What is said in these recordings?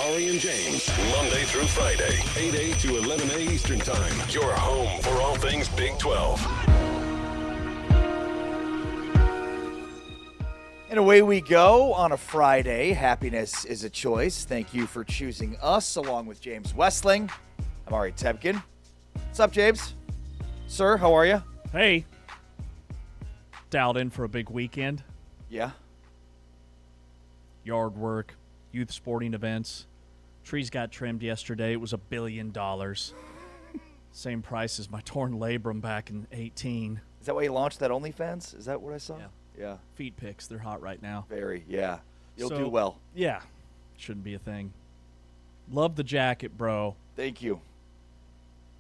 Ari and James, Monday through Friday, 8 a to 11 a Eastern Time. Your home for all things Big 12. And away we go on a Friday. Happiness is a choice. Thank you for choosing us, along with James Westling. I'm Ari Tebkin. What's up, James? Sir, how are you? Hey. Dialed in for a big weekend. Yeah. Yard work, youth sporting events. Trees got trimmed yesterday. It was $1 billion. Same price as my torn labrum back in 2018. Is that why you launched that OnlyFans? Is that what I saw? Yeah. Feet pics, they're hot right now. Very, yeah. You'll do well. Yeah. Shouldn't be a thing. Love the jacket, bro. Thank you.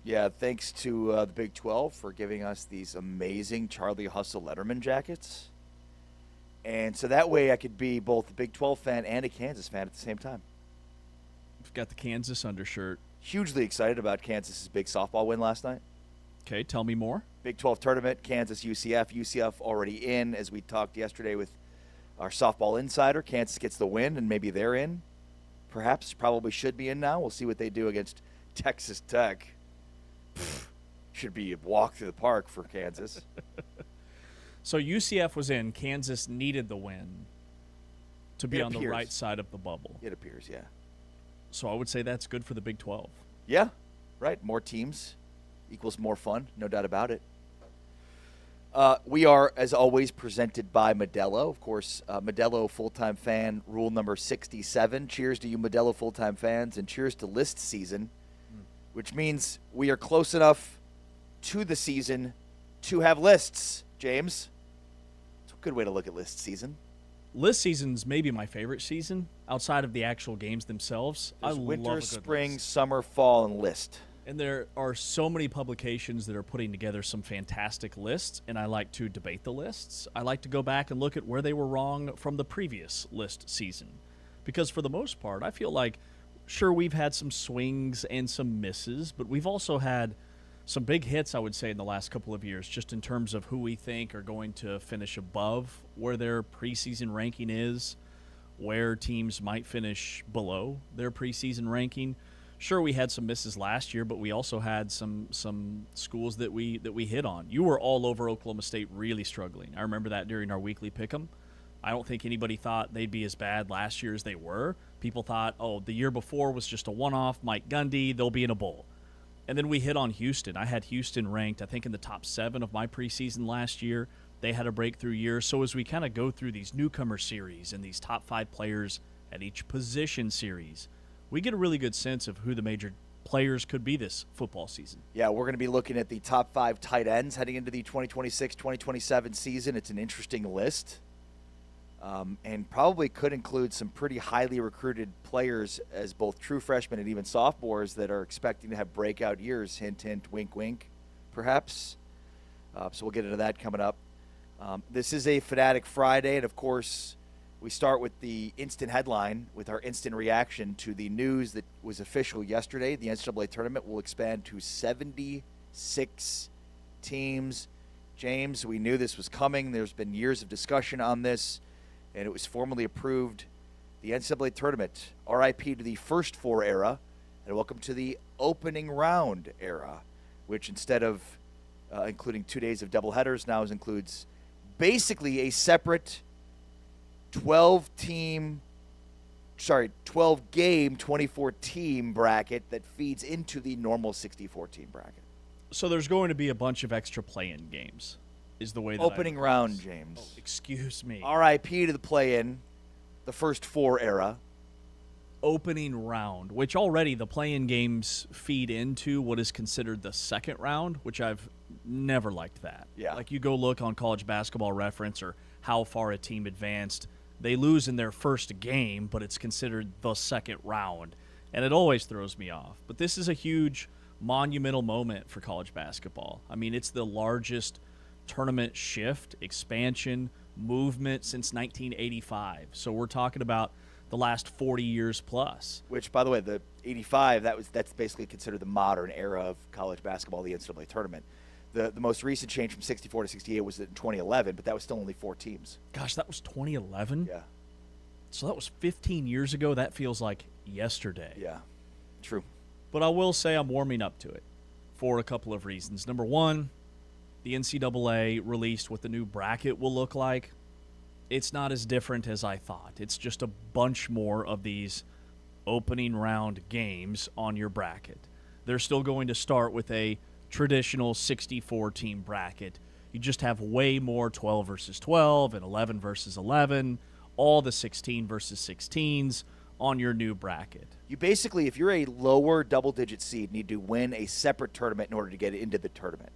Yeah, thanks to the Big 12 for giving us these amazing Charlie Hustle Letterman jackets. And so that way I could be both a Big 12 fan and a Kansas fan at the same time. We've got the Kansas undershirt. Hugely excited about Kansas's big softball win last night. Okay, tell me more. Big 12 tournament, Kansas, UCF. UCF already in, as we talked yesterday with our softball insider. Kansas gets the win, and maybe they're in. Perhaps, probably should be in now. We'll see what they do against Texas Tech. Should be a walk through the park for Kansas. So UCF was in. Kansas needed the win to be on the right side of the bubble. It appears, yeah. So I would say that's good for the Big 12. Yeah, right. More teams equals more fun, no doubt about it. We are, as always, presented by Modelo. Of course, Modelo full-time fan, rule number 67. Cheers to you, Modelo full-time fans, and cheers to list season, which means we are close enough to the season to have lists, James. It's a good way to look at list season. List season's maybe my favorite season outside of the actual games themselves. There's I winter, love a good spring, list. summer, fall, and list. And there are so many publications that are putting together some fantastic lists, and I like to debate the lists. I like to go back and look at where they were wrong from the previous list season. Because for the most part, I feel like, sure, we've had some swings and some misses, but we've also had some big hits, I would say, in the last couple of years, just in terms of who we think are going to finish above where their preseason ranking is, where teams might finish below their preseason ranking. Sure, we had some misses last year, but we also had some schools that we hit on. You were all over Oklahoma State really struggling. I remember that during our weekly pick'em. I don't think anybody thought they'd be as bad last year as they were. People thought, oh, the year before was just a one-off, Mike Gundy, they'll be in a bowl. And then we hit on Houston. I had Houston ranked, I think, in the top 7 of my preseason last year. They had a breakthrough year. So as we kind of go through these newcomer series and these top 5 players at each position series, we get a really good sense of who the major players could be this football season. Yeah, we're going to be looking at the top 5 tight ends heading into the 2026-2027 season. It's an interesting list, and probably could include some pretty highly recruited players as both true freshmen and even sophomores that are expecting to have breakout years. Hint, hint, wink, wink, perhaps. So we'll get into that coming up. This is a Fanatic Friday, and of course, we start with the instant headline with our instant reaction to the news that was official yesterday. The NCAA tournament will expand to 76 teams. James, we knew this was coming. There's been years of discussion on this, and it was formally approved. The NCAA tournament, RIP to the first 4 era, and welcome to the opening round era, which instead of including 2 days of doubleheaders, now includes basically a separate 12-game, 24-team bracket that feeds into the normal 64-team bracket. So there's going to be a bunch of extra play-in games, is the way that opening round, James. Oh, excuse me. RIP to the play-in, the first 4 era. Opening round, which already the play-in games feed into what is considered the second round, which I've never liked that. Yeah. Like you go look on College Basketball Reference or how far a team advanced. They lose in their first game, but it's considered the second round, and it always throws me off. But this is a huge, monumental moment for college basketball. I mean, it's the largest tournament shift, expansion, movement since 1985. So we're talking about the last 40 years plus. Which, by the way, the 85, that's basically considered the modern era of college basketball, the NCAA tournament. The most recent change from 64 to 68 was in 2011, but that was still only 4 teams. Gosh, that was 2011? Yeah. So that was 15 years ago. That feels like yesterday. Yeah, true. But I will say I'm warming up to it for a couple of reasons. Number one, the NCAA released what the new bracket will look like. It's not as different as I thought. It's just a bunch more of these opening round games on your bracket. They're still going to start with a traditional 64-team bracket. You just have way more 12 versus 12 and 11 versus 11, all the 16 versus 16s on your new bracket. You basically, if you're a lower double-digit seed, need to win a separate tournament in order to get into the tournament.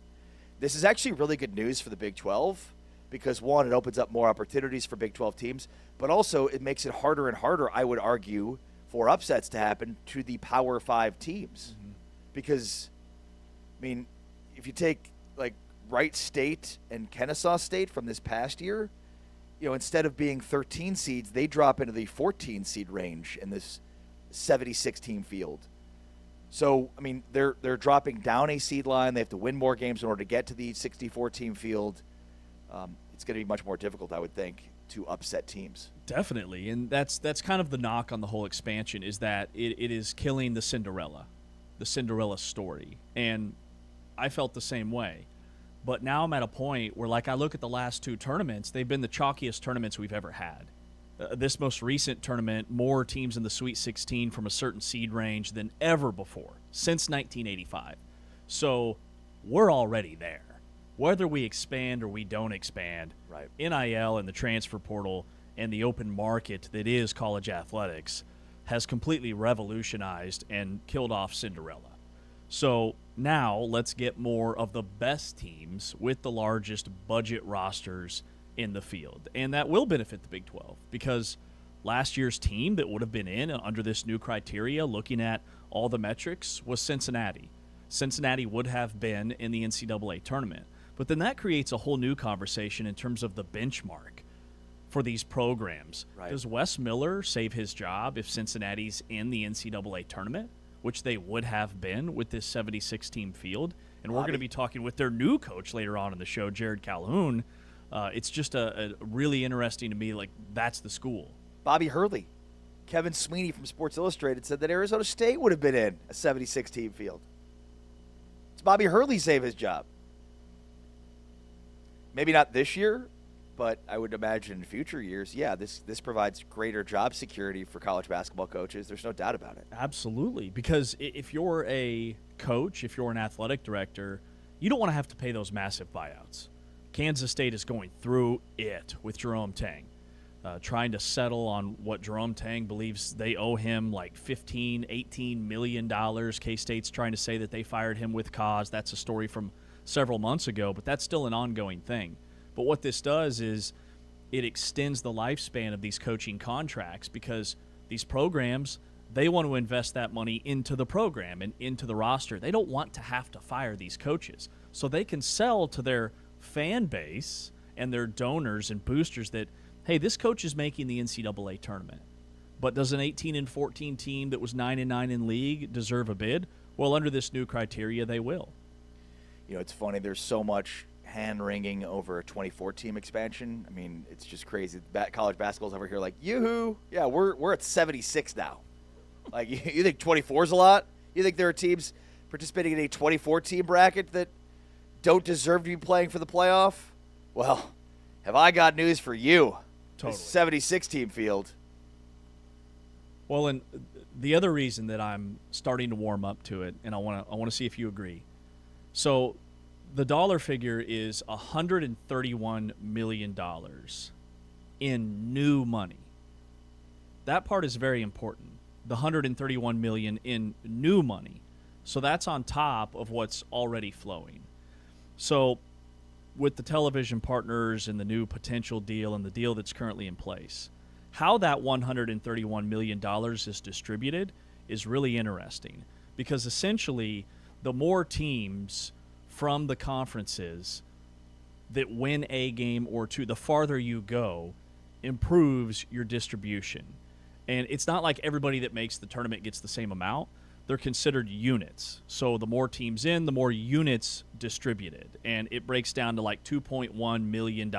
This is actually really good news for the Big 12 because, one, it opens up more opportunities for Big 12 teams, but also it makes it harder and harder, I would argue, for upsets to happen to the Power 5 teams. Mm-hmm. Because, I mean, if you take, like, Wright State and Kennesaw State from this past year, you know, instead of being 13 seeds, they drop into the 14 seed range in this 76-team field. So, I mean, they're dropping down a seed line. They have to win more games in order to get to the 64-team field. It's going to be much more difficult, I would think, to upset teams. Definitely, and that's kind of the knock on the whole expansion is that it is killing the Cinderella story. And I felt the same way. But now I'm at a point where, like, I look at the last two tournaments, they've been the chalkiest tournaments we've ever had. This most recent tournament, more teams in the Sweet 16 from a certain seed range than ever before, since 1985. So we're already there. Whether we expand or we don't expand, right. NIL and the transfer portal and the open market that is college athletics has completely revolutionized and killed off Cinderella. So now let's get more of the best teams with the largest budget rosters in the field. And that will benefit the Big 12 because last year's team that would have been in under this new criteria, looking at all the metrics, was Cincinnati. Cincinnati would have been in the NCAA tournament. But then that creates a whole new conversation in terms of the benchmark for these programs. Right. Does Wes Miller save his job if Cincinnati's in the NCAA tournament, which they would have been with this 76-team field? And we're going to be talking with their new coach later on in the show, Jared Calhoun. It's just a really interesting to me, like, that's the school. Bobby Hurley. Kevin Sweeney from Sports Illustrated said that Arizona State would have been in a 76-team field. Does Bobby Hurley save his job? Maybe not this year, but I would imagine in future years, yeah, this provides greater job security for college basketball coaches. There's no doubt about it. Absolutely, because if you're a coach, if you're an athletic director, you don't want to have to pay those massive buyouts. Kansas State is going through it with Jerome Tang, trying to settle on what Jerome Tang believes they owe him, like $15, $18 million. K-State's trying to say that they fired him with cause. That's a story from several months ago, but that's still an ongoing thing. But what this does is it extends the lifespan of these coaching contracts because these programs, they want to invest that money into the program and into the roster. They don't want to have to fire these coaches. So they can sell to their fan base and their donors and boosters that, hey, this coach is making the NCAA tournament. But does an 18-14 team that was 9-9 in league deserve a bid? Well, under this new criteria, they will. You know, it's funny. There's so much hand-wringing over a 24-team expansion. I mean, it's just crazy. College basketball's over here like, yoo-hoo. Yeah, we're at 76 now. Like, you think 24 is a lot? You think there are teams participating in a 24-team bracket that don't deserve to be playing for the playoff? Well, have I got news for you? Totally. 76-team field. Well, and the other reason that I'm starting to warm up to it, and I want to see if you agree. So the dollar figure is $131 million in new money. That part is very important. The $131 million in new money. So that's on top of what's already flowing. So with the television partners and the new potential deal and the deal that's currently in place, how that $131 million is distributed is really interesting because essentially the more teams from the conferences that win a game or two, the farther you go, improves your distribution. And it's not like everybody that makes the tournament gets the same amount. They're considered units. So the more teams in, the more units distributed. And it breaks down to like $2.1 million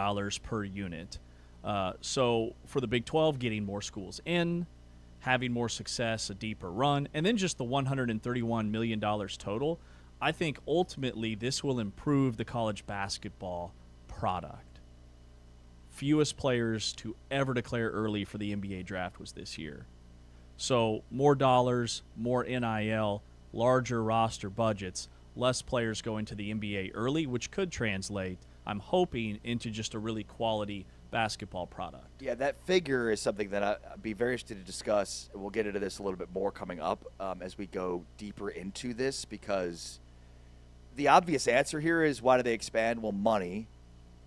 per unit. So for the Big 12, getting more schools in having more success, a deeper run, and then just the $131 million total, I think ultimately this will improve the college basketball product. Fewest players to ever declare early for the NBA draft was this year. So more dollars, more NIL, larger roster budgets, less players going to the NBA early, which could translate, I'm hoping, into just a really quality basketball product. Yeah, that figure is something that I'd be very interested to discuss. We'll get into this a little bit more coming up as we go deeper into this, because the obvious answer here is, why do they expand? Well, money.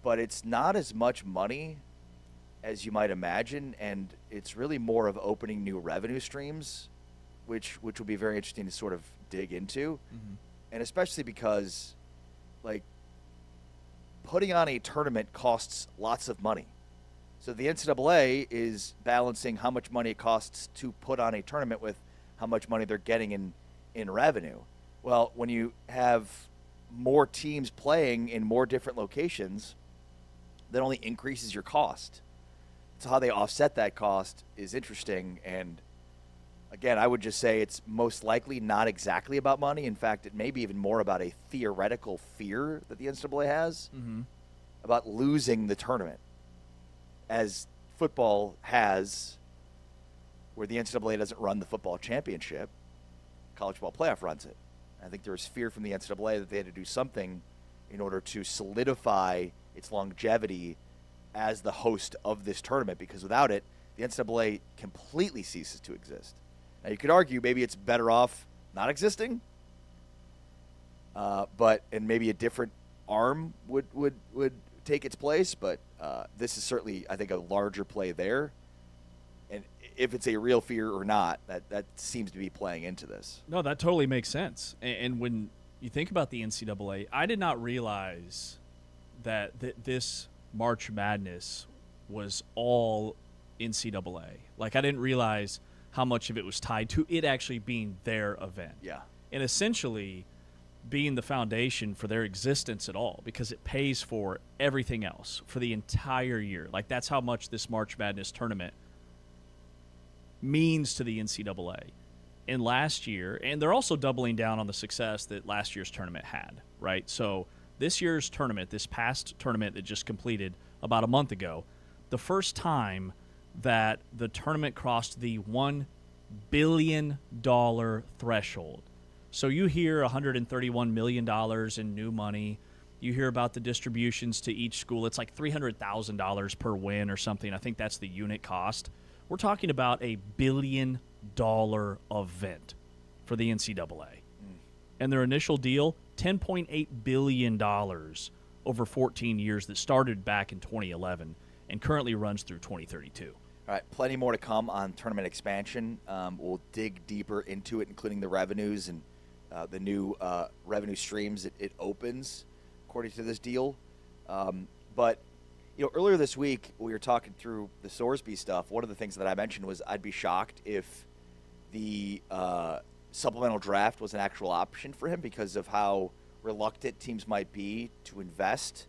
But it's not as much money as you might imagine, and it's really more of opening new revenue streams, which will be very interesting to sort of dig into. Mm-hmm. And especially because, like, putting on a tournament costs lots of money. So the NCAA is balancing how much money it costs to put on a tournament with how much money they're getting in revenue. Well, when you have more teams playing in more different locations, that only increases your cost. So how they offset that cost is interesting. And again, I would just say it's most likely not exactly about money. In fact, it may be even more about a theoretical fear that the NCAA has about losing the tournament, as football has, where the NCAA doesn't run the football championship, college football playoff runs it. I think there was fear from the NCAA that they had to do something in order to solidify its longevity as the host of this tournament, because without it, the NCAA completely ceases to exist. Now, you could argue maybe it's better off not existing, and maybe a different arm would take its place, but this is certainly, I think, a larger play there. And if it's a real fear or not, that seems to be playing into this. No, that totally makes sense. And when you think about the NCAA, I did not realize that this March Madness was all NCAA. Like, I didn't realize how much of it was tied to it actually being their event. Yeah. And essentially being the foundation for their existence at all, because it pays for everything else for the entire year. Like, that's how much this March Madness tournament means to the NCAA. And last year, and they're also doubling down on the success that last year's tournament had, right? So this year's tournament, this past tournament that just completed about a month ago, the first time that the tournament crossed the $1 billion threshold. So you hear $131 million in new money. You hear about the distributions to each school. It's like $300,000 per win or something. I think that's the unit cost. We're talking about $1 billion event for the NCAA. And their initial deal, $10.8 billion over 14 years, that started back in 2011 and currently runs through 2032. All right, plenty more to come on tournament expansion. We'll dig deeper into it, including the revenues and the new revenue streams it opens, according to this deal. But earlier this week, we were talking through the Sorsby stuff. One of the things that I mentioned was I'd be shocked if the supplemental draft was an actual option for him, because of how reluctant teams might be to invest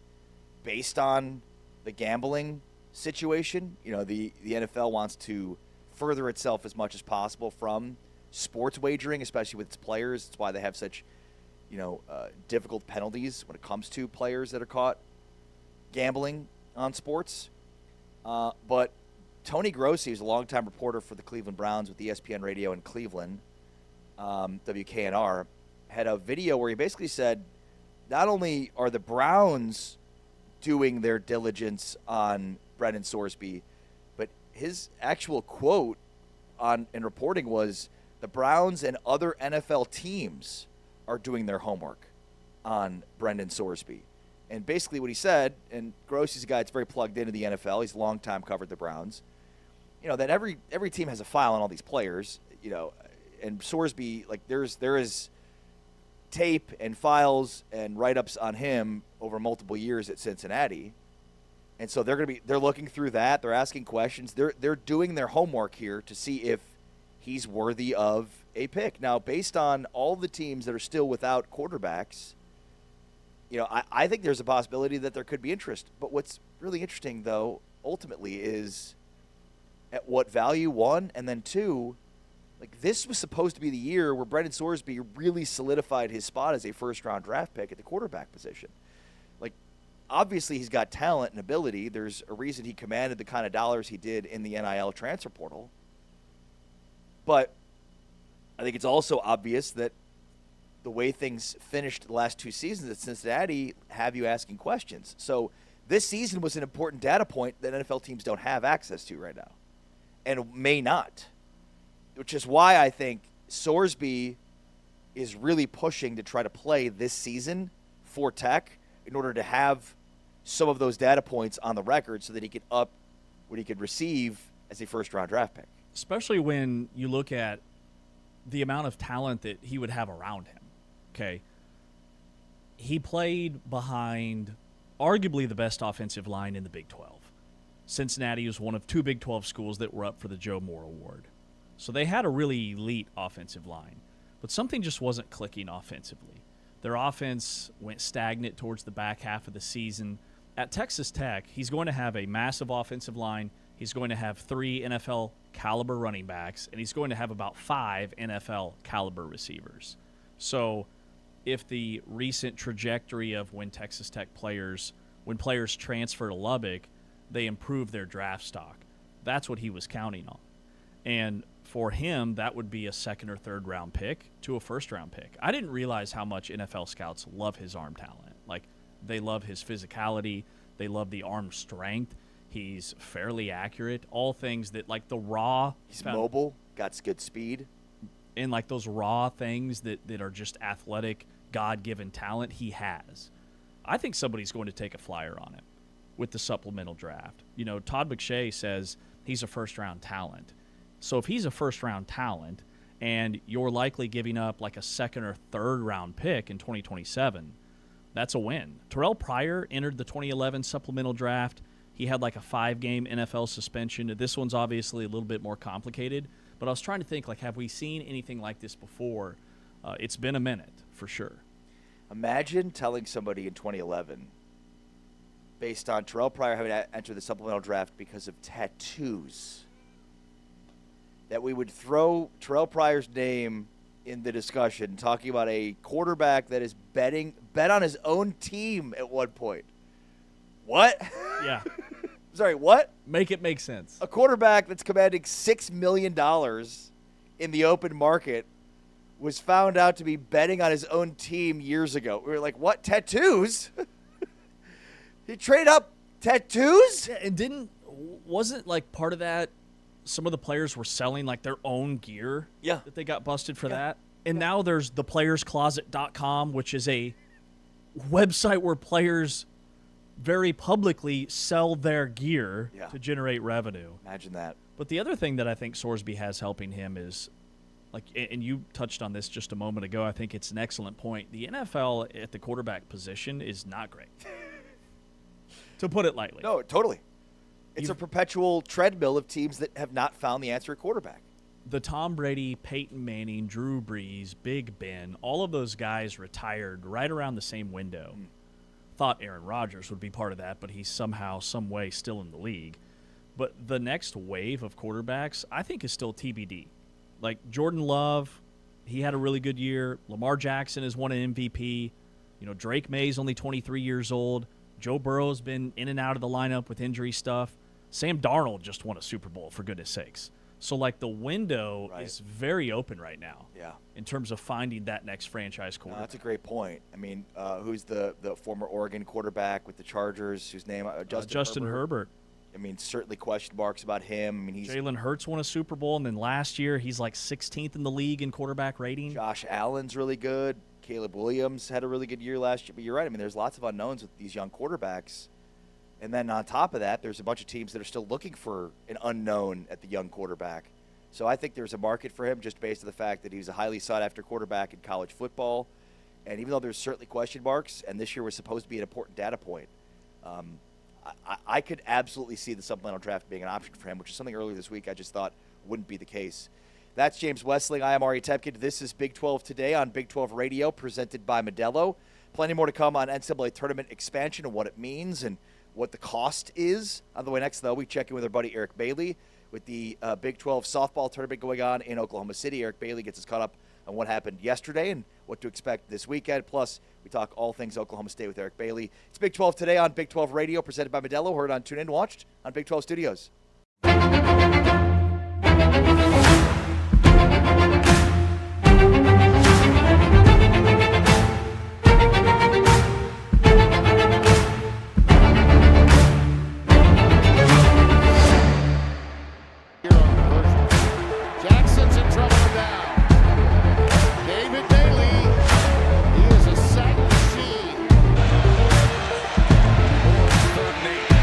based on the gambling situation. The NFL wants to further itself as much as possible from sports wagering, especially with its players. That's why they have such difficult penalties when it comes to players that are caught gambling on sports. But Tony Grossi, who's a longtime reporter for the Cleveland Browns with ESPN Radio in Cleveland, WKNR, had a video where he basically said not only are the Browns doing their diligence on Brendan Sorsby, but his actual quote in reporting was the Browns and other NFL teams are doing their homework on Brendan Sorsby. And basically what he said, and Grossi's a guy that's very plugged into the NFL, he's a long time covered the Browns, that every team has a file on all these players, and Sorsby, like there is tape and files and write-ups on him over multiple years at Cincinnati. And so they're looking through that, they're asking questions, they're doing their homework here to see if he's worthy of a pick. Now, based on all the teams that are still without quarterbacks, I think there's a possibility that there could be interest. But what's really interesting, though, ultimately is at what value, one, and then two, like this was supposed to be the year where Brendan Sorsby really solidified his spot as a first-round draft pick at the quarterback position. Like, obviously he's got talent and ability. There's a reason he commanded the kind of dollars he did in the NIL transfer portal. But I think it's also obvious that the way things finished the last two seasons at Cincinnati have you asking questions. So this season was an important data point that NFL teams don't have access to right now and may not, which is why I think Sorsby is really pushing to try to play this season for Tech in order to have some of those data points on the record so that he could up what he could receive as a first-round draft pick. Especially when you look at the amount of talent that he would have around him. Okay. He played behind arguably the best offensive line in the Big 12. Cincinnati was one of two Big 12 schools that were up for the Joe Moore Award. So they had a really elite offensive line, but something just wasn't clicking offensively. Their offense went stagnant towards the back half of the season. At Texas Tech, he's going to have a massive offensive line. He's going to have 3 NFL caliber running backs, and he's going to have about 5 NFL caliber receivers. So if the recent trajectory of when Texas Tech players transfer to Lubbock, they improve their draft stock. That's what he was counting on. And for him, that would be a second or third round pick to a first round pick. I didn't realize how much NFL scouts love his arm talent. Like, they love his physicality. They love the arm strength. He's fairly accurate. All things that, like, the raw. He's mobile, got good speed. And, like, those raw things that are just athletic, God-given talent he has. I think somebody's going to take a flyer on it with the supplemental draft. You know, Todd McShay says he's a first-round talent. So if he's a first-round talent and you're likely giving up like a second or third-round pick in 2027, that's a win. Terrell Pryor entered the 2011 supplemental draft. He had like a 5-game NFL suspension. This one's obviously a little bit more complicated. But I was trying to think, like, have we seen anything like this before? It's been a minute, for sure. Imagine telling somebody in 2011, based on Terrell Pryor having entered the supplemental draft because of tattoos, that we would throw Terrell Pryor's name in the discussion, talking about a quarterback that is bet on his own team at one point. What? Yeah. Sorry, what? Make it make sense. A quarterback that's commanding $6 million in the open market was found out to be betting on his own team years ago. We were like, what? Tattoos? He trade up tattoos? Yeah, and wasn't like part of that, some of the players were selling like their own gear? Yeah. That they got busted for that? And now there's theplayerscloset.com, which is a website where players very publicly sell their gear to generate revenue. Imagine that. But the other thing that I think Sorsby has helping him is, like, and you touched on this just a moment ago, I think it's an excellent point. The NFL at the quarterback position is not great, to put it lightly. No, totally. It's a perpetual treadmill of teams that have not found the answer at quarterback. The Tom Brady, Peyton Manning, Drew Brees, Big Ben, all of those guys retired right around the same window. Thought Aaron Rodgers would be part of that, but he's somehow, some way still in the league. But the next wave of quarterbacks, I think, is still TBD. Like Jordan Love, he had a really good year. Lamar Jackson has won an MVP. You know, Drake May's only 23 years old. Joe Burrow's been in and out of the lineup with injury stuff. Sam Darnold just won a Super Bowl, for goodness sakes. So, like, the window is very open right now. Yeah. In terms of finding that next franchise quarterback. That's a great point. I mean, who's the former Oregon quarterback with the Chargers, whose name? Justin Herbert. I mean, certainly question marks about him. I mean, Jalen Hurts won a Super Bowl, and then last year he's like 16th in the league in quarterback rating. Josh Allen's really good. Caleb Williams had a really good year last year. But you're right. I mean, there's lots of unknowns with these young quarterbacks. And then on top of that, there's a bunch of teams that are still looking for an unknown at the young quarterback. So I think there's a market for him just based on the fact that he was a highly sought-after quarterback in college football. And even though there's certainly question marks, and this year was supposed to be an important data point, I could absolutely see the supplemental draft being an option for him, which is something earlier this week I just thought wouldn't be the case. That's James Westling. I am Ari Tepkin. This is Big 12 Today on Big 12 Radio, presented by Modelo. Plenty more to come on NCAA tournament expansion and what it means and what the cost is. On the way next, though, we check in with our buddy Eric Bailey with the Big 12 softball tournament going on in Oklahoma City. Eric Bailey gets us caught up on what happened yesterday and what to expect this weekend. Plus, we talk all things Oklahoma State with Eric Bailey. It's Big 12 Today on Big 12 Radio, presented by Modelo. Heard on TuneIn, watched on Big 12 Studios. Jackson's in trouble now. David Bailey, he is a sack machine. Third and 8.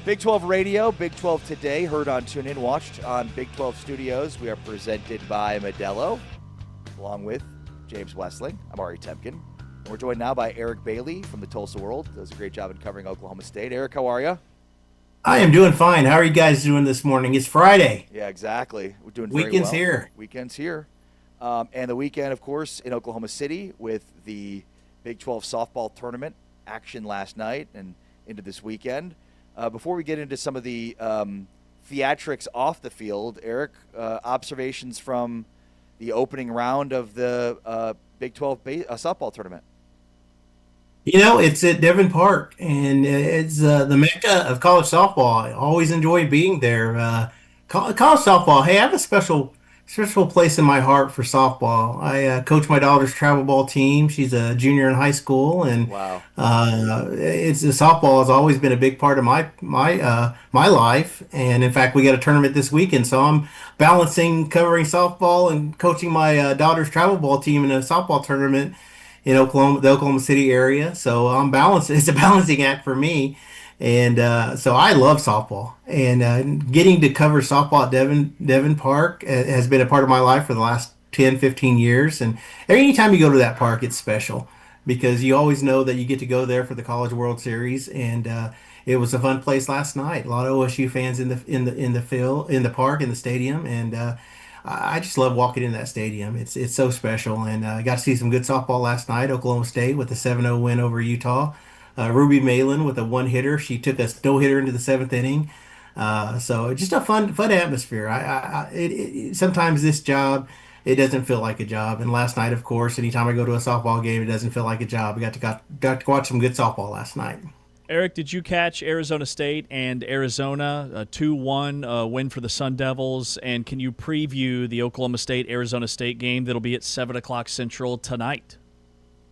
Big 12 Radio, Big 12 Today, heard on TuneIn, watched on Big 12 Studios. We are presented by Modelo, along with James Westling. I'm Ari Temkin. And we're joined now by Eric Bailey from the Tulsa World. Does a great job in covering Oklahoma State. Eric, how are you? I am doing fine. How are you guys doing this morning? It's Friday. Yeah, exactly. We're doing very Weekend's well. here. Weekend's here. And the weekend, of course, in Oklahoma City with the Big 12 softball tournament action last night and into this weekend. Before we get into some of the theatrics off the field, Eric, observations from the opening round of the Big 12 softball tournament. You know, it's at Devon Park, and it's the mecca of college softball. I always enjoy being there. College softball, hey, I have a special place in my heart for softball. I coach my daughter's travel ball team. She's a junior in high school, and Wow. Softball has always been a big part of my life. And in fact, we got a tournament this weekend, so I'm balancing covering softball and coaching my daughter's travel ball team in a softball tournament in the Oklahoma City area. So I'm balanced. It's a balancing act for me. And so I love softball, and getting to cover softball at Devon Park has been a part of my life for the last 10, 15 years. And anytime you go to that park, it's special because you always know that you get to go there for the College World Series. And it was a fun place last night. A lot of OSU fans in the park, in the stadium, and I just love walking in that stadium. It's so special, and I got to see some good softball last night. Oklahoma State with a 7-0 win over Utah. Ruby Malin with a one-hitter. She took a no-hitter into the seventh inning. So just a fun atmosphere. Sometimes this job, it doesn't feel like a job. And last night, of course, anytime I go to a softball game, it doesn't feel like a job. We got to watch some good softball last night. Eric, did you catch Arizona State and Arizona, a 2-1 win for the Sun Devils? And can you preview the Oklahoma State-Arizona State game that'll be at 7 o'clock Central tonight?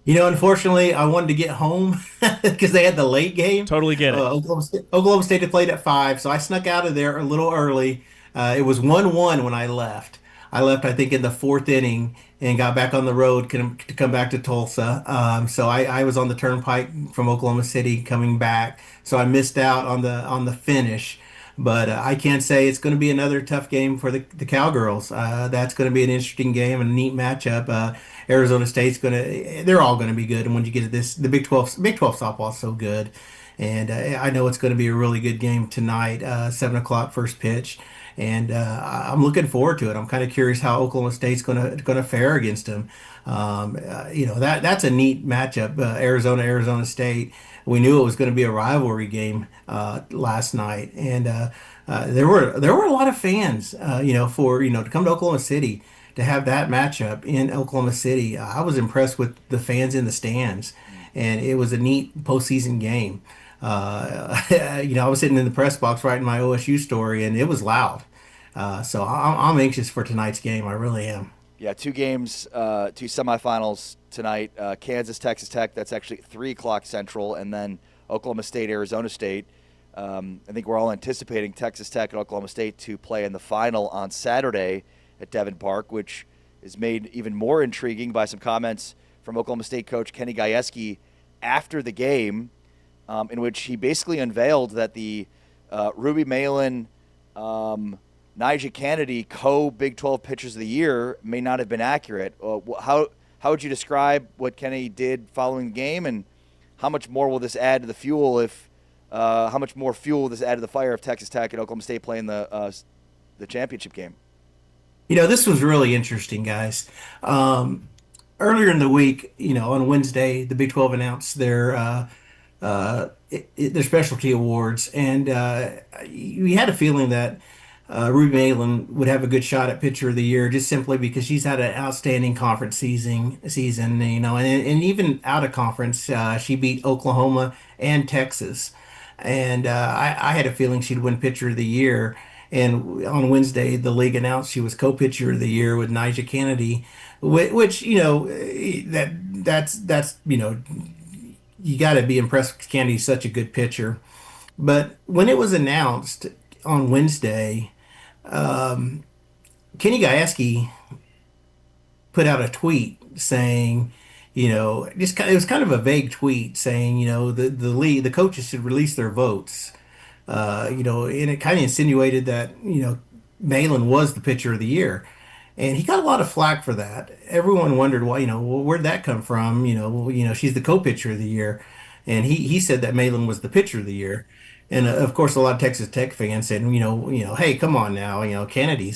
You know, unfortunately, I wanted to get home because they had the late game. Totally get it. Oklahoma State had played at 5, so I snuck out of there a little early. It was 1-1 when I left. I left, I think, in the fourth inning and got back on the road to come back to Tulsa. So I was on the turnpike from Oklahoma City coming back, so I missed out on the finish. But I can say it's going to be another tough game for the Cowgirls. That's going to be an interesting game and a neat matchup. Arizona State's they're all going to be good. And when you get to this, the Big 12 softball is so good. And I know it's going to be a really good game tonight, 7 o'clock first pitch. And I'm looking forward to it. I'm kind of curious how Oklahoma State's going to fare against them. That's a neat matchup. Arizona State. We knew it was going to be a rivalry game last night, and there were a lot of fans. To come to Oklahoma City to have that matchup in Oklahoma City. I was impressed with the fans in the stands, and it was a neat postseason game. I was sitting in the press box writing my OSU story, and it was loud. So I'm anxious for tonight's game. I really am. Yeah, 2 games, 2 semifinals tonight. Kansas, Texas Tech, that's actually 3 o'clock Central, and then Oklahoma State, Arizona State. I think we're all anticipating Texas Tech and Oklahoma State to play in the final on Saturday at Devon Park, which is made even more intriguing by some comments from Oklahoma State coach Kenny Gajewski after the game, in which he basically unveiled that the Ruby Malin, Nyjah Kennedy co-Big 12 pitchers of the year may not have been accurate. How would you describe what Kenny did following the game, and how much more will this add to the fuel how much more fuel will this add to the fire if Texas Tech and Oklahoma State play in the championship game? You know, this was really interesting, guys. Earlier in the week, on Wednesday, the Big 12 announced their specialty awards, and we had a feeling that Ruby Malin would have a good shot at pitcher of the year just simply because she's had an outstanding conference season, and even out of conference, she beat Oklahoma and Texas. And I had a feeling she'd win pitcher of the year. And on Wednesday, the league announced she was co-pitcher of the year with Nyjah Kennedy, which that's you got to be impressed. Kennedy's such a good pitcher. But when it was announced on Wednesday, Kenny Gajewski put out a tweet saying, it was kind of a vague tweet saying, the league, the coaches should release their votes And it kind of insinuated that, Malin was the pitcher of the year. And he got a lot of flack for that. Everyone wondered why, well, where'd that come from? She's the co-pitcher of the year. And he said that Malin was the pitcher of the year. And of course, a lot of Texas Tech fans said, hey, come on now, Kennedy.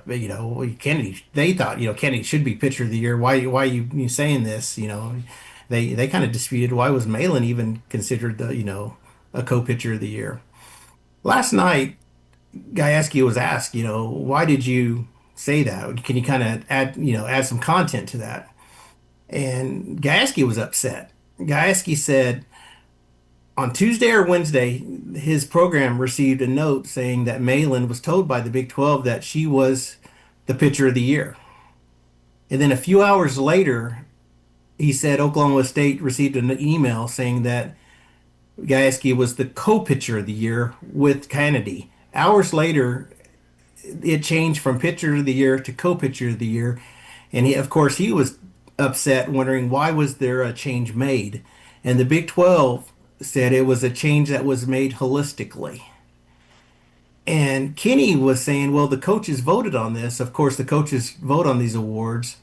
They thought, Kennedy should be pitcher of the year. Why are you saying this? They kind of disputed why was Malin even considered a co-pitcher of the year. Last night, Gajewski was asked, why did you say that? Can you kind of add some content to that? And Gajewski was upset. Gajewski said on Tuesday or Wednesday, his program received a note saying that Malin was told by the Big 12 that she was the pitcher of the year. And then a few hours later, he said Oklahoma State received an email saying that Gajewski was the co-pitcher of the year with Kennedy. Hours later, it changed from pitcher of the year to co-pitcher of the year. And of course, he was upset, wondering why was there a change made. And the Big 12 said it was a change that was made holistically. And Kenny was saying, well, the coaches voted on this. Of course, the coaches vote on these awards.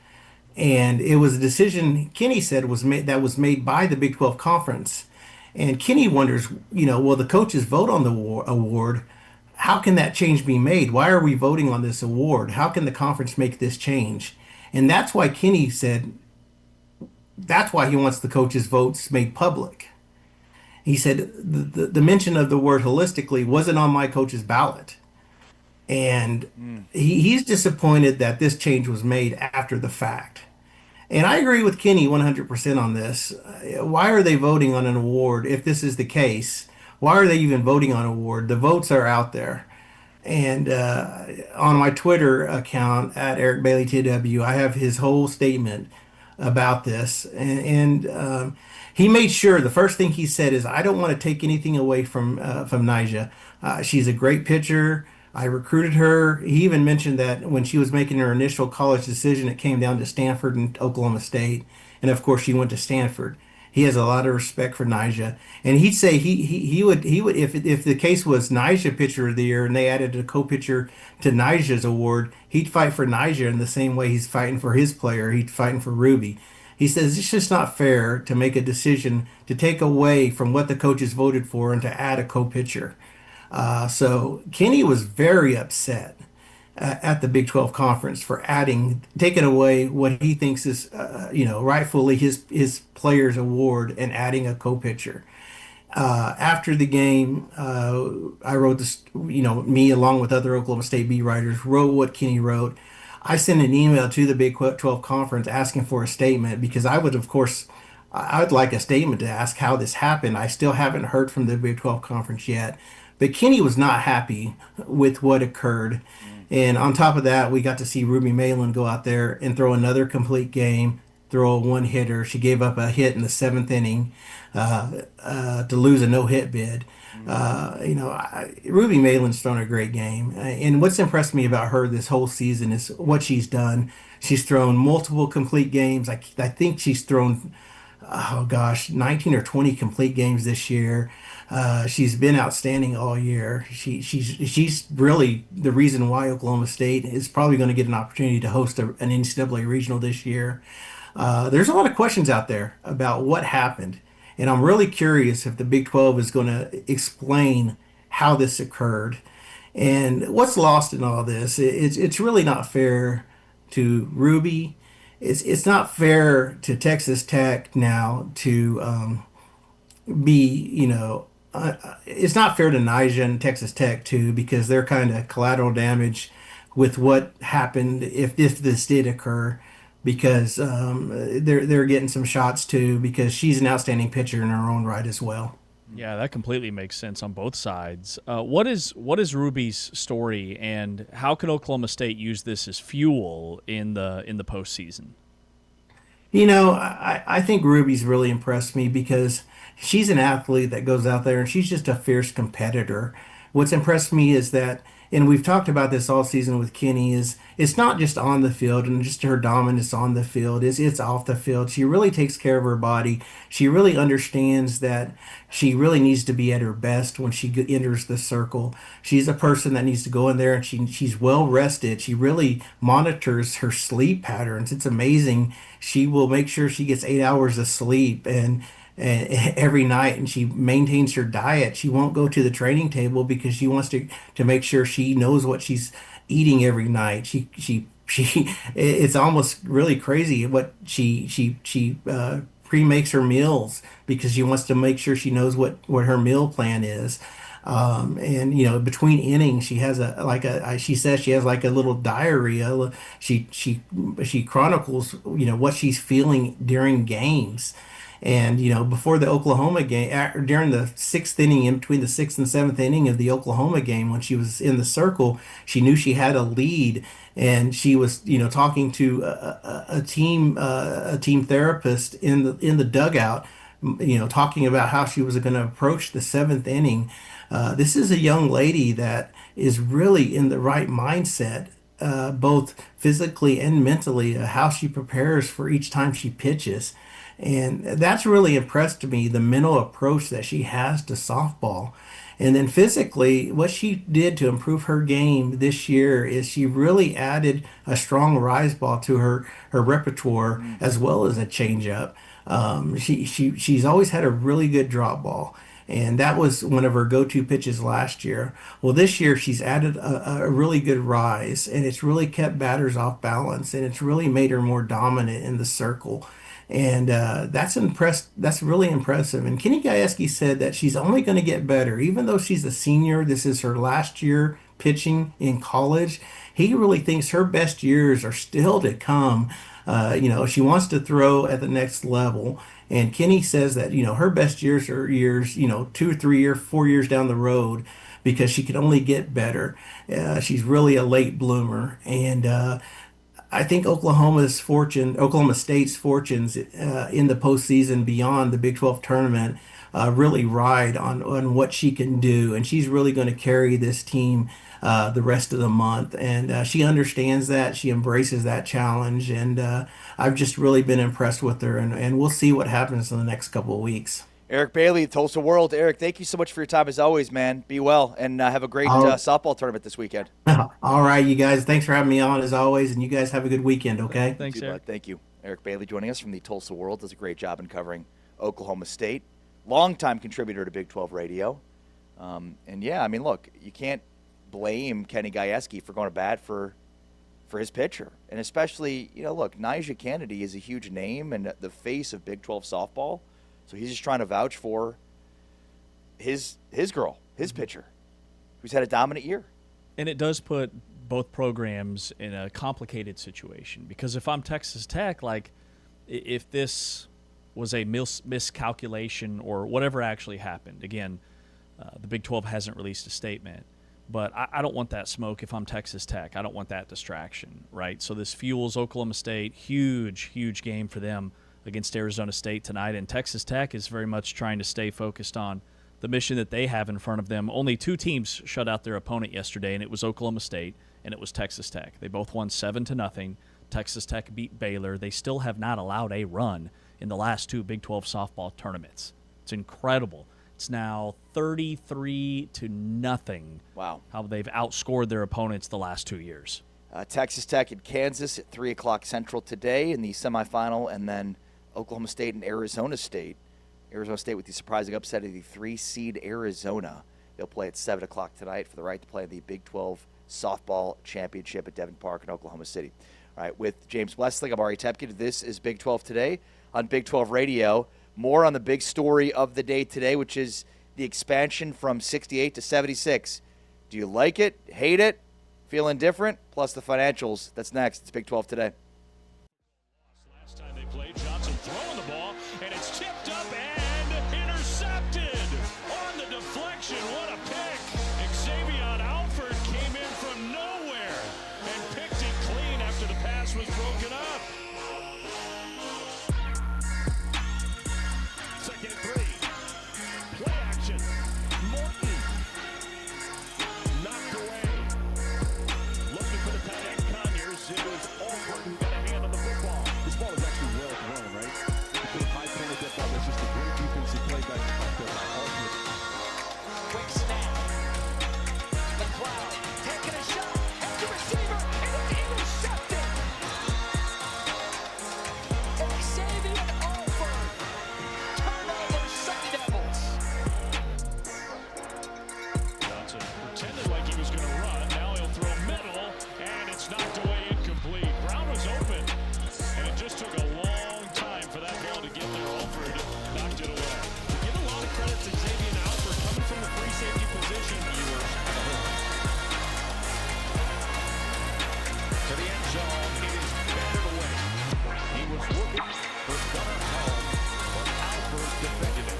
And it was a decision, Kenny said, was made by the Big 12 Conference. And Kenny wonders, will the coaches vote on the award? How can that change be made? Why are we voting on this award? How can the conference make this change? And that's why Kenny said that's why he wants the coaches' votes made public. He said the mention of the word holistically wasn't on my coach's ballot. And he's disappointed that this change was made after the fact. And I agree with Kenny 100% on this. Why are they voting on an award if this is the case? Why are they even voting on an award? The votes are out there. And on my Twitter account at Eric Bailey TW, I have his whole statement about this. And he made sure the first thing he said is, I don't want to take anything away from Nyjah. She's a great pitcher. I recruited her. He even mentioned that when she was making her initial college decision, it came down to Stanford and Oklahoma State. And of course, she went to Stanford. He has a lot of respect for Nyjah, and he'd say he would if the case was Nyjah pitcher of the year and they added a co-pitcher to Nyjah's award, he'd fight for Nyjah in the same way he's fighting for his player. He's fighting for Ruby. He says it's just not fair to make a decision to take away from what the coaches voted for and to add a co-pitcher. So Kenny was very upset at the Big 12 conference for taking away what he thinks is, rightfully his player's award and adding a co-pitcher. After the game, I wrote this, me along with other Oklahoma State beat writers wrote what Kenny wrote. I sent an email to the Big 12 conference asking for a statement because I would like a statement to ask how this happened. I still haven't heard from the Big 12 conference yet. But Kenny was not happy with what occurred. And on top of that, we got to see Ruby Malin go out there and throw another complete game, throw a one-hitter. She gave up a hit in the seventh inning to lose a no-hit bid. Ruby Malin's thrown a great game. And what's impressed me about her this whole season is what she's done. She's thrown multiple complete games. I think she's thrown 19 or 20 complete games this year. She's been outstanding all year. She's really the reason why Oklahoma State is probably going to get an opportunity to host an NCAA regional this year. There's a lot of questions out there about what happened, and I'm really curious if the Big 12 is going to explain how this occurred. And what's lost in all this, it's really not fair to Ruby. It's not fair to Texas Tech now to it's not fair to Nyjah and Texas Tech too, because they're kind of collateral damage with what happened if this did occur, because they're getting some shots too, because she's an outstanding pitcher in her own right as well. Yeah, that completely makes sense on both sides. What is Ruby's story, and how can Oklahoma State use this as fuel in the postseason? I think Ruby's really impressed me because she's an athlete that goes out there and she's just a fierce competitor. What's impressed me is that and we've talked about this all season with Kenny, is it's not just on the field and just her dominance on the field, it's off the field. She really takes care of her body. She really understands that she really needs to be at her best when she enters the circle. She's a person that needs to go in there, and she's well rested. She really monitors her sleep patterns. It's amazing. She will make sure she gets 8 hours of sleep and every night, and she maintains her diet. She won't go to the training table because she wants to make sure she knows what she's eating every night. She it's almost really crazy what she pre-makes her meals because she wants to make sure she knows what her meal plan is. And between innings, she has she says she has like a little diary. She chronicles what she's feeling during games. And before the Oklahoma game, during the sixth inning, in between the sixth and seventh inning of the Oklahoma game, when she was in the circle, she knew she had a lead, and she was talking to a team therapist in the dugout, talking about how she was going to approach the seventh inning. This is a young lady that is really in the right mindset, both physically and mentally, how she prepares for each time she pitches. And that's really impressed me, the mental approach that she has to softball. And then physically, what she did to improve her game this year is she really added a strong rise ball to her repertoire, as well as a changeup. She's always had a really good drop ball, and that was one of her go-to pitches last year. Well, this year she's added a really good rise, and it's really kept batters off balance, and it's really made her more dominant in the circle. And that's really impressive. And Kenny Gajewski said that she's only going to get better, even though she's a senior. This is her last year pitching in college. He really thinks her best years are still to come. She wants to throw at the next level. And Kenny says that her best years are years 2 or 3 or 4 years down the road, because she can only get better. She's really a late bloomer, and I think Oklahoma State's fortunes in the postseason beyond the Big 12 tournament really ride on what she can do, and she's really going to carry this team the rest of the month. And she understands that, she embraces that challenge, and I've just really been impressed with her, and we'll see what happens in the next couple of weeks. Eric Bailey, Tulsa World. Eric, thank you so much for your time as always, man. Be well, and have a great softball tournament this weekend. All right, you guys. Thanks for having me on as always, and you guys have a good weekend, okay? Thanks, Eric. Thank you. Eric Bailey joining us from the Tulsa World. Does a great job in covering Oklahoma State. Longtime contributor to Big 12 Radio. Look, you can't blame Kenny Gajewski for going to bat for his pitcher. And especially, look, Nyjah Kennedy is a huge name and the face of Big 12 softball. So he's just trying to vouch for his girl, his pitcher, who's had a dominant year. And it does put both programs in a complicated situation, because if I'm Texas Tech, if this was a miscalculation or whatever actually happened, again, the Big 12 hasn't released a statement, but I don't want that smoke if I'm Texas Tech. I don't want that distraction, right? So this fuels Oklahoma State, huge game for them against Arizona State tonight, and Texas Tech is very much trying to stay focused on the mission that they have in front of them. Only two teams shut out their opponent yesterday, and it was Oklahoma State and it was Texas Tech. They both won 7-0. Texas Tech beat Baylor. They still have not allowed a run in the last two Big 12 softball tournaments. It's incredible. It's now 33-0. Wow. How they've outscored their opponents the last 2 years. Texas Tech at Kansas at 3 o'clock Central today in the semifinal, and then Oklahoma State and Arizona State. Arizona State with the surprising upset of the 3-seed Arizona. They'll play at 7 o'clock tonight for the right to play in the Big 12 Softball Championship at Devon Park in Oklahoma City. All right, with James Westling, I'm Ari Tepkin. This is Big 12 Today on Big 12 Radio. More on the big story of the day today, which is the expansion from 68 to 76. Do you like it, hate it, feel indifferent? Plus the financials. That's next. It's Big 12 Today. Last time they played, Johnson throwing the ball, and it's tipped up and intercepted on the deflection. What a pick. Xavier Alford came in from nowhere and picked it clean after the pass was broken up. Second and 3. Play action. Morton knocked away. for Calhoun, but Alford defended it.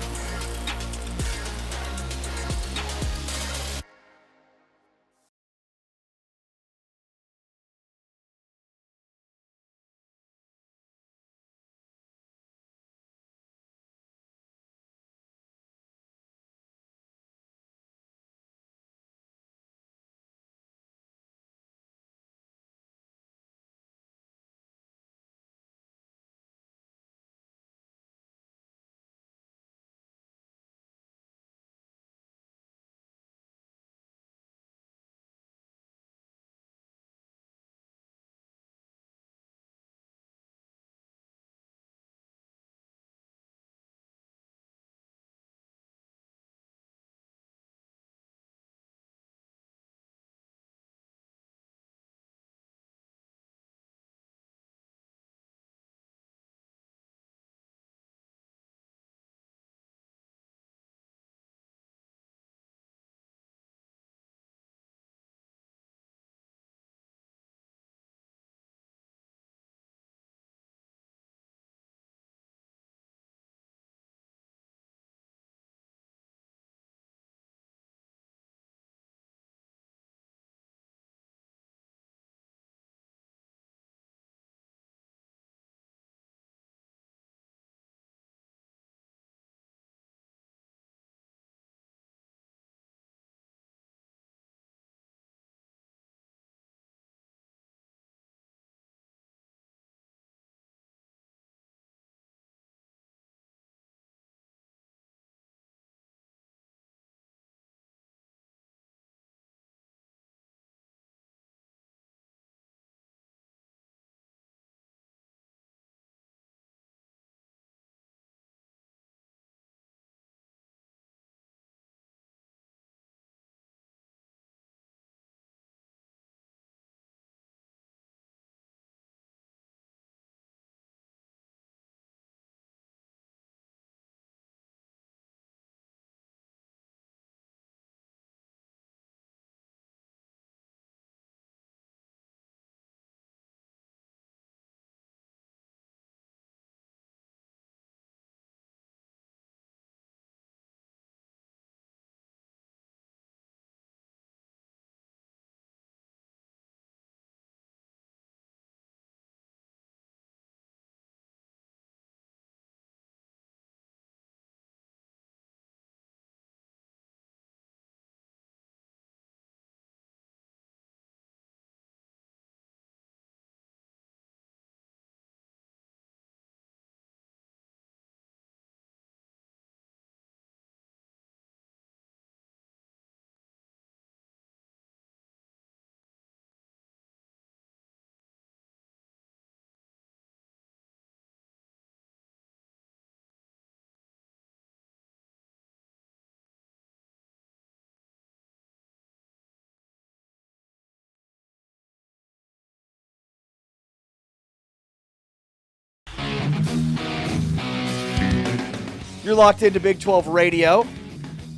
You're locked into Big 12 Radio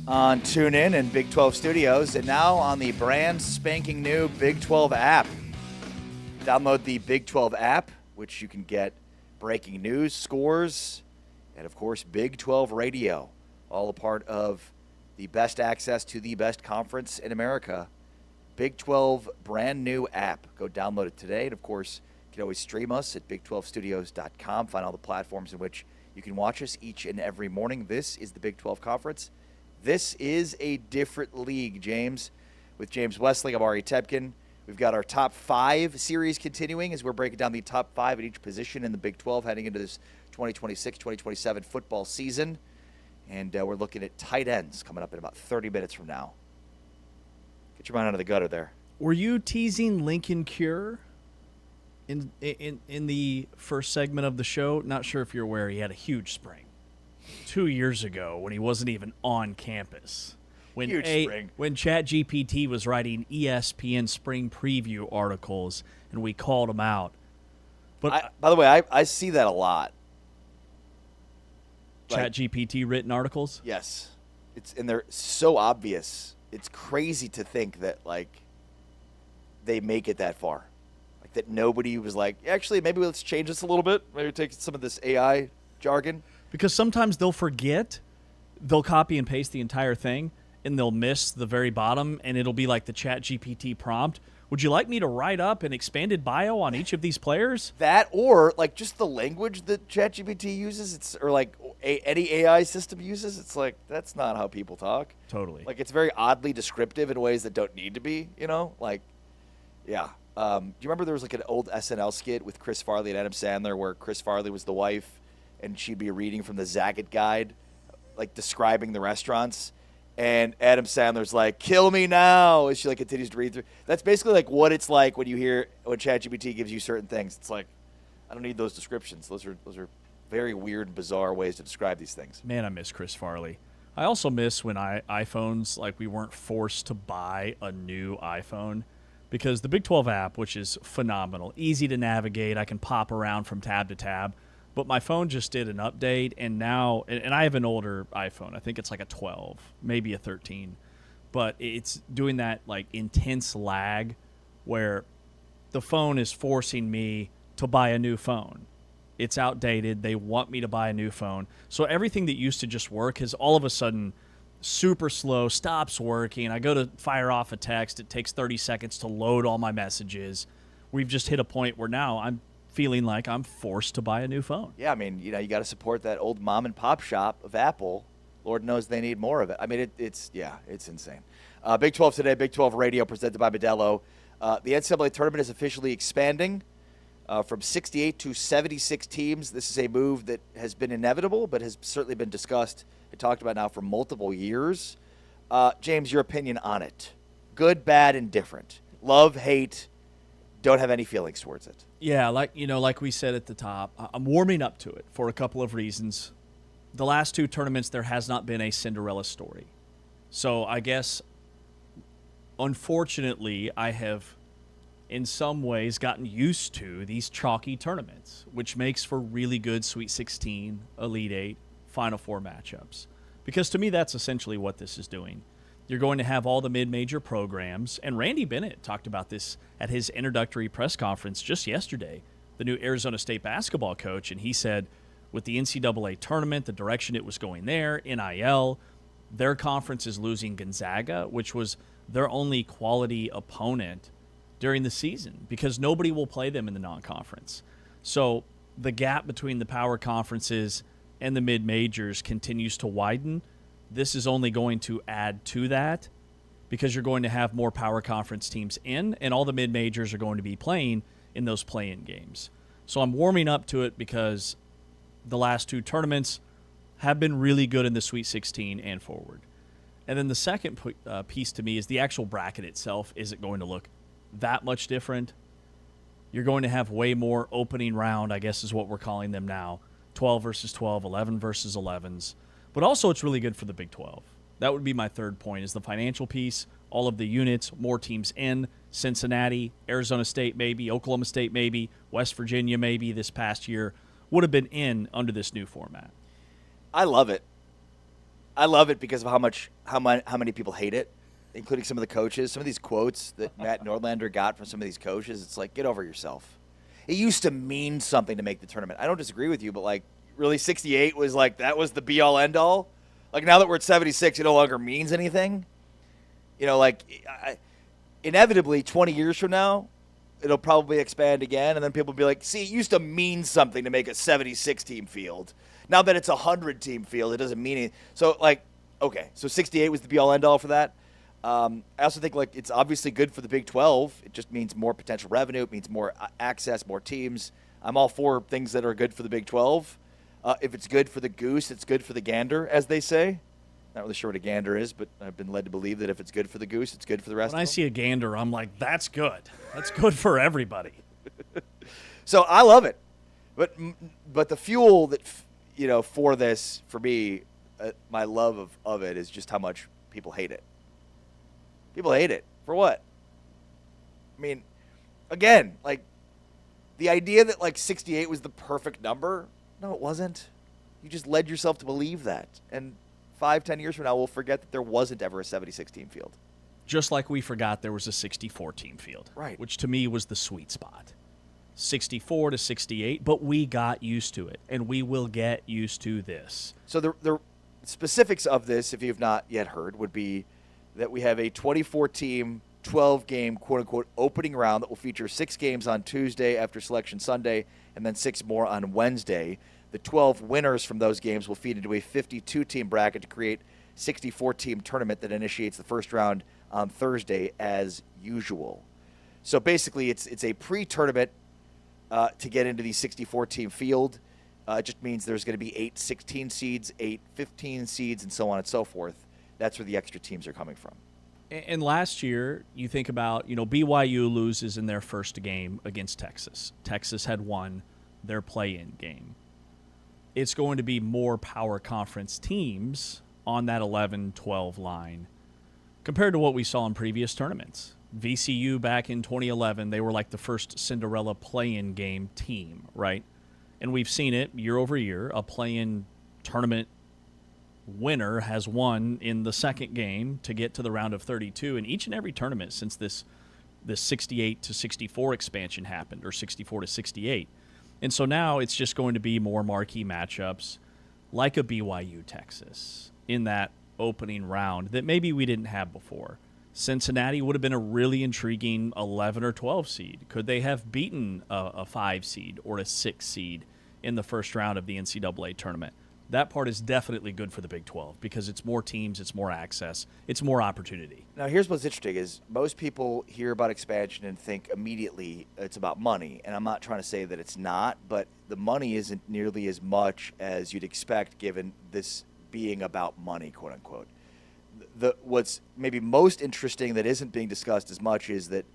on TuneIn and Big 12 Studios, and now on the brand spanking new Big 12 app. Download the Big 12 app, which you can get breaking news, scores, and of course Big 12 Radio, all a part of the best access to the best conference in America. Big 12 brand new app. Go download it today, and of course you can always stream us at big12studios.com. Find all the platforms in which you can watch us each and every morning. This is the Big 12 Conference. This is a different league, James. With James Westling, I'm Ari Tepkin. We've got our top 5 series continuing as we're breaking down the top 5 at each position in the Big 12 heading into this 2026-2027 football season. And we're looking at tight ends coming up in about 30 minutes from now. Get your mind out of the gutter there. Were you teasing Lincoln Cure in the first segment of the show? Not sure if you're aware, he had a huge spring 2 years ago when he wasn't even on campus. When ChatGPT was writing ESPN spring preview articles and we called him out. But by the way, I see that a lot. ChatGPT written articles? Yes. And they're so obvious. It's crazy to think that, like, they make it that far. Like, that nobody was like, actually, maybe let's change this a little bit. Maybe take some of this AI jargon. Because sometimes they'll forget, they'll copy and paste the entire thing, and they'll miss the very bottom, and it'll be like the ChatGPT prompt. Would you like me to write up an expanded bio on each of these players? That, or like just the language that ChatGPT uses, or like any AI system uses. It's like, that's not how people talk. Totally. Like, it's very oddly descriptive in ways that don't need to be, Like, yeah. Do you remember there was like an old SNL skit with Chris Farley and Adam Sandler where Chris Farley was the wife and she'd be reading from the Zagat Guide, like describing the restaurants? And Adam Sandler's like, "Kill me now," as she like continues to read through. That's basically like what it's like when you hear when ChatGPT gives you certain things. It's like, I don't need those descriptions. Those are very weird, bizarre ways to describe these things. Man, I miss Chris Farley. I also miss when iPhones, like we weren't forced to buy a new iPhone, because the Big 12 app, which is phenomenal, easy to navigate, I can pop around from tab to tab. But my phone just did an update, and now, and I have an older iPhone. I think it's like a 12, maybe a 13. But it's doing that like intense lag where the phone is forcing me to buy a new phone. It's outdated. They want me to buy a new phone. So everything that used to just work has all of a sudden super slow, stops working. I go to fire off a text. It takes 30 seconds to load all my messages. We've just hit a point where now I'm feeling like I'm forced to buy a new phone. Yeah, I mean, you got to support that old mom and pop shop of Apple. Lord knows they need more of it. I mean, it's insane. Big 12 today, Big 12 radio presented by Modelo. The NCAA tournament is officially expanding from 68 to 76 teams. This is a move that has been inevitable, but has certainly been discussed and talked about now for multiple years. James, your opinion on it? Good, bad, indifferent. Love, hate, don't have any feelings towards it. Yeah, like we said at the top, I'm warming up to it for a couple of reasons. The last two tournaments, there has not been a Cinderella story. So I guess, unfortunately, I have, in some ways, gotten used to these chalky tournaments, which makes for really good Sweet 16, Elite 8, Final Four matchups. Because to me, that's essentially what this is doing. You're going to have all the mid-major programs, and Randy Bennett talked about this at his introductory press conference just yesterday, the new Arizona State basketball coach, and he said with the NCAA tournament, the direction it was going there, NIL, their conference is losing Gonzaga, which was their only quality opponent during the season because nobody will play them in the non-conference. So the gap between the power conferences and the mid-majors continues to widen. This is only going to add to that because you're going to have more power conference teams in, and all the mid-majors are going to be playing in those play-in games. So I'm warming up to it because the last two tournaments have been really good in the Sweet 16 and forward. And then the second piece to me is the actual bracket itself. Is it going to look that much different? You're going to have way more opening round, I guess is what we're calling them now, 12 versus 12, 11 versus 11s. But also it's really good for the Big 12. That would be my third point, is the financial piece, all of the units, more teams in, Cincinnati, Arizona State maybe, Oklahoma State maybe, West Virginia maybe this past year would have been in under this new format. I love it. I love it because of how many people hate it, including some of the coaches. Some of these quotes that Matt Nordlander got from some of these coaches, it's like, get over yourself. It used to mean something to make the tournament. I don't disagree with you, but like, really 68 was like, that was the be-all, end-all? Like, now that we're at 76, it no longer means anything? Inevitably, 20 years from now, it'll probably expand again, and then people will be like, see, it used to mean something to make a 76-team field. Now that it's a 100-team field, it doesn't mean anything. So, like, okay, so 68 was the be-all, end-all for that. I also think, like, it's obviously good for the Big 12. It just means more potential revenue. It means more access, more teams. I'm all for things that are good for the Big 12. If it's good for the goose, it's good for the gander, as they say. Not really sure what a gander is, but I've been led to believe that if it's good for the goose, it's good for the rest of them. When I see a gander, I'm like, that's good. That's good for everybody. So I love it. But the fuel that, for this, for me, my love of it is just how much people hate it. People hate it. For what? I mean, again, like, the idea that, like, 68 was the perfect number, no, it wasn't. You just led yourself to believe that. And 5-10 years from now, we'll forget that there wasn't ever a 76-team field. Just like we forgot there was a 64-team field. Right. Which, to me, was the sweet spot. 64 to 68, but we got used to it, and we will get used to this. So the specifics of this, if you've not yet heard, would be that we have a 24-team, 12-game, quote-unquote, opening round that will feature 6 games on Tuesday after Selection Sunday and then 6 more on Wednesday. The 12 winners from those games will feed into a 52-team bracket to create 64-team tournament that initiates the first round on Thursday as usual. So basically it's a pre-tournament to get into the 64-team field. It just means there's going to be 8 16 seeds, 8 15 seeds, and so on and so forth. That's where the extra teams are coming from. And last year, you think about, BYU loses in their first game against Texas. Texas had won their play-in game. It's going to be more power conference teams on that 11-12 line compared to what we saw in previous tournaments. VCU back in 2011, they were like the first Cinderella play-in game team, right? And we've seen it year over year. A play-in tournament winner has won in the second game to get to the round of 32 in each and every tournament since this 68 to 64 expansion happened, or 64 to 68. And so now it's just going to be more marquee matchups like a BYU Texas in that opening round that maybe we didn't have before. Cincinnati would have been a really intriguing 11 or 12 seed. Could they have beaten a 5 seed or a 6 seed in the first round of the NCAA tournament? That part is definitely good for the Big 12 because it's more teams, it's more access, it's more opportunity. Now, here's what's interesting is most people hear about expansion and think immediately it's about money. And I'm not trying to say that it's not, but the money isn't nearly as much as you'd expect given this being about money, quote unquote. What's maybe most interesting that isn't being discussed as much is that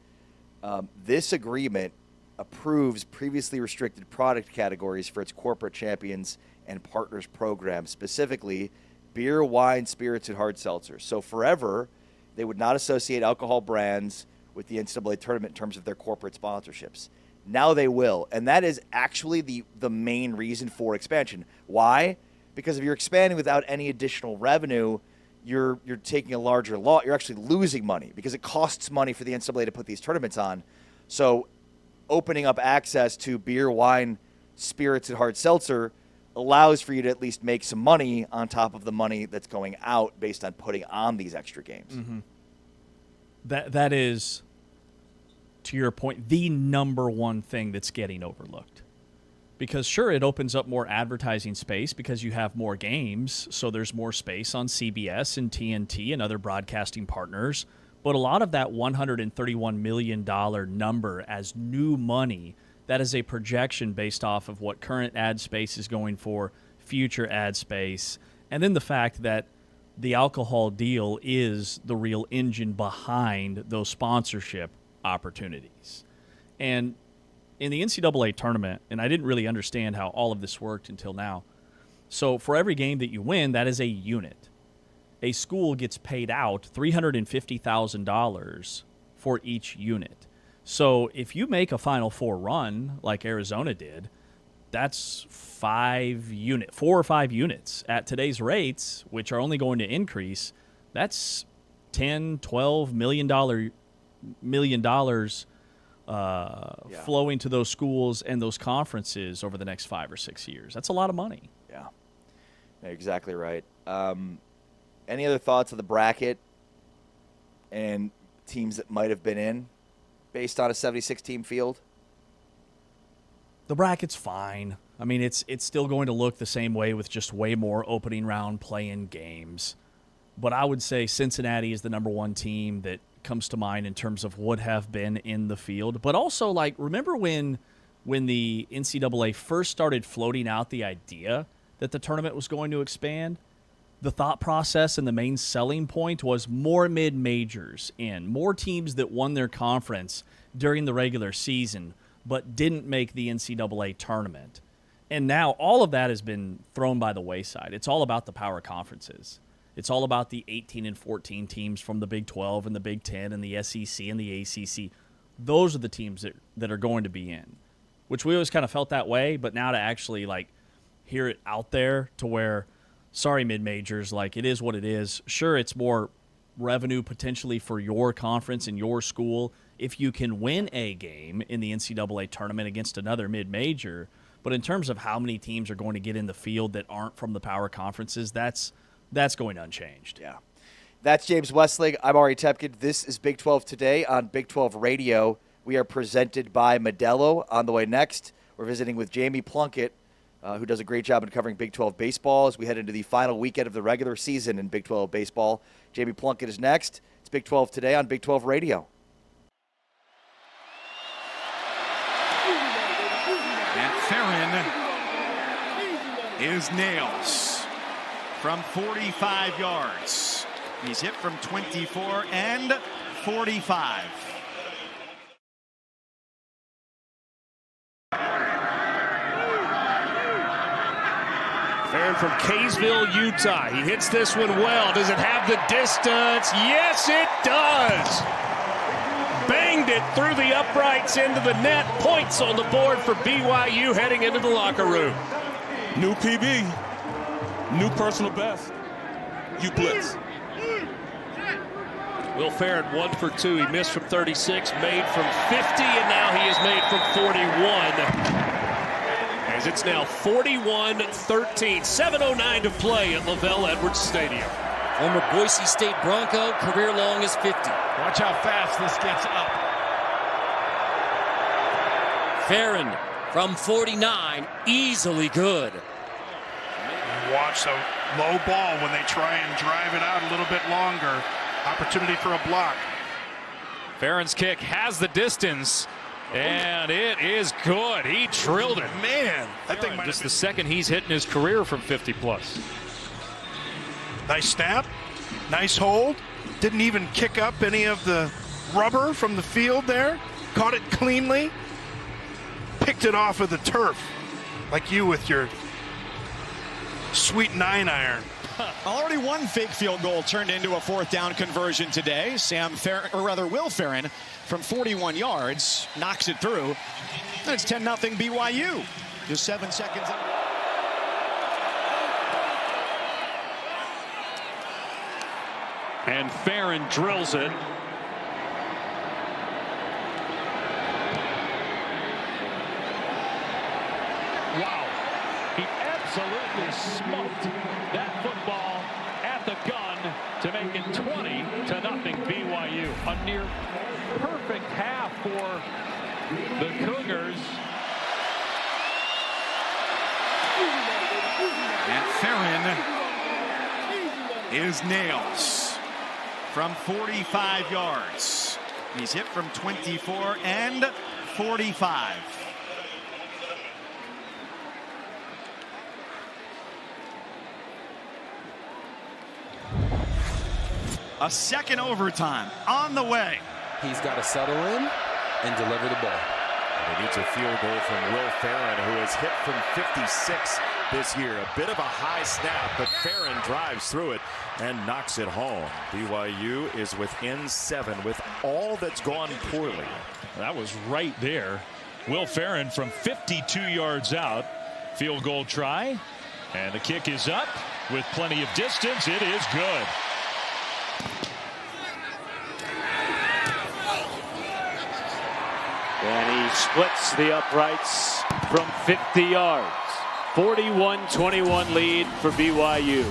this agreement approves previously restricted product categories for its corporate champions and partners programs, specifically beer, wine, spirits, and hard seltzers. So forever, they would not associate alcohol brands with the NCAA tournament in terms of their corporate sponsorships. Now they will, and that is actually the main reason for expansion. Why? Because if you're expanding without any additional revenue, you're taking a larger loss. You're actually losing money because it costs money for the NCAA to put these tournaments on. So opening up access to beer, wine, spirits, and hard seltzer allows for you to at least make some money on top of the money that's going out based on putting on these extra games. Mm-hmm. That is, to your point, the number one thing that's getting overlooked. Because sure, it opens up more advertising space because you have more games, so there's more space on CBS and TNT and other broadcasting partners. But a lot of that $131 million number as new money, that is a projection based off of what current ad space is going for, future ad space, and then the fact that the alcohol deal is the real engine behind those sponsorship opportunities. And in the NCAA tournament, and I didn't really understand how all of this worked until now, so for every game that you win, that is a unit. A school gets paid out $350,000 for each unit. So if you make a Final Four run like Arizona did, that's 4 or 5 units. At today's rates, which are only going to increase, that's $10, $12 million flowing to those schools and those conferences over the next 5 or 6 years. That's a lot of money. Yeah, you're exactly right. Any other thoughts of the bracket and teams that might have been in based on a 76-team field? The bracket's fine. I mean, it's still going to look the same way with just way more opening round play-in games. But I would say Cincinnati is the number one team that comes to mind in terms of would have been in the field. But also, like, remember when the NCAA first started floating out the idea that the tournament was going to expand? The thought process and the main selling point was more mid-majors in, more teams that won their conference during the regular season but didn't make the NCAA tournament. And now all of that has been thrown by the wayside. It's all about the power conferences. It's all about the 18 and 14 teams from the Big 12 and the Big 10 and the SEC and the ACC. Those are the teams that are going to be in, which we always kind of felt that way, but now to actually like hear it out there to where, sorry, mid-majors, like it is what it is. Sure, it's more revenue potentially for your conference and your school if you can win a game in the NCAA tournament against another mid-major. But in terms of how many teams are going to get in the field that aren't from the power conferences, that's going unchanged. Yeah. That's James Westling. I'm Ari Tepkin. This is Big 12 Today on Big 12 Radio. We are presented by Modelo. On the way next, we're visiting with Jamie Plunkett, who does a great job in covering Big 12 baseball as we head into the final weekend of the regular season in Big 12 baseball. Jamie Plunkett is next. It's Big 12 Today on Big 12 Radio. And Farron is nails from 45 yards. He's hit from 24 and 45. Farron from Kaysville, Utah. He hits this one well. Does it have the distance? Yes, it does. Banged it through the uprights into the net. Points on the board for BYU heading into the locker room. New PB. New personal best. You blitz. Will Farron 1 for 2. He missed from 36, made from 50, and now he is made from 41. As it's now 41-13. 7:09 to play at LaVell Edwards Stadium. Former Boise State Bronco, career long is 50. Watch how fast this gets up. Farron from 49, easily good. Watch the low ball when they try and drive it out a little bit longer. Opportunity for a block. Farron's kick has the distance, and it is good. He drilled it. Man, that thing might Just have the second he's hit in his career from 50-plus. nice snap, nice hold. Didn't even kick up any of the rubber from the field there. Caught it cleanly. Picked it off of the turf, like you with your sweet 9-iron. Already one fake field goal turned into a fourth down conversion today. Will Farron from 41 yards knocks it through. And it's 10-0 BYU. Just 7 seconds. And Farron drills it. Wow. He absolutely smoked that football at the gun to make it 20-0 BYU. A near perfect half for the Cougars. And Farron is nails from 45 yards. He's hit from 24 and 45. A second overtime on the way. He's got to settle in and deliver the ball. And he needs a field goal from Will Farron, who has hit from 56 this year. A bit of a high snap, but Farron drives through it and knocks it home. BYU is within 7 with all that's gone poorly. That was right there. Will Farron from 52 yards out. Field goal try. And the kick is up with plenty of distance. It is good. And he splits the uprights from 50 yards. 41-21 lead for BYU.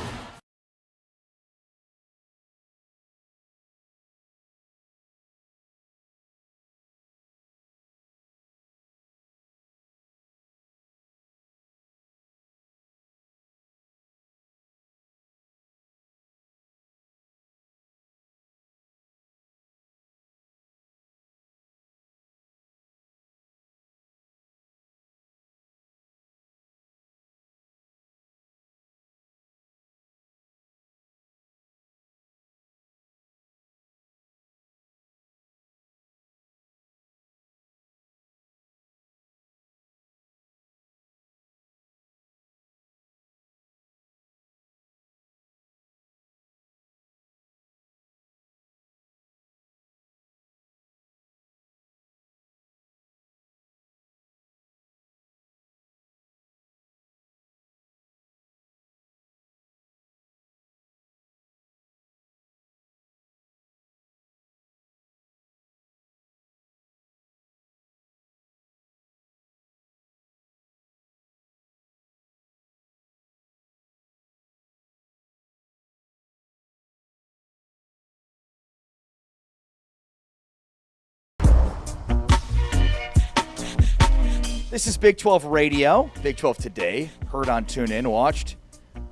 This is Big 12 Radio, Big 12 Today, heard on TuneIn, watched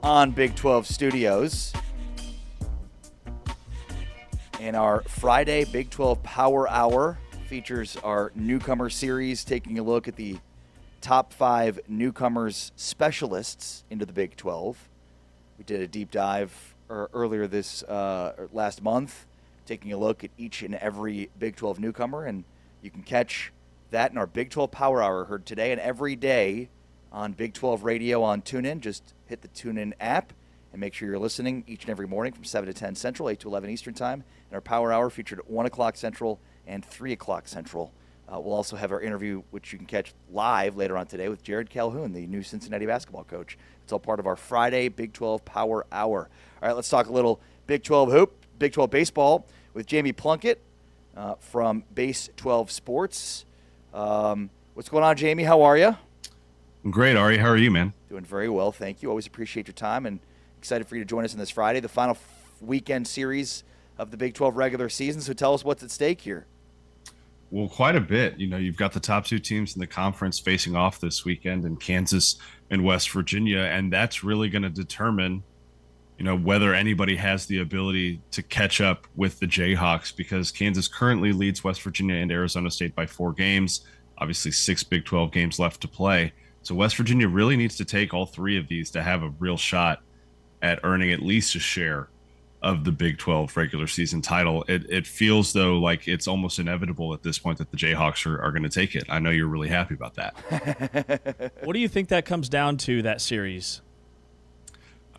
on Big 12 Studios. And our Friday Big 12 Power Hour features our newcomer series, taking a look at the top 5 newcomers specialists into the Big 12. We did a deep dive earlier this last month, taking a look at each and every Big 12 newcomer, and you can catch that in our Big 12 Power Hour, heard today and every day on Big 12 Radio on TuneIn. Just hit the TuneIn app and make sure you're listening each and every morning from 7 to 10 Central, 8 to 11 Eastern Time. And our Power Hour featured at 1 o'clock Central and 3 o'clock Central. We'll also have our interview, which you can catch live later on today, with Jared Calhoun, the new Cincinnati basketball coach. It's all part of our Friday Big 12 Power Hour. All right, let's talk a little Big 12 hoop, Big 12 baseball with Jamie Plunkett from Base 12 Sports. What's going on, Jamie? How are you? I'm great, Ari. How are you, man? Doing very well, thank you. Always appreciate your time and excited for you to join us on this Friday, the final weekend series of the Big 12 regular season. So tell us what's at stake here. Well, quite a bit. You know, you've got the top 2 teams in the conference facing off this weekend in Kansas and West Virginia, and that's really going to determine, you know, whether anybody has the ability to catch up with the Jayhawks, because Kansas currently leads West Virginia and Arizona State by 4 games. Obviously, 6 Big 12 games left to play. So West Virginia really needs to take all 3 of these to have a real shot at earning at least a share of the Big 12 regular season title. It feels, though, like it's almost inevitable at this point that the Jayhawks are going to take it. I know you're really happy about that. What do you think that comes down to, that series?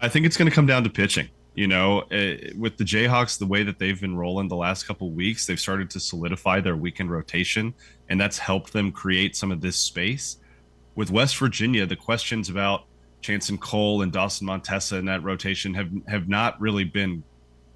I think it's going to come down to pitching. You know, with the Jayhawks, the way that they've been rolling the last couple of weeks, they've started to solidify their weekend rotation, and that's helped them create some of this space. With West Virginia, the questions about Chanson Cole and Dawson Montesa in that rotation have not really been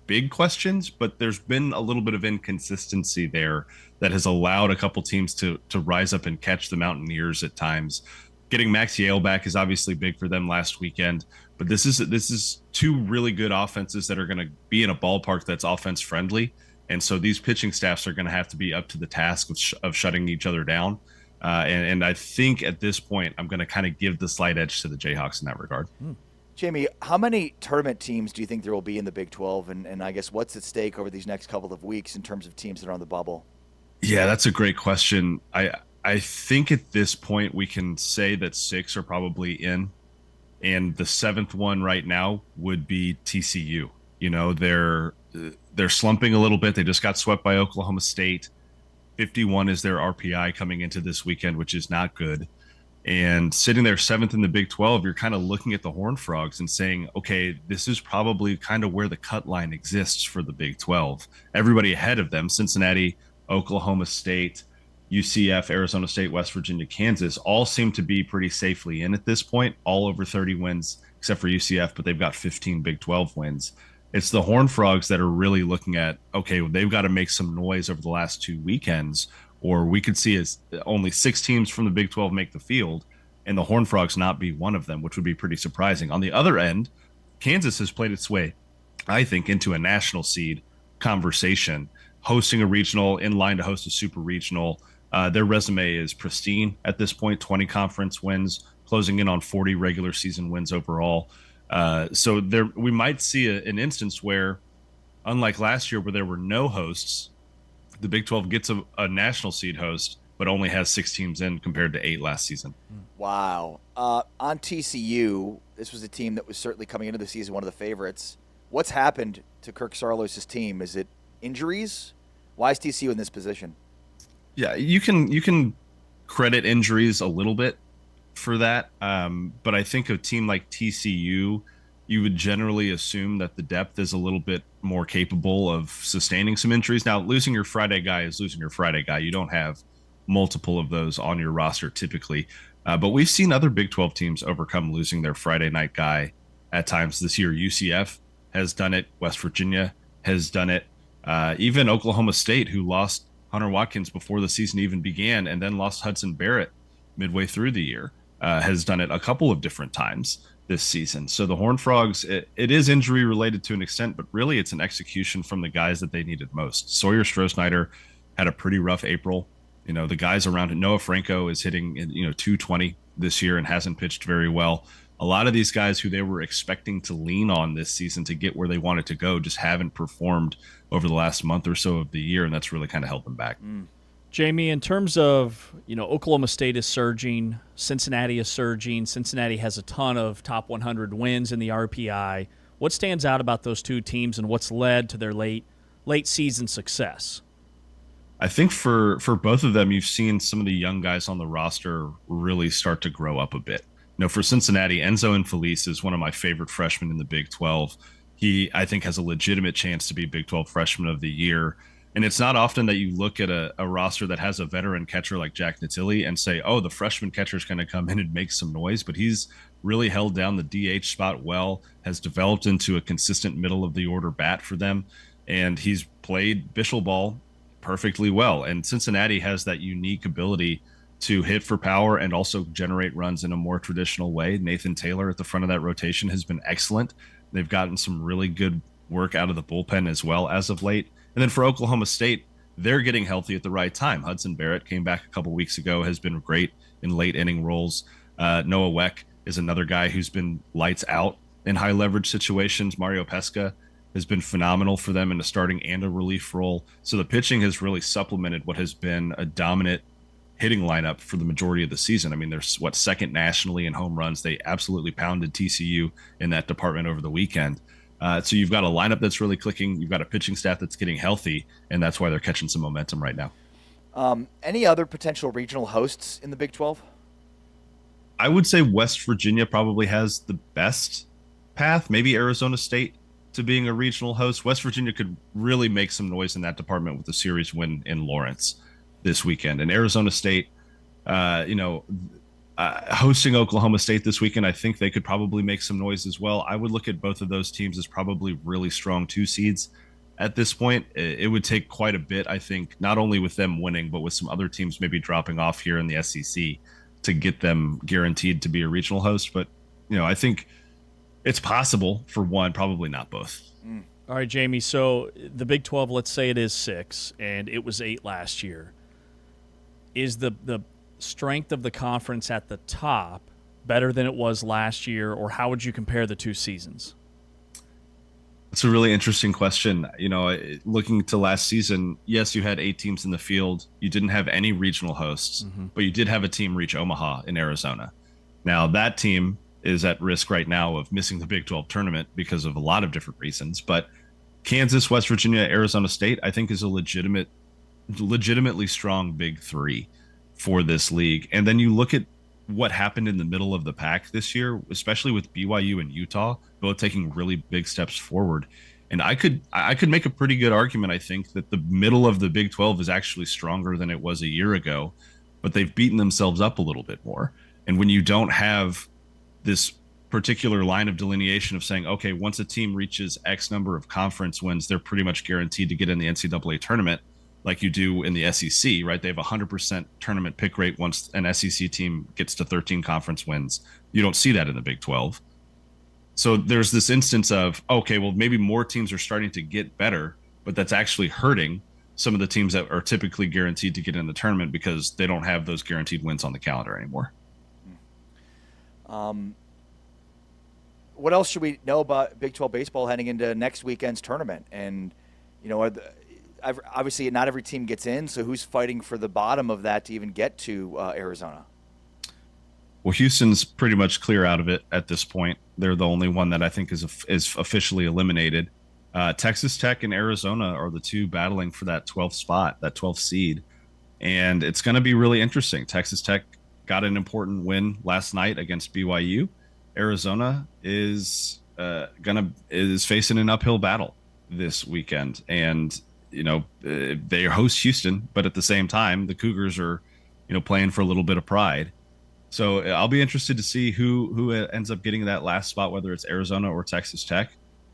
big questions, but there's been a little bit of inconsistency there that has allowed a couple teams to rise up and catch the Mountaineers at times. Getting Max Yale back is obviously big for them last weekend, but this is 2 really good offenses that are going to be in a ballpark that's offense friendly, and so these pitching staffs are going to have to be up to the task of shutting each other down. And I think at this point, I'm going to kind of give the slight edge to the Jayhawks in that regard. Jamie, how many tournament teams do you think there will be in the Big 12? And I guess what's at stake over these next couple of weeks in terms of teams that are on the bubble? Yeah, that's a great question. I think at this point we can say that 6 are probably in, and the 7th one right now would be TCU. You know, they're slumping a little bit. They just got swept by Oklahoma State. 51 is their RPI coming into this weekend, which is not good. And sitting there 7th in the Big 12, you're kind of looking at the Horned Frogs and saying, okay, this is probably kind of where the cut line exists for the Big 12. Everybody ahead of them, Cincinnati, Oklahoma State, UCF, Arizona State, West Virginia, Kansas, all seem to be pretty safely in at this point, all over 30 wins, except for UCF, but they've got 15 Big 12 wins. It's the Horned Frogs that are really looking at, okay, they've got to make some noise over the last 2 weekends, or we could see as only 6 teams from the Big 12 make the field, and the Horned Frogs not be one of them, which would be pretty surprising. On the other end, Kansas has played its way, I think, into a national seed conversation, hosting a regional, in line to host a super regional. Their resume is pristine at this point, 20 conference wins, closing in on 40 regular season wins overall. So we might see an instance where, unlike last year where there were no hosts, the Big 12 gets a national seed host, but only has 6 teams in compared to 8 last season. Wow. On TCU, this was a team that was certainly coming into the season one of the favorites. What's happened to Kirk Saarloos' team? Is it injuries? Why is TCU in this position? Yeah, you can credit injuries a little bit for that, but I think a team like TCU, you would generally assume that the depth is a little bit more capable of sustaining some injuries. Now, losing your Friday guy is losing your Friday guy. You don't have multiple of those on your roster typically, but we've seen other Big 12 teams overcome losing their Friday night guy at times this year. UCF has done it. West Virginia has done it. Even Oklahoma State, who lost Hunter Watkins before the season even began and then lost Hudson Barrett midway through the year, has done it a couple of different times this season. So the Horned Frogs, it is injury related to an extent, but really it's an execution from the guys that they needed most. Sawyer Stroh-Snyder had a pretty rough April The guys around it. Noah Franco is hitting 220 this year and hasn't pitched very well. A lot of these guys who they were expecting to lean on this season to get where they wanted to go just haven't performed over the last month or so of the year, and that's really kind of held them back. Jamie, in terms of, Oklahoma State is surging, Cincinnati is surging. Cincinnati has a ton of top 100 wins in the RPI. What stands out about those two teams and what's led to their late season success? I think for both of them, you've seen some of the young guys on the roster really start to grow up a bit. For Cincinnati, Enzo Infelice is one of my favorite freshmen in the Big 12. He, I think, has a legitimate chance to be Big 12 Freshman of the Year. And it's not often that you look at a roster that has a veteran catcher like Jack Natili and say, oh, the freshman catcher is going to come in and make some noise. But he's really held down the DH spot well, has developed into a consistent middle-of-the-order bat for them, and he's played Bishop ball perfectly well. And Cincinnati has that unique ability to hit for power and also generate runs in a more traditional way. Nathan Taylor at the front of that rotation has been excellent. They've gotten some really good work out of the bullpen as well as of late. And then for Oklahoma State, they're getting healthy at the right time. Hudson Barrett came back a couple weeks ago, has been great in late inning roles. Noah Weck is another guy who's been lights out in high leverage situations. Mario Pesca has been phenomenal for them in a starting and a relief role. So the pitching has really supplemented what has been a dominant hitting lineup for the majority of the season. I mean, they're second nationally in home runs. They absolutely pounded TCU in that department over the weekend. So you've got a lineup that's really clicking. You've got a pitching staff that's getting healthy, and that's why they're catching some momentum right now. Any other potential regional hosts in the Big 12? I would say West Virginia probably has the best path, maybe Arizona State to being a regional host. West Virginia could really make some noise in that department with the series win in Lawrence this weekend. And Arizona State, hosting Oklahoma State this weekend, I think they could probably make some noise as well. I would look at both of those teams as probably really strong 2 seeds at this point. It would take quite a bit, I think, not only with them winning, but with some other teams maybe dropping off here in the SEC to get them guaranteed to be a regional host. But, I think it's possible for one, probably not both. All right, Jamie, so the Big 12, let's say it is 6, and it was 8 last year. Is the strength of the conference at the top better than it was last year, or how would you compare the 2 seasons? It's a really interesting question. Looking to last season, yes, you had 8 teams in the field. You didn't have any regional hosts, but you did have a team reach Omaha in Arizona. Now, that team is at risk right now of missing the Big 12 tournament because of a lot of different reasons. But Kansas, West Virginia, Arizona State, I think is a legitimately strong Big 3 for this league. And then you look at what happened in the middle of the pack this year, especially with BYU and Utah, both taking really big steps forward. And I could make a pretty good argument, I think, that the middle of the Big 12 is actually stronger than it was a year ago, but they've beaten themselves up a little bit more. And when you don't have this particular line of delineation of saying, okay, once a team reaches X number of conference wins, they're pretty much guaranteed to get in the NCAA tournament, like you do in the SEC, right? They have 100% tournament pick rate once an SEC team gets to 13 conference wins. You don't see that in the Big 12. So there's this instance of, okay, well, maybe more teams are starting to get better, but that's actually hurting some of the teams that are typically guaranteed to get in the tournament because they don't have those guaranteed wins on the calendar anymore. What else should we know about Big 12 baseball heading into next weekend's tournament? And, obviously not every team gets in, so who's fighting for the bottom of that to even get to Arizona? Well, Houston's pretty much clear out of it at this point. They're the only one that I think is officially eliminated. Texas Tech and Arizona are the two battling for that 12th spot, that 12th seed. And it's going to be really interesting. Texas Tech got an important win last night against BYU. Arizona is facing an uphill battle this weekend. And, they host Houston, but at the same time, the Cougars are, playing for a little bit of pride. So I'll be interested to see who ends up getting that last spot, whether it's Arizona or Texas Tech.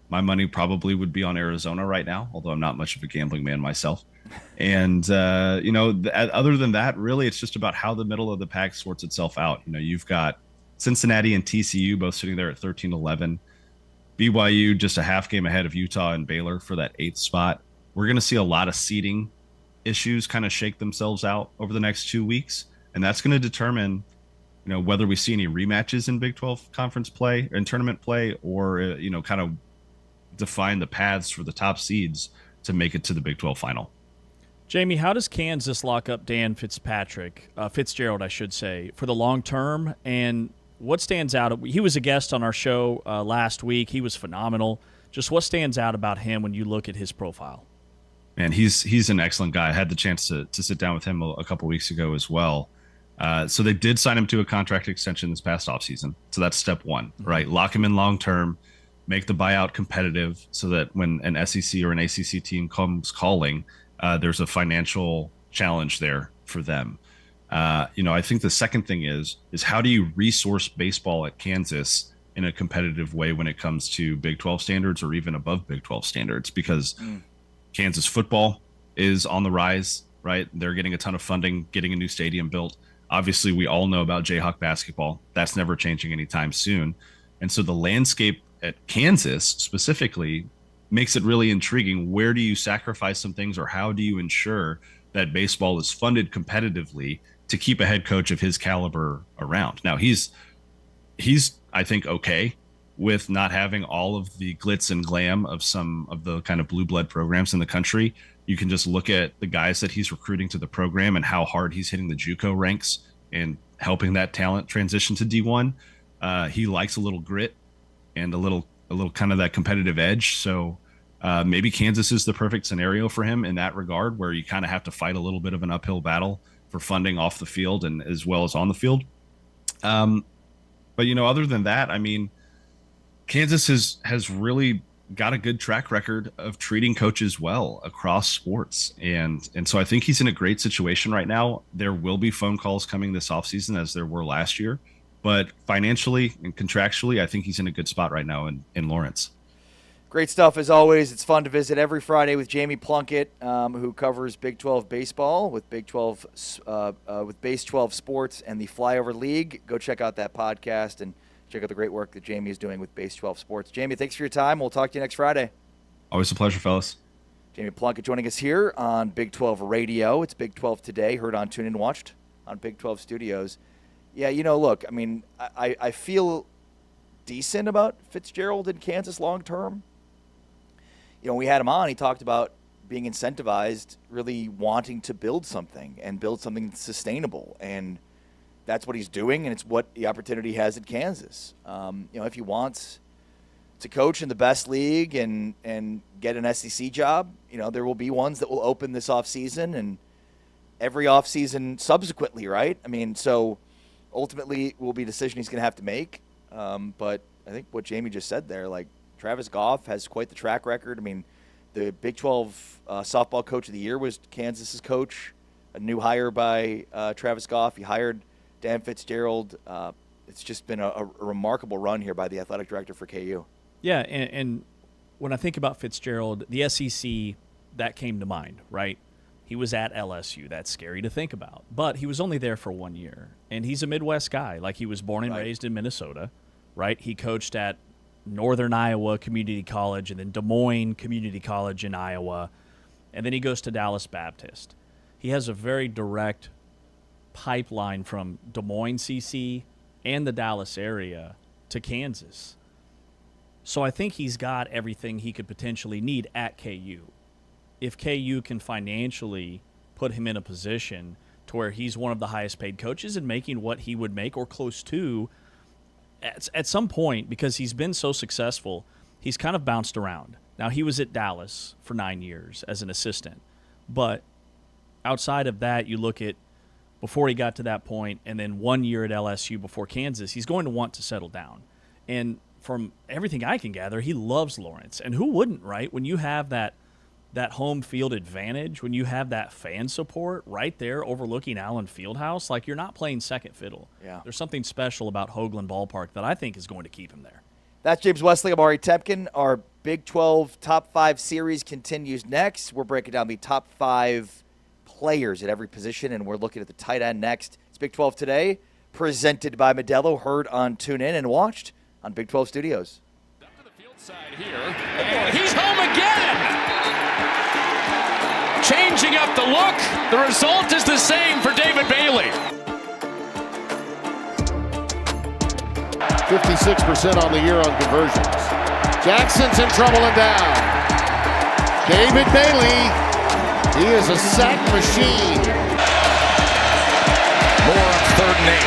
My money probably would be on Arizona right now, although I'm not much of a gambling man myself. And, other than that, really, it's just about how the middle of the pack sorts itself out. You've got Cincinnati and TCU both sitting there at 13-11. BYU just a half game ahead of Utah and Baylor for that 8th spot. We're going to see a lot of seeding issues kind of shake themselves out over the next 2 weeks, and that's going to determine, whether we see any rematches in Big 12 conference play and tournament play, or kind of define the paths for the top seeds to make it to the Big 12 final. Jamie, how does Kansas lock up Dan Fitzgerald, I should say, for the long term? And what stands out? He was a guest on our show last week. He was phenomenal. Just what stands out about him when you look at his profile? Man, he's an excellent guy. I had the chance to sit down with him a couple weeks ago as well. So they did sign him to a contract extension this past offseason. So that's step one, right? Lock him in long term, make the buyout competitive so that when an SEC or an ACC team comes calling, there's a financial challenge there for them. I think the second thing is how do you resource baseball at Kansas in a competitive way when it comes to Big 12 standards or even above Big 12 standards? Because Kansas football is on the rise, right? They're getting a ton of funding, getting a new stadium built. Obviously, we all know about Jayhawk basketball. That's never changing anytime soon. And so the landscape at Kansas specifically makes it really intriguing. Where do you sacrifice some things, or how do you ensure that baseball is funded competitively to keep a head coach of his caliber around? Now, he's I think, okay with not having all of the glitz and glam of some of the kind of blue blood programs in the country. You can just look at the guys that he's recruiting to the program and how hard he's hitting the JUCO ranks and helping that talent transition to D1. He likes a little grit and a little kind of that competitive edge. So maybe Kansas is the perfect scenario for him in that regard, where you kind of have to fight a little bit of an uphill battle for funding off the field and as well as on the field. But other than that, I mean, Kansas has really got a good track record of treating coaches well across sports. And so I think he's in a great situation right now. There will be phone calls coming this offseason as there were last year, but financially and contractually, I think he's in a good spot right now in Lawrence. Great stuff as always. It's fun to visit every Friday with Jamie Plunkett, who covers Big 12 baseball with Big 12 with Base 12 Sports and the Flyover League. Go check out that podcast and check out the great work that Jamie is doing with Base 12 Sports. Jamie, thanks for your time. We'll talk to you next Friday. Always a pleasure, fellas. Jamie Plunkett joining us here on Big 12 Radio. It's Big 12 Today, heard on TuneIn, watched on Big 12 Studios. Yeah, look, I mean, I feel decent about Fitzgerald in Kansas long term. We had him on. He talked about being incentivized, really wanting to build something and build something sustainable. And that's what he's doing, and it's what the opportunity has at Kansas. If he wants to coach in the best league and get an SEC job, there will be ones that will open this offseason and every offseason subsequently, right? I mean, so ultimately it will be a decision he's going to have to make. But I think what Jamie just said there, like, Travis Goff has quite the track record. I mean, the Big 12 softball coach of the year was Kansas's coach, a new hire by Travis Goff. He hired Dan Fitzgerald. It's just been a remarkable run here by the athletic director for KU. Yeah, and when I think about Fitzgerald, the SEC, that came to mind, right? He was at LSU. That's scary to think about. But he was only there for 1 year, and he's a Midwest guy. Like, he was born and raised in Minnesota, right? He coached at Northern Iowa Community College and then Des Moines Community College in Iowa, and then he goes to Dallas Baptist. He has a very direct pipeline from Des Moines CC and the Dallas area to Kansas. So I think he's got everything he could potentially need at KU. If KU can financially put him in a position to where he's one of the highest paid coaches and making what he would make or close to at some point, because he's been so successful, he's kind of bounced around. Now, he was at Dallas for 9 years as an assistant, but outside of that, you look at before he got to that point and then 1 year at LSU before Kansas, he's going to want to settle down. And from everything I can gather, he loves Lawrence. And who wouldn't, right? When you have that home field advantage, when you have that fan support right there overlooking Allen Fieldhouse, like, you're not playing second fiddle. Yeah. There's something special about Hoagland Ballpark that I think is going to keep him there. That's James Wesley. I'm Ari Tepkin. Our Big 12 Top 5 series continues next. We're breaking down the top 5 players at every position, and we're looking at the tight end next. It's Big 12 Today, presented by Modelo, heard on TuneIn and watched on Big 12 Studios. Up to the field side here, and he's home again! changing up the look. The result is the same for David Bailey. 56% on the year on conversions. Jackson's in trouble and down. David Bailey, he is a sack machine. More on 3rd and 8.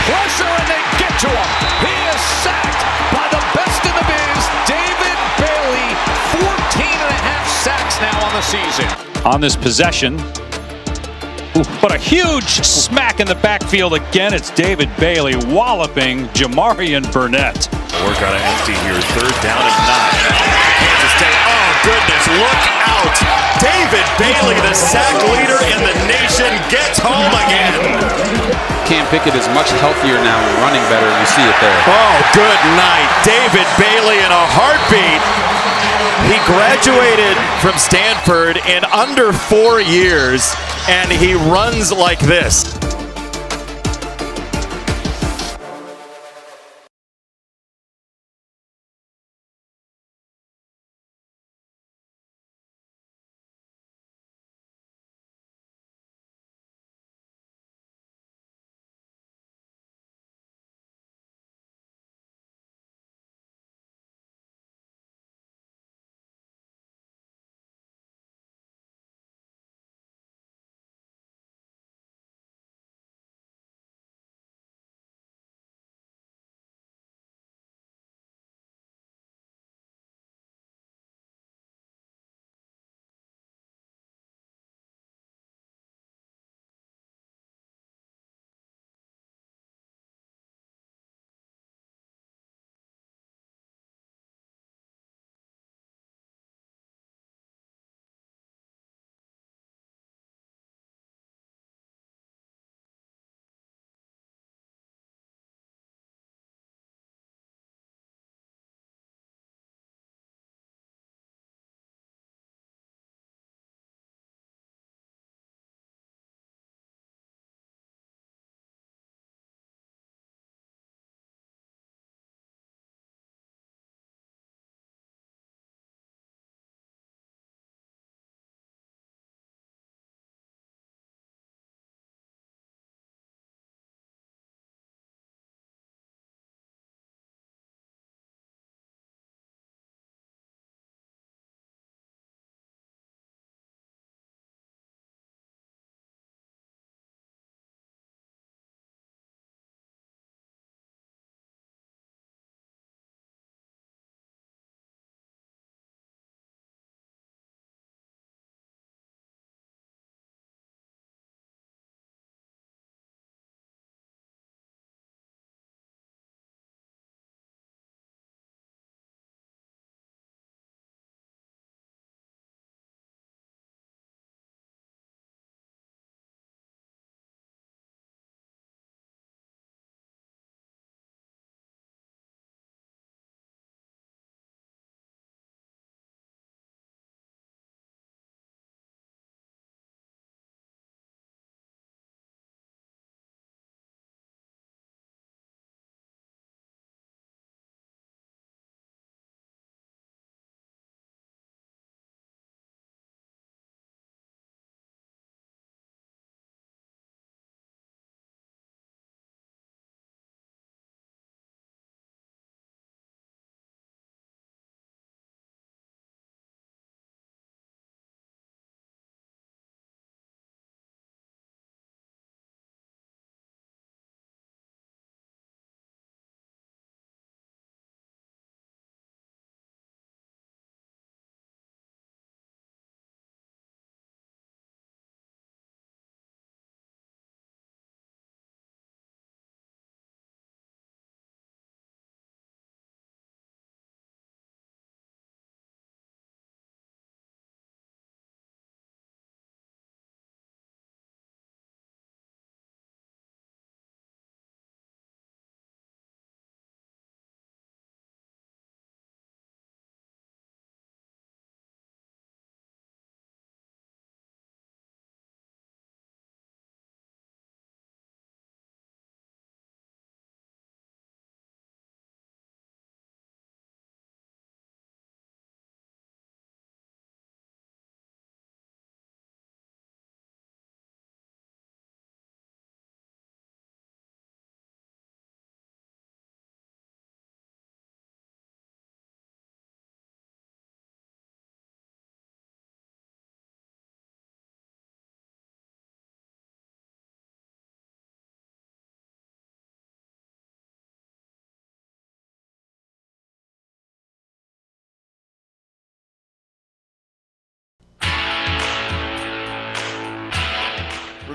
Pressure and they get to him. He is sacked by the best in the biz, David Bailey. 14 and a half sacks now on the season. On this possession, but a huge smack in the backfield again. It's David Bailey walloping Jamarian Burnett. Work on an empty here. 3rd down and 9. Kansas State. Oh, goodness. Look out. David Bailey, the sack leader in the nation, gets home again. Cam Pickett is much healthier now and running better. You see it there. Oh, good night. David Bailey in a heartbeat. He graduated from Stanford in under 4 years, and he runs like this.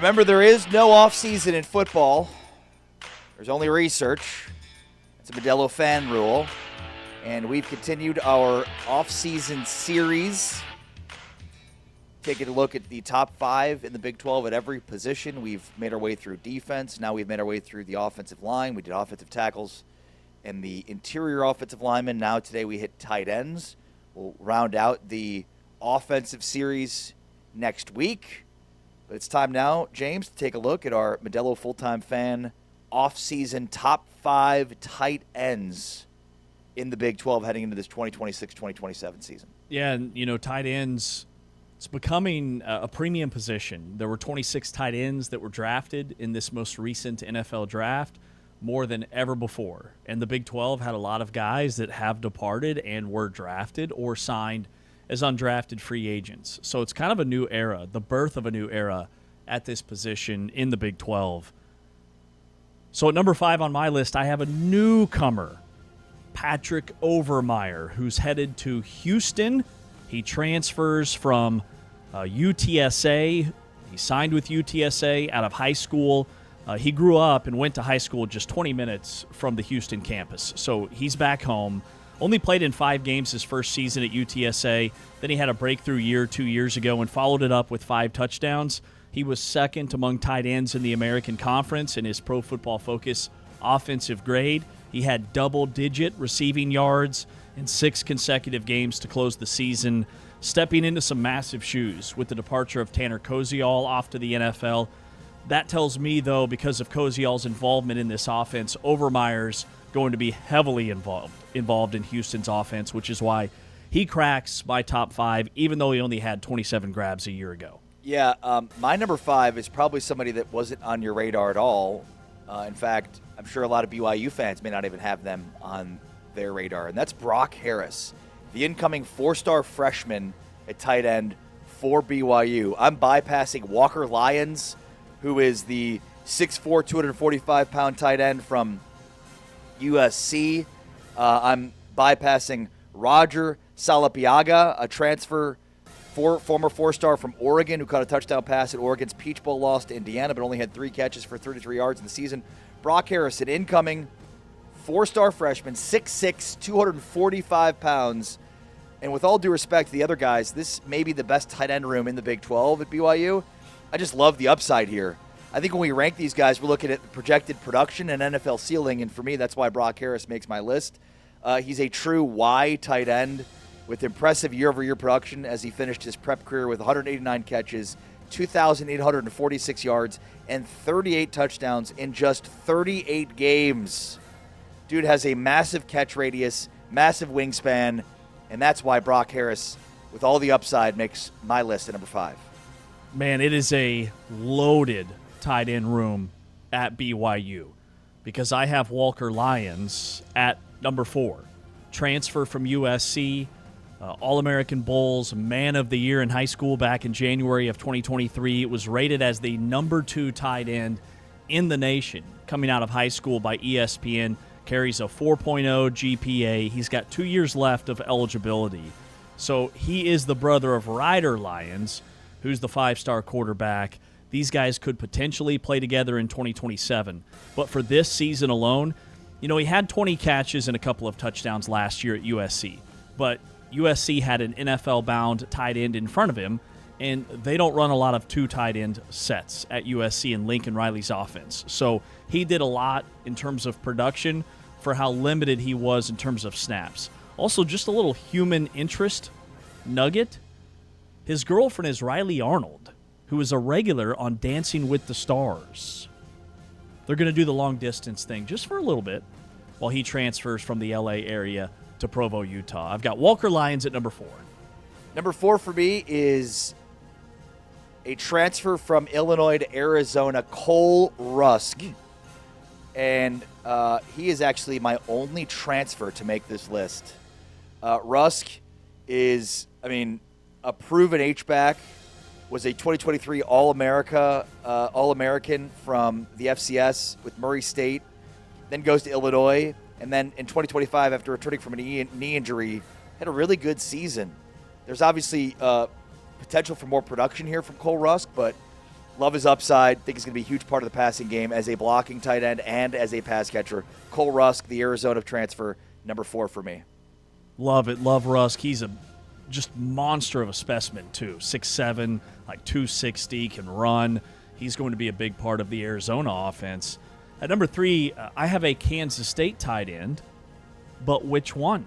Remember, there is no offseason in football. There's only research. It's a Modelo fan rule. And we've continued our offseason series, taking a look at the top 5 in the Big 12 at every position. We've made our way through defense. Now we've made our way through the offensive line. We did offensive tackles and the interior offensive linemen. Now today we hit tight ends. We'll round out the offensive series next week. But it's time now, James, to take a look at our Modelo Full-Time Fan offseason top 5 tight ends in the Big 12 heading into this 2026-2027 season. Yeah, and, tight ends, it's becoming a premium position. There were 26 tight ends that were drafted in this most recent NFL draft, more than ever before. And the Big 12 had a lot of guys that have departed and were drafted or signed as undrafted free agents. So it's kind of a new era, the birth of a new era at this position in the Big 12. So at number 5 on my list, I have a newcomer, Patrick Overmeyer, who's headed to Houston. He transfers from UTSA. He signed with UTSA out of high school. He grew up and went to high school just 20 minutes from the Houston campus. So he's back home. Only played in 5 games his first season at UTSA. Then he had a breakthrough year 2 years ago and followed it up with 5 touchdowns. He was second among tight ends in the American Conference in his Pro Football Focus offensive grade. He had double-digit receiving yards in 6 consecutive games to close the season, stepping into some massive shoes with the departure of Tanner Koziol off to the NFL. That tells me, though, because of Koziol's involvement in this offense, Overmeyer's going to be heavily involved in Houston's offense, which is why he cracks my top 5, even though he only had 27 grabs a year ago. Yeah, my number 5 is probably somebody that wasn't on your radar at all. In fact, I'm sure a lot of BYU fans may not even have them on their radar, and that's Brock Harris, the incoming 4-star freshman at tight end for BYU. I'm bypassing Walker Lyons, who is the 6'4", 245-pound tight end from USC. I'm bypassing Roger Salapiaga, a transfer former 4-star from Oregon who caught a touchdown pass at Oregon's Peach Bowl loss to Indiana, but only had 3 catches for 33 yards in the season. Brock Harris, an incoming 4-star freshman, 6'6", 245 pounds. And with all due respect to the other guys, this may be the best tight end room in the Big 12 at BYU. I just love the upside here. I think when we rank these guys, we're looking at projected production and NFL ceiling, and for me, that's why Brock Harris makes my list. He's a true Y tight end with impressive year-over-year production as he finished his prep career with 189 catches, 2,846 yards, and 38 touchdowns in just 38 games. Dude has a massive catch radius, massive wingspan, and that's why Brock Harris, with all the upside, makes my list at number 5. Man, it is a loaded tight end room at BYU because I have Walker Lyons at number 4. Transfer from USC, All-American Bowls, Man of the Year in high school back in January of 2023. It was rated as the number 2 tight end in the nation coming out of high school by ESPN. Carries a 4.0 GPA. He's got 2 years left of eligibility. So he is the brother of Ryder Lyons, who's the 5-star quarterback. These guys could potentially play together in 2027. But for this season alone, he had 20 catches and a couple of touchdowns last year at USC. But USC had an NFL-bound tight end in front of him, and they don't run a lot of 2 tight end sets at USC in Lincoln Riley's offense. So he did a lot in terms of production for how limited he was in terms of snaps. Also, just a little human interest nugget. His girlfriend is Riley Arnold, who is a regular on Dancing with the Stars. They're going to do the long-distance thing just for a little bit while he transfers from the L.A. area to Provo, Utah. I've got Walker Lyons at number 4. Number 4 for me is a transfer from Illinois to Arizona, Cole Rusk. And he is actually my only transfer to make this list. Rusk is, a proven H-back, was a 2023 All-American from the FCS with Murray State, then goes to Illinois, and then in 2025, after returning from a knee injury, had a really good season. There's obviously potential for more production here from Cole Rusk, but Love his upside. Think he's going to be a huge part of the passing game as a blocking tight end and as a pass catcher. Cole Rusk, the Arizona transfer, number 4 for me. Love it. Love Rusk. He's a just monster of a specimen, too. 6'7", like 260, can run. He's going to be a big part of the Arizona offense. At number 3, I have a Kansas State tight end, but which one?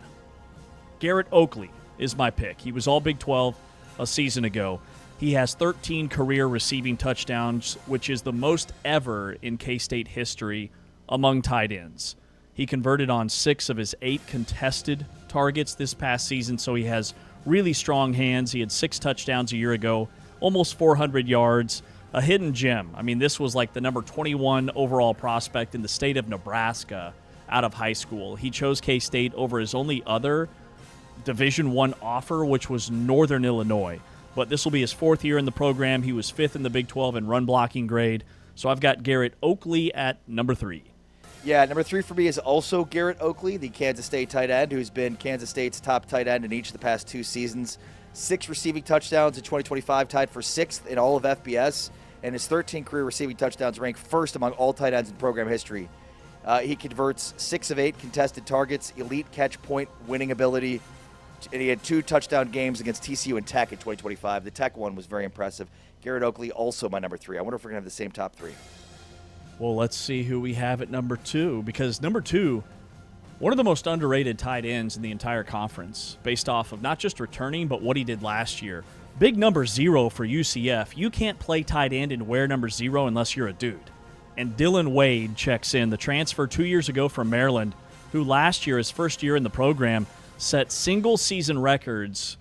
Garrett Oakley is my pick. He was all Big 12 a season ago. He has 13 career receiving touchdowns, which is the most ever in K-State history among tight ends. He converted on 6 of his 8 contested targets this past season, so he has really strong hands. He had 6 touchdowns a year ago, almost 400 yards, a hidden gem. I mean, this was like the number 21 overall prospect in the state of Nebraska out of high school. He chose K-State over his only other Division I offer, which was Northern Illinois. But this will be his 4th year in the program. He was 5th in the Big 12 in run blocking grade. So I've got Garrett Oakley at number 3. Yeah, number 3 for me is also Garrett Oakley, the Kansas State tight end, who's been Kansas State's top tight end in each of the past 2 seasons. 6 receiving touchdowns in 2025, tied for 6th in all of FBS, and his 13 career receiving touchdowns rank 1st among all tight ends in program history. He converts 6 of 8 contested targets, elite catch point winning ability, and he had 2 touchdown games against TCU and Tech in 2025. The Tech one was very impressive. Garrett Oakley, also my number 3. I wonder if we're going to have the same top 3. Well, let's see who we have at number 2, because number 2, one of the most underrated tight ends in the entire conference, based off of not just returning, but what he did last year. Big number 0 for UCF. You can't play tight end and wear number 0 unless you're a dude. And Dylan Wade checks in, the transfer 2 years ago from Maryland, who last year, his first year in the program, set single-season records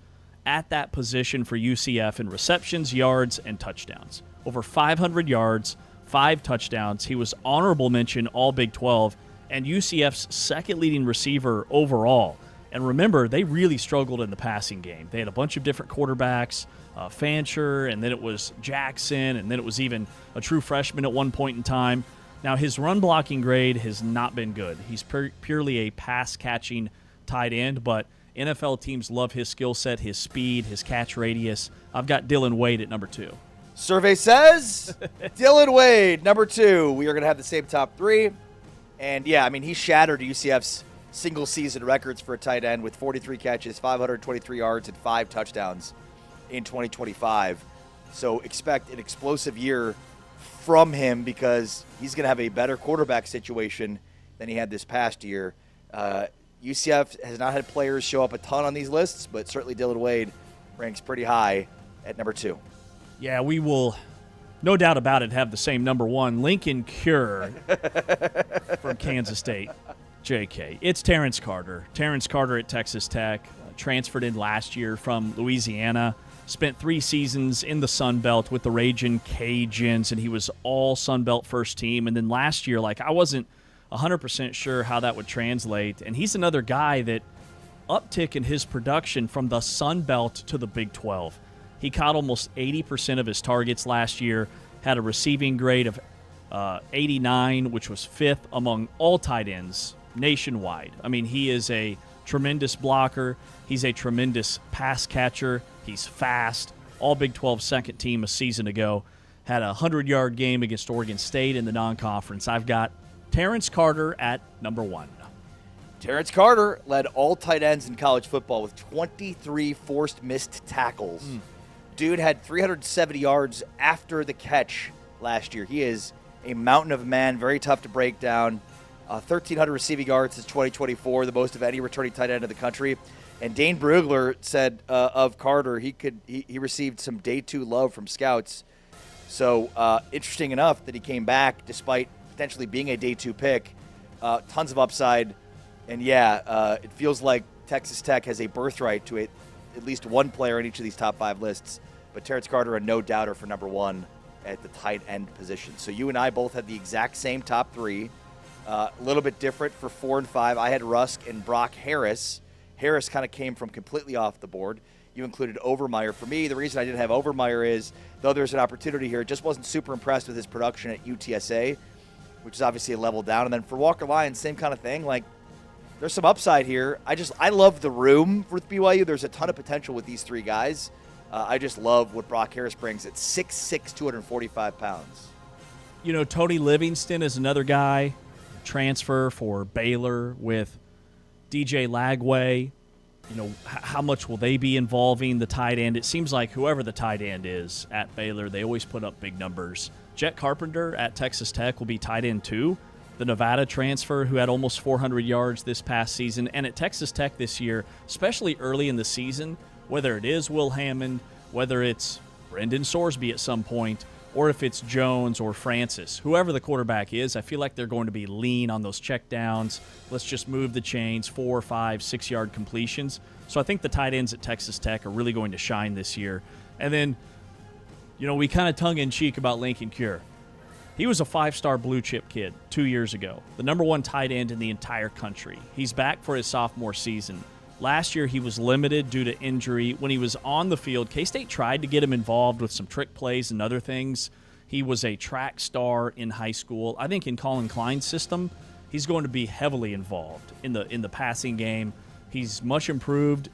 at that position for UCF in receptions, yards, and touchdowns. Over 500 yards, 5 touchdowns. He was honorable mention All Big 12 and UCF's second leading receiver overall. And remember, they really struggled in the passing game. They had a bunch of different quarterbacks, Fancher, and then it was Jackson, and then it was even a true freshman at one point in time. Now, his run blocking grade has not been good. He's purely a pass-catching tight end, but NFL teams love his skill set, his speed, his catch radius. I've got Dylan Wade at number 2. Survey says Dylan Wade, number 2. We are going to have the same top 3. And, yeah, I mean, he shattered UCF's single-season records for a tight end with 43 catches, 523 yards, and 5 touchdowns in 2025. So expect an explosive year from him because he's going to have a better quarterback situation than he had this past year. UCF has not had players show up a ton on these lists, but certainly Dylan Wade ranks pretty high at number 2. Yeah, we will, no doubt about it, have the same number 1. Lincoln Cure from Kansas State. JK. It's Terrence Carter. Terrence Carter at Texas Tech, transferred in last year from Louisiana, spent 3 seasons in the Sun Belt with the Ragin' Cajuns, and he was all Sun Belt first team. And then last year, I wasn't 100% sure how that would translate. And he's another guy that uptick in his production from the Sun Belt to the Big 12. He caught almost 80% of his targets last year, had a receiving grade of 89, which was 5th among all tight ends nationwide. I mean, he is a tremendous blocker. He's a tremendous pass catcher. He's fast. All Big 12 second team a season ago. Had a 100-yard game against Oregon State in the non-conference. I've got Terrence Carter at number 1. Terrence Carter led all tight ends in college football with 23 forced missed tackles. Dude had 370 yards after the catch last year. He is a mountain of a man, very tough to break down. 1,300 receiving yards since 2024, the most of any returning tight end in the country. And Dane Brugler said of Carter, he received some day 2 love from scouts. So interesting enough that he came back despite potentially being a day 2 pick. Tons of upside. And it feels like Texas Tech has a birthright to at least one player in each of these top 5 lists. But Terrence Carter, a no-doubter for number 1 at the tight end position. So you and I both had the exact same top 3. A little bit different for 4 and 5. I had Rusk and Brock Harris. Harris kind of came from completely off the board. You included Overmeyer. For me, the reason I didn't have Overmeyer is, though there's an opportunity here, just wasn't super impressed with his production at UTSA, which is obviously a level down. And then for Walker Lyons, same kind of thing. There's some upside here. I love the room with BYU. There's a ton of potential with these 3 guys. I just love what Brock Harris brings at 6'6", 245 pounds. You know, Tony Livingston is another guy, transfer for Baylor with DJ Lagway. You know, how much will they be involving the tight end? It seems like whoever the tight end is at Baylor, they always put up big numbers. Jet Carpenter at Texas Tech will be tight end too. The Nevada transfer who had almost 400 yards this past season. And at Texas Tech this year, especially early in the season, whether it is Will Hammond, whether it's Brendan Sorsby at some point, or if it's Jones or Francis, whoever the quarterback is, I feel like they're going to be lean on those check downs. Let's just move the chains, 4, 5, 6-yard completions. So I think the tight ends at Texas Tech are really going to shine this year. And then, you know, we kind of tongue-in-cheek about Lincoln Cure. He was a 5-star blue-chip kid 2 years ago, the number 1 tight end in the entire country. He's back for his sophomore season. Last year, he was limited due to injury. When he was on the field, K-State tried to get him involved with some trick plays and other things. He was a track star in high school. I think in Colin Klein's system, he's going to be heavily involved in the passing game. He's much improved.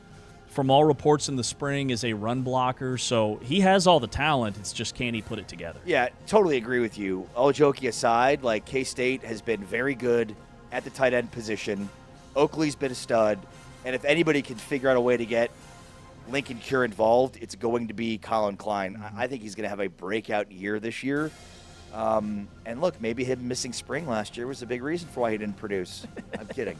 From all reports in the spring, is a run blocker. So he has all the talent. It's just, can he put it together? Yeah, totally agree with you. All joking aside, like, K-State has been very good at the tight end position. Oakley's been a stud. And if anybody can figure out a way to get Lincoln Cure involved, it's going to be Colin Klein. I think he's going to have a breakout year this year. And look, maybe him missing spring last year was a big reason for why he didn't produce. I'm kidding.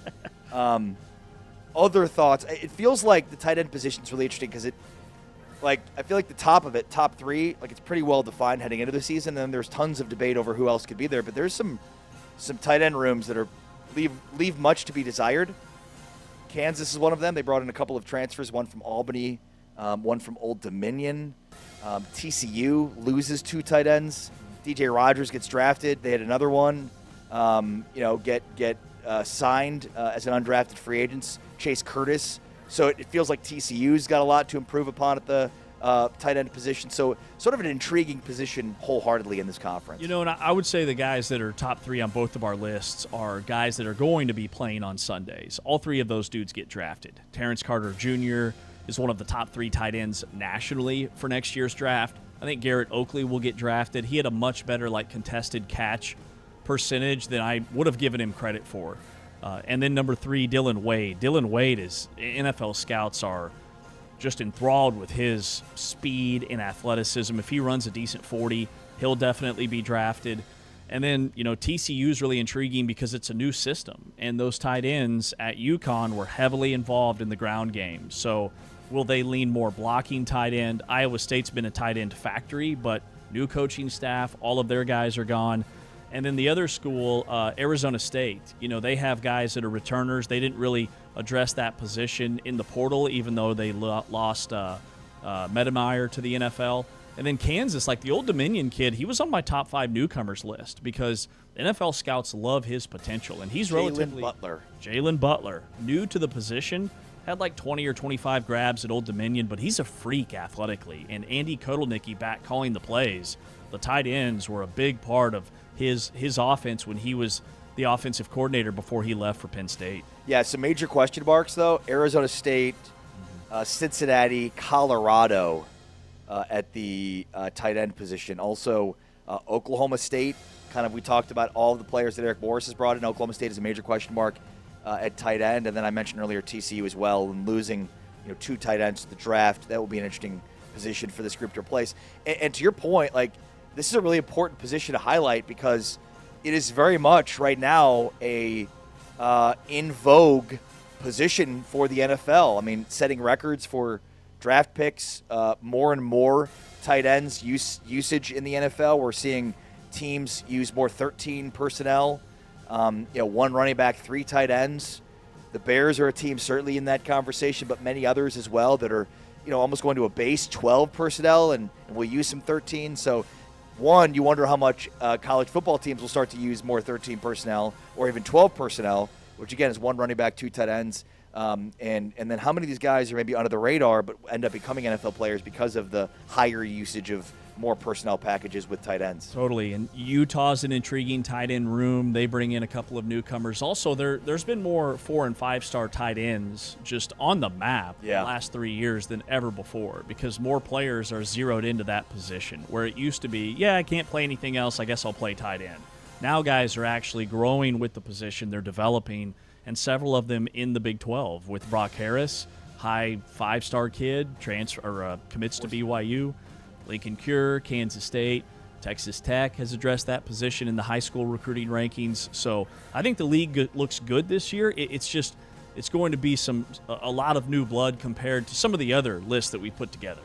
Other thoughts? It feels like the tight end position is really interesting because I feel like the top of it, top 3, like, it's pretty well defined heading into the season. And there's tons of debate over who else could be there. But there's some tight end rooms that leave much to be desired. Kansas is one of them. They brought in a couple of transfers, one from Albany, one from Old Dominion. TCU loses 2 tight ends. DJ Rogers gets drafted. They had another one, get signed as an undrafted free agent, Chase Curtis. So it feels like TCU's got a lot to improve upon at the tight end position. So sort of an intriguing position wholeheartedly in this conference. You know, and I would say the guys that are top 3 on both of our lists are guys that are going to be playing on Sundays. All 3 of those dudes get drafted. Terrence Carter Jr. is one of the top 3 tight ends nationally for next year's draft. I think Garrett Oakley will get drafted. He had a much better, contested catch percentage than I would have given him credit for. And then number 3, Dylan Wade. Dylan Wade is, NFL scouts are just enthralled with his speed and athleticism. If he runs a decent 40, he'll definitely be drafted. And then, you know, TCU is really intriguing because it's a new system, and those tight ends at UConn were heavily involved in the ground game. So will they lean more blocking tight end? Iowa State's been a tight end factory, but new coaching staff, all of their guys are gone. And then the other school, Arizona State, you know, they have guys that are returners. They didn't really address that position in the portal, even though they lost Medemeyer to the NFL. And then Kansas, like the Old Dominion kid, he was on my top 5 newcomers list because NFL scouts love his potential. And he's relatively Jalen Butler, new to the position, had 20 or 25 grabs at Old Dominion, but he's a freak athletically. And Andy Kotelnicki back calling the plays. The tight ends were a big part of his offense when he was the offensive coordinator before he left for Penn State. Yeah, some major question marks, though. Arizona State, Cincinnati, Colorado at the tight end position. Also, Oklahoma State, we talked about all of the players that Eric Morris has brought in. Oklahoma State is a major question mark at tight end. And then I mentioned earlier TCU as well, and losing 2 tight ends to the draft. That will be an interesting position for this group to replace. And to your point, this is a really important position to highlight because it is very much right now a in vogue position for the NFL. I mean, setting records for draft picks, more and more tight ends usage in the NFL. We're seeing teams use more 13 personnel, 1 running back, 3 tight ends. The Bears are a team certainly in that conversation, but many others as well that are almost going to a base 12 personnel and will use some 13. So one, you wonder how much college football teams will start to use more 13 personnel or even 12 personnel, which again is 1 running back, 2 tight ends. And then how many of these guys are maybe under the radar but end up becoming NFL players because of the higher usage of more personnel packages with tight ends. Totally. And Utah's an intriguing tight end room. They bring in a couple of newcomers. Also, there's been more 4- and 5-star tight ends just on the map the last 3 years than ever before, because more players are zeroed into that position, where it used to be, I can't play anything else, I guess I'll play tight end. Now guys are actually growing with the position. They're developing, and several of them in the Big 12 with Brock Harris, high 5-star kid, commits to BYU. Lincoln Cure, Kansas State, Texas Tech has addressed that position in the high school recruiting rankings. So I think the league looks good this year. It's going to be a lot of new blood compared to some of the other lists that we put together.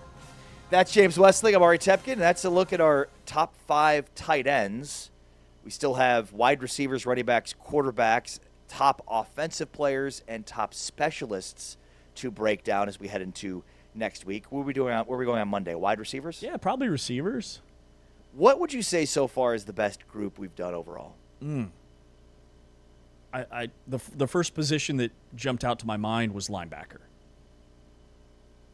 That's James Westling. I'm Ari Tepkin. That's a look at our top 5 tight ends. We still have wide receivers, running backs, quarterbacks, top offensive players, and top specialists to break down as we head into next week. Where are we going on Monday? Wide receivers? Yeah, probably receivers. What would you say so far is the best group we've done overall? The first position that jumped out to my mind was linebacker.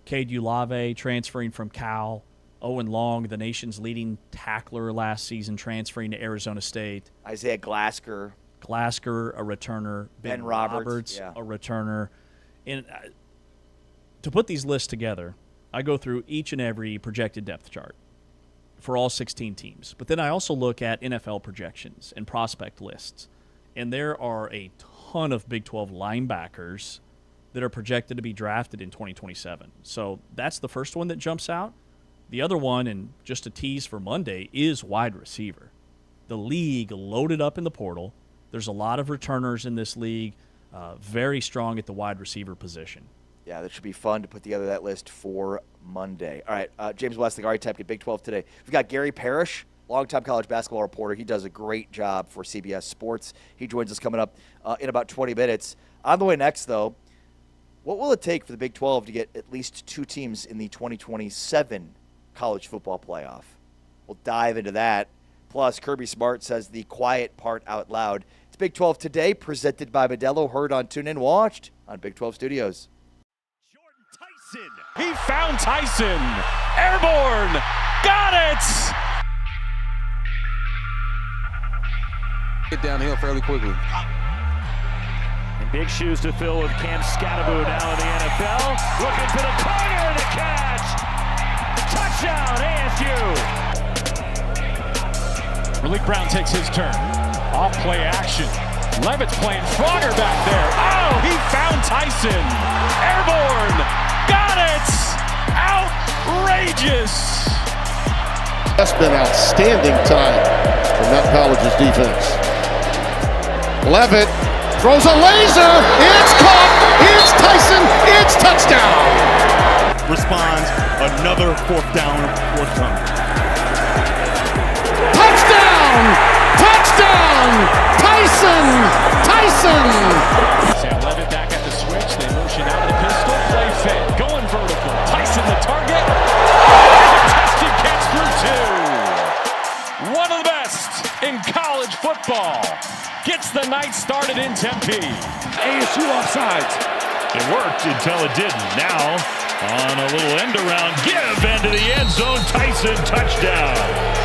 Cade Ulave transferring from Cal. Owen Long, the nation's leading tackler last season, transferring to Arizona State. Isaiah Glasker, a returner. Ben Roberts, a returner. And to put these lists together, I go through each and every projected depth chart for all 16 teams. But then I also look at NFL projections and prospect lists. And there are a ton of Big 12 linebackers that are projected to be drafted in 2027. So that's the first one that jumps out. The other one, and just a tease for Monday, is wide receiver. The league loaded up in the portal. There's a lot of returners in this league, very strong at the wide receiver position. Yeah, that should be fun to put together that list for Monday. All right, James Westling, Ari Tepke, Big 12 today. We've got Gary Parish, longtime college basketball reporter. He does a great job for CBS Sports. He joins us coming up in about 20 minutes. On the way next, though, what will it take for the Big 12 to get at least 2 teams in the 2027 college football playoff? We'll dive into that. Plus, Kirby Smart says the quiet part out loud. It's Big 12 Today, presented by Modelo, heard on TuneIn, watched on Big 12 Studios. He found Tyson. Airborne. Got it. Get downhill fairly quickly. And big shoes to fill with Cam Scatteroo now in the NFL. Looking for the corner and the catch. Touchdown, ASU. Malik Brown takes his turn. Off play action. Levitt's playing Frogger back there. Oh, he found Tyson. Airborne. Got it. Outrageous. That's been outstanding time from that college's defense. Levitt throws a laser. It's caught. It's Tyson. It's touchdown. Responds. Another 4th down forthcoming. Touchdown! Touchdown! Tyson! Tyson! Sam Levitt back at the switch. They motion out of the pistol. Play fake. Going vertical. Tyson the target. Contested catch through 2. One of the best in college football. Gets the night started in Tempe. ASU offsides. It worked until it didn't. Now, on a little end around, give into the end zone. Tyson, touchdown.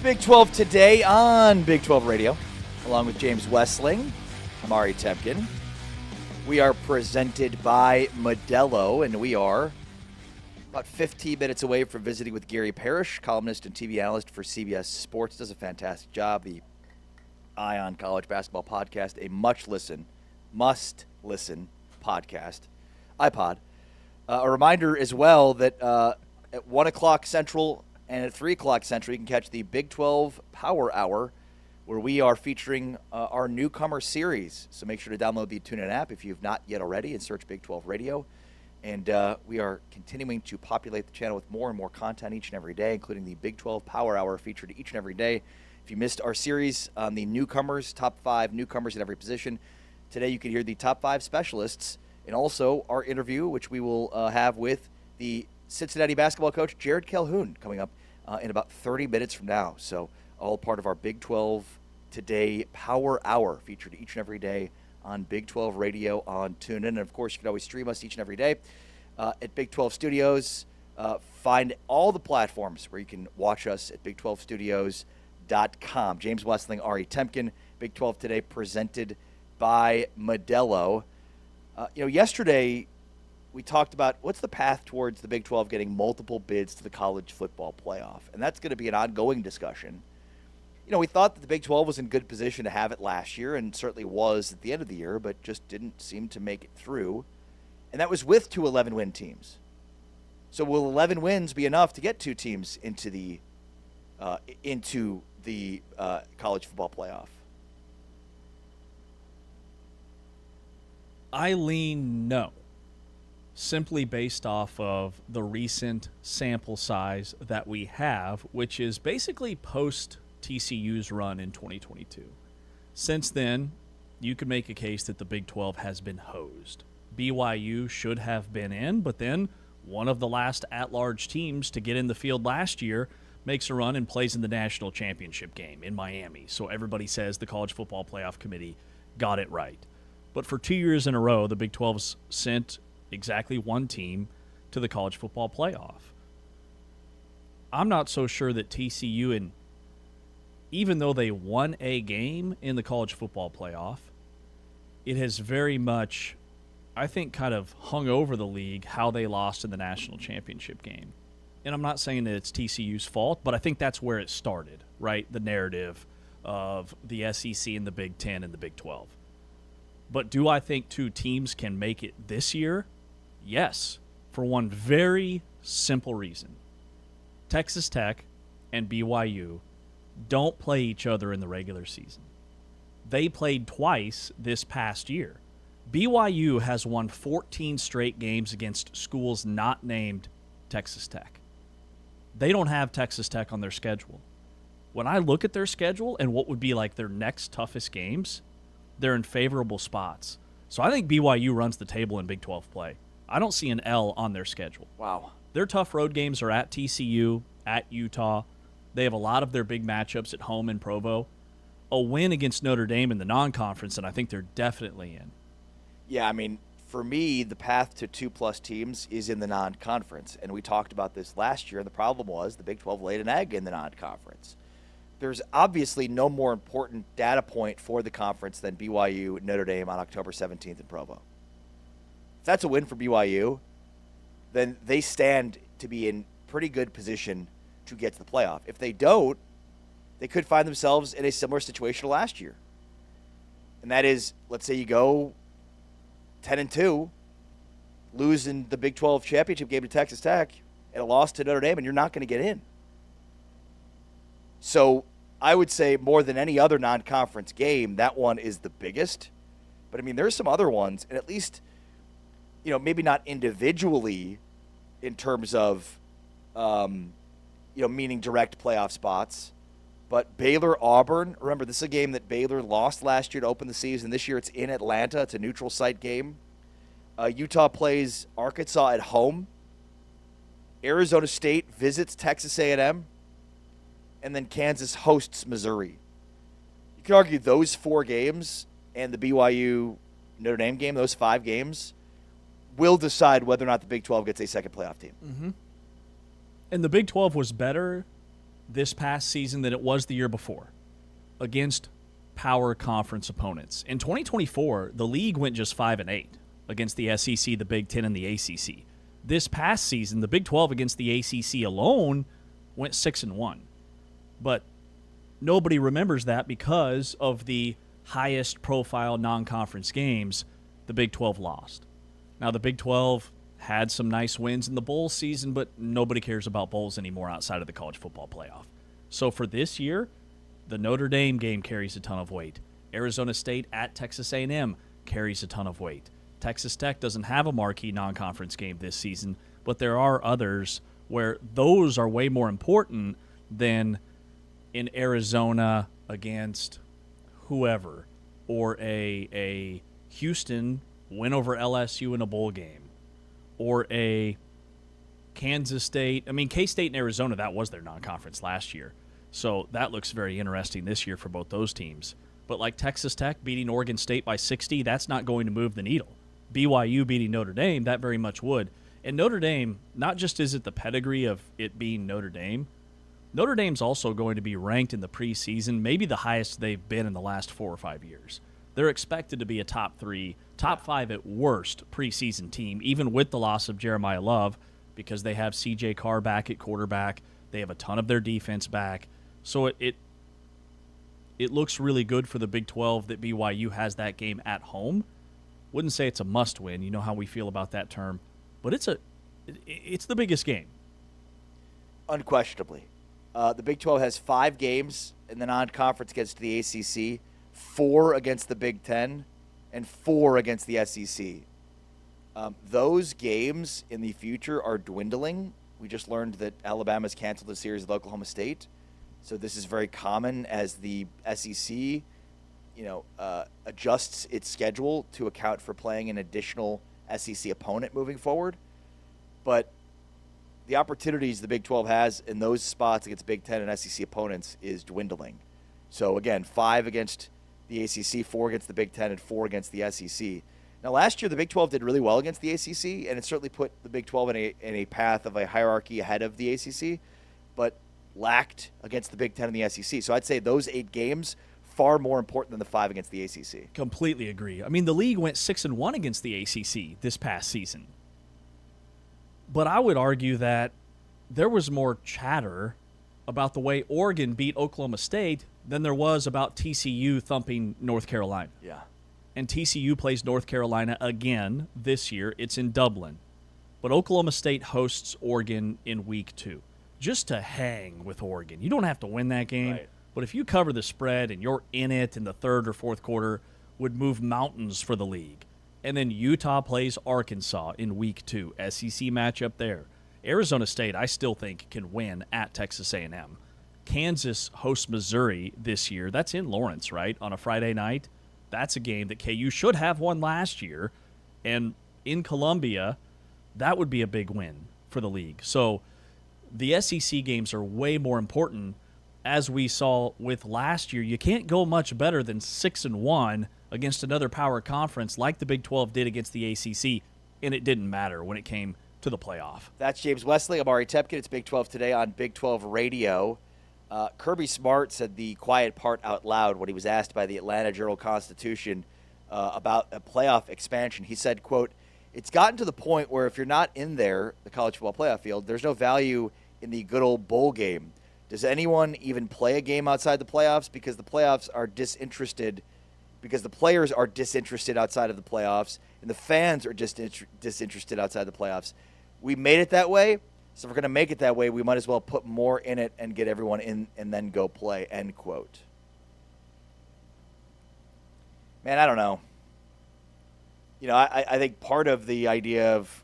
Big 12 today on Big 12 Radio, along with James Westling. I'm Ari Temkin. We are presented by Modelo, and we are about 15 minutes away from visiting with Gary Parish, columnist and TV analyst for CBS Sports. Does a fantastic job. The Eye on College Basketball podcast, a must-listen podcast, iPod. A reminder as well that at 1 o'clock Central and at 3 o'clock Central, you can catch the Big 12 Power Hour, where we are featuring our newcomer series. So make sure to download the TuneIn app if you've not yet already and search Big 12 Radio. And we are continuing to populate the channel with more and more content each and every day, including the Big 12 Power Hour featured each and every day. If you missed our series on the newcomers, top 5 newcomers at every position, today you can hear the top 5 specialists and also our interview, which we will have with the Cincinnati basketball coach, Jared Calhoun, coming up in about 30 minutes from now. So all part of our Big 12 Today Power Hour, featured each and every day on Big 12 Radio on TuneIn. And, of course, you can always stream us each and every day at Big 12 Studios. Find all the platforms where you can watch us at big12studios.com. James Westling, Ari Temkin, Big 12 Today, presented by Modelo. Yesterday we talked about what's the path towards the Big 12 getting multiple bids to the college football playoff, and that's going to be an ongoing discussion. We thought that the Big 12 was in good position to have it last year, and certainly was at the end of the year, but just didn't seem to make it through, and that was with 2 11-win teams. So will 11 wins be enough to get 2 teams into the college football playoff? I lean no, simply based off of the recent sample size that we have, which is basically post TCU's run in 2022. Since then, you could make a case that the Big 12 has been hosed. BYU should have been in, but then one of the last at-large teams to get in the field last year makes a run and plays in the national championship game in Miami. So everybody says the College Football Playoff Committee got it right. But for 2 years in a row, the Big 12's sent exactly one team to the College Football Playoff. I'm not so sure that TCU, and even though they won a game in the College Football Playoff, it has very much, I think, kind of hung over the league how they lost in the national championship game. And I'm not saying that it's TCU's fault, but I think that's where it started, right? The narrative of the SEC and the Big Ten and the Big 12. But do I think 2 teams can make it this year? Yes, for one very simple reason. Texas Tech and BYU don't play each other in the regular season. They played twice this past year. BYU has won 14 straight games against schools not named Texas Tech. They don't have Texas Tech on their schedule. When I look at their schedule and what would be like their next toughest games, they're in favorable spots. So I think BYU runs the table in Big 12 play. I don't see an L on their schedule. Wow. Their tough road games are at TCU, at Utah. They have a lot of their big matchups at home in Provo. A win against Notre Dame in the non-conference, and I think they're definitely in. Yeah, I mean, for me, the path to 2+ teams is in the non-conference. And we talked about this last year, and the problem was the Big 12 laid an egg in the non-conference. There's obviously no more important data point for the conference than BYU Notre Dame on October 17th in Provo. If that's a win for BYU, then they stand to be in pretty good position to get to the playoff. If they don't, they could find themselves in a similar situation to last year. And that is, let's say you go 10-2, lose in the Big 12 championship game to Texas Tech, and a loss to Notre Dame, and you're not going to get in. So I would say more than any other non-conference game, that one is the biggest. But, I mean, there's some other ones, and at least, maybe not individually in terms of, meaning direct playoff spots. But Baylor-Auburn, remember, this is a game that Baylor lost last year to open the season. This year it's in Atlanta. It's a neutral site game. Utah plays Arkansas at home. Arizona State visits Texas A&M. And then Kansas hosts Missouri. You could argue those 4 games and the BYU Notre Dame game, those 5 games, will decide whether or not the Big 12 gets a second playoff team. Mm-hmm. And the Big 12 was better this past season than it was the year before against power conference opponents. In 2024, the league went just 5-8 against the SEC, the Big Ten, and the ACC. This past season, the Big 12 against the ACC alone went 6-1. But nobody remembers that because of the highest profile non-conference games the Big 12 lost. Now, the Big 12 had some nice wins in the bowl season, but nobody cares about bowls anymore outside of the college football playoff. So for this year, the Notre Dame game carries a ton of weight. Arizona State at Texas A&M carries a ton of weight. Texas Tech doesn't have a marquee non-conference game this season, but there are others where those are way more important than in Arizona against whoever, or a Houston win over LSU in a bowl game, or a Kansas State. I mean, K-State and Arizona, that was their non-conference last year. So that looks very interesting this year for both those teams. But like Texas Tech beating Oregon State by 60, that's not going to move the needle. BYU beating Notre Dame, that very much would. And Notre Dame, not just is it the pedigree of it being Notre Dame, Notre Dame's also going to be ranked in the preseason, maybe the highest they've been in the last 4 or 5 years. They're expected to be a top 3, top 5 at worst preseason team, even with the loss of Jeremiah Love, because they have C.J. Carr back at quarterback. They have a ton of their defense back. So it looks really good for the Big 12 that BYU has that game at home. Wouldn't say it's a must-win. You know how we feel about that term. But it's the biggest game. Unquestionably. The Big 12 has 5 games in the non-conference against the ACC, 4 against the Big 10, and 4 against the SEC. Those games in the future are dwindling. We just learned that Alabama's canceled the series with Oklahoma State. So this is very common as the SEC, adjusts its schedule to account for playing an additional SEC opponent moving forward. But the opportunities the Big 12 has in those spots against Big 10 and SEC opponents is dwindling. So again, 5 against the ACC, 4 against the Big 10, and 4 against the SEC. Now, last year the Big 12 did really well against the ACC, and it certainly put the Big 12 in a path of a hierarchy ahead of the ACC, but lacked against the Big 10 and the SEC. So I'd say those 8 games far more important than the 5 against the ACC. Completely agree. I mean, the league went 6-1 against the ACC this past season. But I would argue that there was more chatter about the way Oregon beat Oklahoma State than there was about TCU thumping North Carolina. Yeah. And TCU plays North Carolina again this year. It's in Dublin. But Oklahoma State hosts Oregon in week 2. Just to hang with Oregon. You don't have to win that game. Right. But if you cover the spread and you're in it in the 3rd or 4th quarter, would move mountains for the league. And then Utah plays Arkansas in week 2. SEC matchup there. Arizona State, I still think, can win at Texas A&M. Kansas hosts Missouri this year. That's in Lawrence, right? On a Friday night. That's a game that KU should have won last year. And in Columbia, that would be a big win for the league. So the SEC games are way more important. As we saw with last year, you can't go much better than 6-1 against another power conference like the Big 12 did against the ACC, and it didn't matter when it came to the playoff. That's James Wesley. I'm Ari Tepkin. It's Big 12 Today on Big 12 Radio. Kirby Smart said the quiet part out loud when he was asked by the Atlanta Journal-Constitution about a playoff expansion. He said, quote, "It's gotten to the point where if you're not in there, the college football playoff field, there's no value in the good old bowl game. Does anyone even play a game outside the playoffs? Because the playoffs are disinterested, because the players are disinterested outside of the playoffs, and the fans are just disinterested outside the playoffs. We made it that way, so if we're going to make it that way, we might as well put more in it and get everyone in and then go play," end quote. Man, I don't know. I think part of the idea of,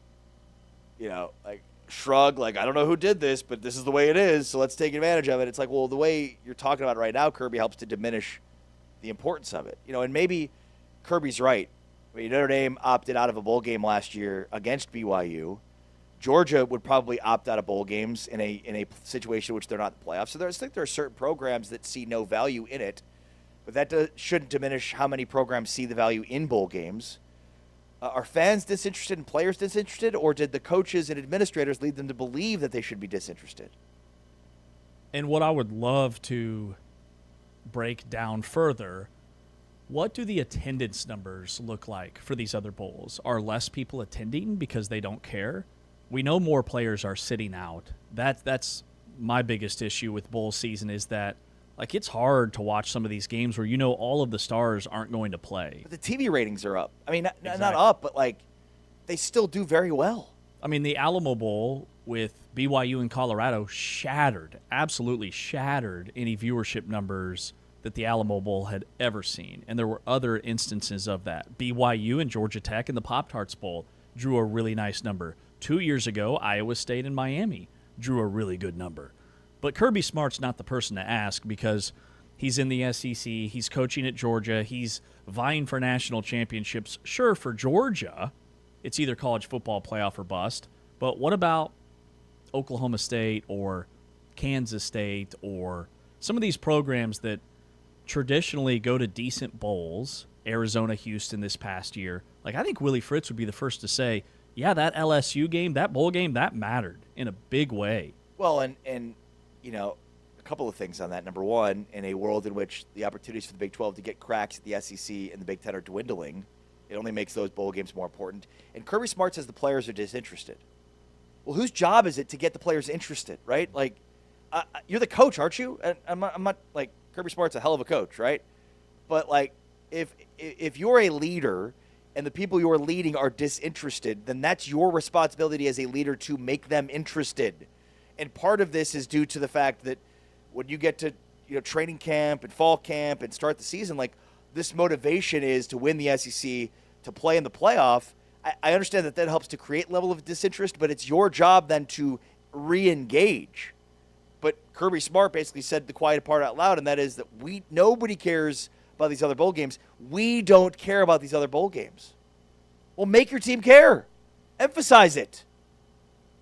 shrug, I don't know who did this, but this is the way it is, so let's take advantage of it. It's like, well, the way you're talking about it right now, Kirby, helps to diminish the importance of it. And maybe Kirby's right. I mean, Notre Dame opted out of a bowl game last year against BYU. Georgia would probably opt out of bowl games in a situation in which they're not in the playoffs. So I think there are certain programs that see no value in it, but that shouldn't diminish how many programs see the value in bowl games. Are fans disinterested and players disinterested, or did the coaches and administrators lead them to believe that they should be disinterested? And what I would love to break down further, what do the attendance numbers look like for these other bowls? Are less people attending because they don't care? We know more players are sitting out. That's my biggest issue with bowl season, is that like it's hard to watch some of these games where you know all of the stars aren't going to play. But the TV ratings are up. I mean, Exactly. not up, but like they still do very well. I mean, the Alamo Bowl with BYU and Colorado absolutely shattered any viewership numbers that the Alamo Bowl had ever seen. And there were other instances of that. BYU and Georgia Tech in the Pop-Tarts Bowl drew a really nice number. 2 years ago, Iowa State and Miami drew a really good number. But Kirby Smart's not the person to ask because he's in the SEC, he's coaching at Georgia, he's vying for national championships. Sure, for Georgia, it's either college football playoff or bust. But what about Oklahoma State or Kansas State or some of these programs that traditionally go to decent bowls, Arizona, Houston this past year? Like, I think Willie Fritz would be the first to say, yeah, that LSU game, that bowl game, that mattered in a big way. Well, and you know, a couple of things on that. Number one, in a world in which the opportunities for the Big 12 to get cracks at the SEC and the Big 10 are dwindling, it only makes those bowl games more important. And Kirby Smart says the players are disinterested. Well, whose job is it to get the players interested, right? Like, you're the coach, aren't you? And I'm not like, Kirby Smart's a hell of a coach, right? But like, if you're a leader and the people you're leading are disinterested, then that's your responsibility as a leader to make them interested. And part of this is due to the fact that when you get to training camp and fall camp and start the season, like this motivation is to win the SEC, to play in the playoff. I understand that helps to create level of disinterest, but it's your job then to re-engage. But Kirby Smart basically said the quiet part out loud, and that is that nobody cares about these other bowl games. We don't care about these other bowl games. Well, make your team care. Emphasize it.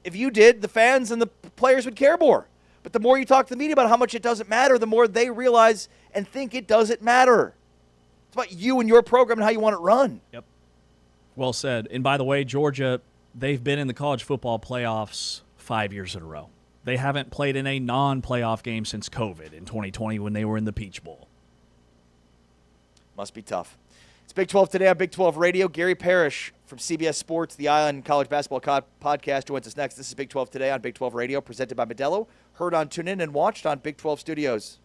If you did, the fans and the players would care more. But the more you talk to the media about how much it doesn't matter, the more they realize and think it doesn't matter. It's about you and your program and how you want it run. Yep. Well said. And by the way, Georgia, they've been in the college football playoffs 5 years in a row. They haven't played in a non-playoff game since COVID in 2020 when they were in the Peach Bowl. Must be tough. It's Big 12 Today on Big 12 Radio. Gary Parish from CBS Sports, the Eye on College Basketball podcast, joins us next. This is Big 12 Today on Big 12 Radio, presented by Modelo. Heard on TuneIn and watched on Big 12 Studios.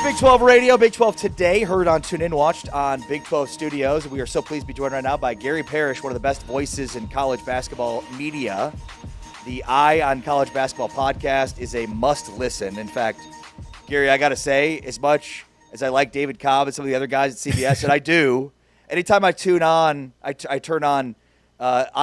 Big 12 Radio, Big 12 Today, heard on TuneIn, watched on Big 12 Studios. We are so pleased to be joined right now by Gary Parish, one of the best voices in college basketball media. The Eye on College Basketball podcast is a must listen. In fact, Gary, I got to say, as much as I like David Cobb and some of the other guys at CBS, and I do, anytime I turn on Eye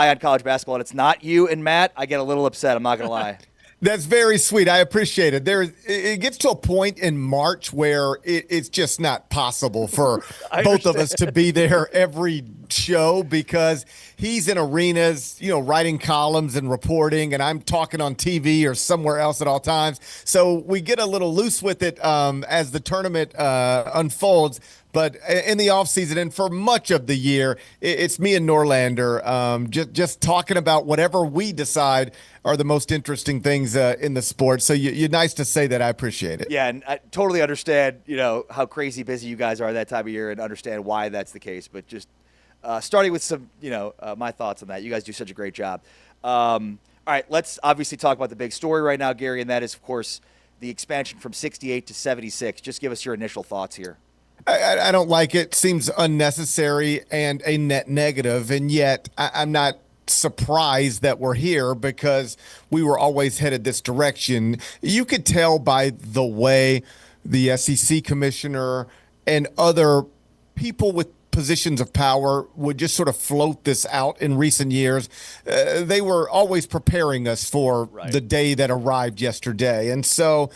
on College Basketball and it's not you and Matt, I get a little upset. I'm not going to lie. That's very sweet. I appreciate it. It gets to a point in March where it's just not possible for both of us to be there every show because he's in arenas, writing columns and reporting, and I'm talking on TV or somewhere else at all times. So we get a little loose with it as the tournament unfolds. But in the offseason and for much of the year, it's me and Norlander just talking about whatever we decide are the most interesting things in the sport. So you're nice to say that. I appreciate it. Yeah, and I totally understand, how crazy busy you guys are that time of year and understand why that's the case. But just starting with some, my thoughts on that. You guys do such a great job. All right, let's obviously talk about the big story right now, Gary, and that is, of course, the expansion from 68 to 76. Just give us your initial thoughts here. I don't like it. Seems unnecessary and a net negative. And yet I'm not surprised that we're here because we were always headed this direction. You could tell by the way the SEC commissioner and other people with positions of power would just sort of float this out in recent years. They were always preparing us for the day that arrived yesterday. And so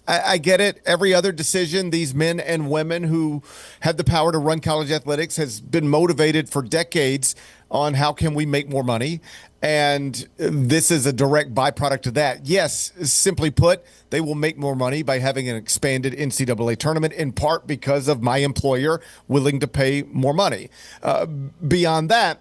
I get it. Every other decision, these men and women who have the power to run college athletics has been motivated for decades on how can we make more money. And this is a direct byproduct of that. Yes, simply put, they will make more money by having an expanded NCAA tournament, in part because of my employer willing to pay more money. Beyond that,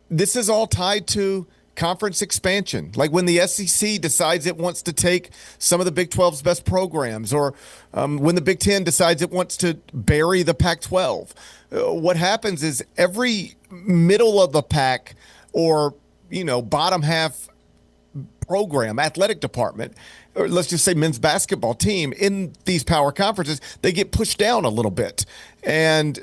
this is all tied to conference expansion. Like when the SEC decides it wants to take some of the Big 12's best programs, or when the Big 10 decides it wants to bury the Pac-12. What happens is every middle of the pack or, bottom half program, athletic department, or let's just say men's basketball team in these power conferences, they get pushed down a little bit. And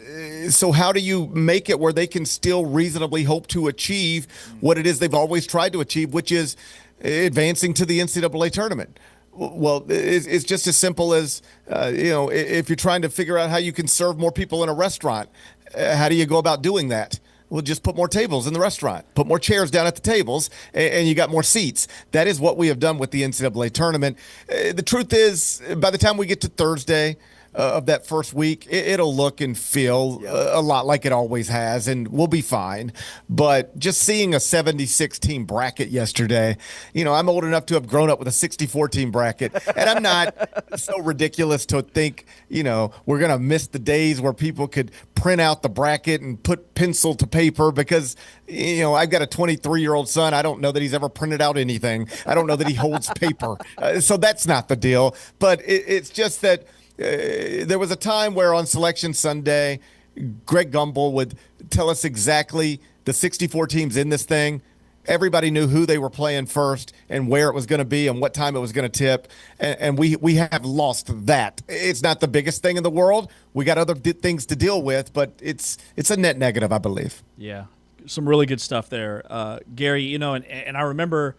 so how do you make it where they can still reasonably hope to achieve what it is they've always tried to achieve, which is advancing to the NCAA tournament? Well, it's just as simple as, if you're trying to figure out how you can serve more people in a restaurant, how do you go about doing that? Well, just put more tables in the restaurant, put more chairs down at the tables, and you got more seats. That is what we have done with the NCAA tournament. The truth is, by the time we get to Thursday of that first week, it'll look and feel a lot like it always has, and we'll be fine. But just seeing a 76-team bracket yesterday, I'm old enough to have grown up with a 64-team bracket, and I'm not so ridiculous to think, we're going to miss the days where people could print out the bracket and put pencil to paper because, I've got a 23-year-old son. I don't know that he's ever printed out anything. I don't know that he holds paper. So that's not the deal. But it's just that there was a time where on Selection Sunday, Greg Gumbel would tell us exactly the 64 teams in this thing. Everybody knew who they were playing first and where it was going to be and what time it was going to tip. And we have lost that. It's not the biggest thing in the world. We got other things to deal with, but it's a net negative, I believe. Yeah, some really good stuff there. Gary, and I remember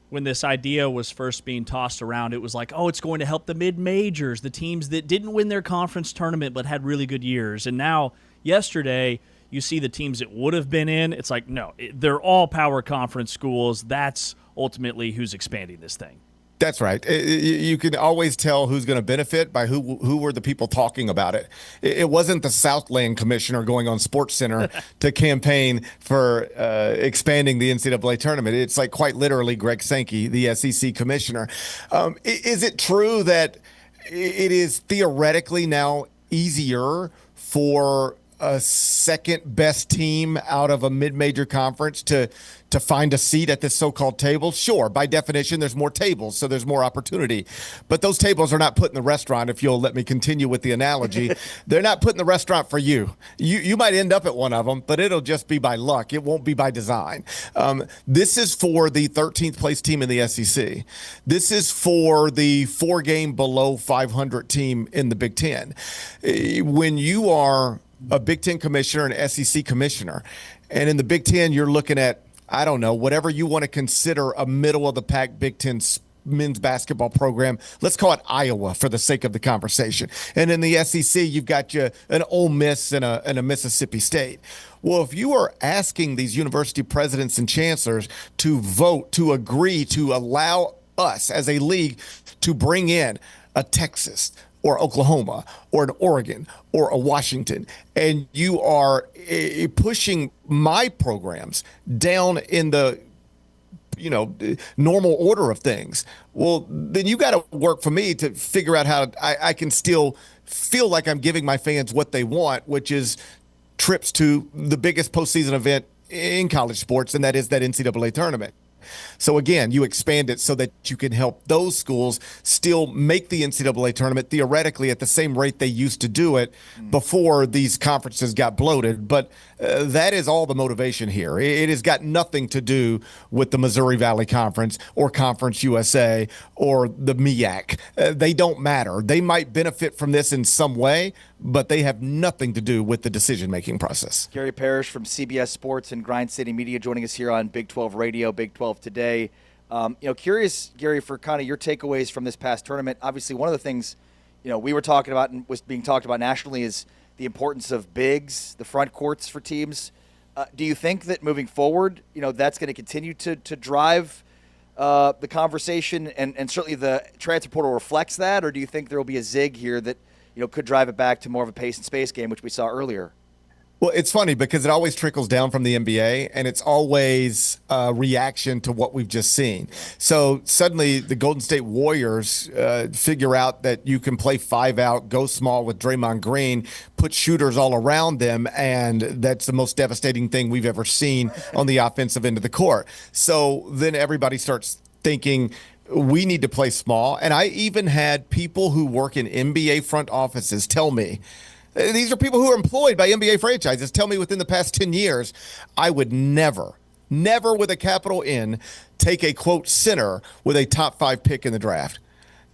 when this idea was first being tossed around, it was like, oh, it's going to help the mid-majors, the teams that didn't win their conference tournament but had really good years. And now, yesterday, you see the teams that would have been in. It's like, no, they're all power conference schools. That's ultimately who's expanding this thing. That's right. You can always tell who's going to benefit by who were the people talking about it. It wasn't the Southland commissioner going on SportsCenter to campaign for expanding the NCAA tournament. It's like quite literally Greg Sankey, the SEC commissioner. Is it true that it is theoretically now easier for a second best team out of a mid-major conference to find a seat at this so-called table? Sure, by definition, there's more tables, so there's more opportunity. But those tables are not put in the restaurant, if you'll let me continue with the analogy. They're not put in the restaurant for you. You might end up at one of them, but it'll just be by luck. It won't be by design. This is for the 13th place team in the SEC. This is for the 4-game below 500 team in the Big Ten. When you are a Big Ten commissioner and SEC commissioner, and in the Big Ten you're looking at, I don't know, whatever you want to consider a middle-of-the-pack Big Ten men's basketball program. Let's call it Iowa for the sake of the conversation. And in the SEC, you've got an Ole Miss and a Mississippi State. Well, if you are asking these university presidents and chancellors to vote, to agree, to allow us as a league to bring in a Texas or Oklahoma or an Oregon or a Washington, and you are pushing my programs down in the normal order of things, well, then you got to work for me to figure out how I can still feel like I'm giving my fans what they want, which is trips to the biggest postseason event in college sports, and that is that NCAA tournament. So again, you expand it so that you can help those schools still make the NCAA tournament theoretically at the same rate they used to do it before these conferences got bloated. But that is all the motivation here. It has got nothing to do with the Missouri Valley Conference or Conference USA or the MEAC. They don't matter. They might benefit from this in some way, but they have nothing to do with the decision-making process. Gary Parish from CBS Sports and Grind City Media joining us here on Big 12 Radio, Big 12 Today. Curious, Gary, for kind of your takeaways from this past tournament. Obviously, one of the things, we were talking about and was being talked about nationally is the importance of bigs, the front courts for teams. Do you think that moving forward, that's going to continue to drive the conversation and certainly the transfer portal reflects that? Or do you think there will be a zig here that, could drive it back to more of a pace and space game, which we saw earlier? Well, it's funny because it always trickles down from the NBA, and it's always a reaction to what we've just seen. So suddenly the Golden State Warriors figure out that you can play 5 out, go small with Draymond Green, put shooters all around them, and that's the most devastating thing we've ever seen on the offensive end of the court. So then everybody starts thinking, we need to play small. And I even had people who work in NBA front offices tell me, these are people who are employed by NBA franchises, tell me within the past 10 years, I would never with a capital N, take a, quote, center with a top 5 pick in the draft.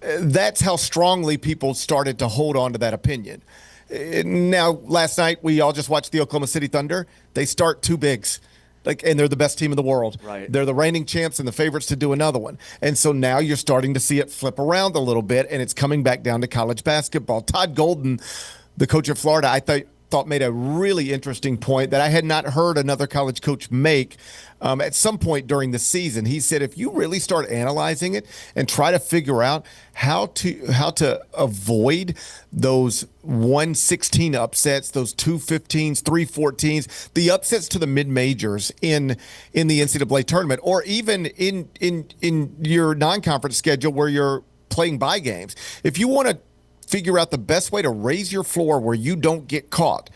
That's how strongly people started to hold on to that opinion. Now, last night, we all just watched the Oklahoma City Thunder. They start 2 bigs. And they're the best team in the world. Right. They're the reigning champs and the favorites to do another one. And so now you're starting to see it flip around a little bit, and it's coming back down to college basketball. Todd Golden, the coach of Florida, I thought made a really interesting point that I had not heard another college coach make at some point during the season. He said, if you really start analyzing it and try to figure out how to avoid those 116 upsets, those 215s, 314s, the upsets to the mid-majors in the NCAA tournament, or even in your non-conference schedule where you're playing bye games, if you want to figure out the best way to raise your floor where you don't get caught,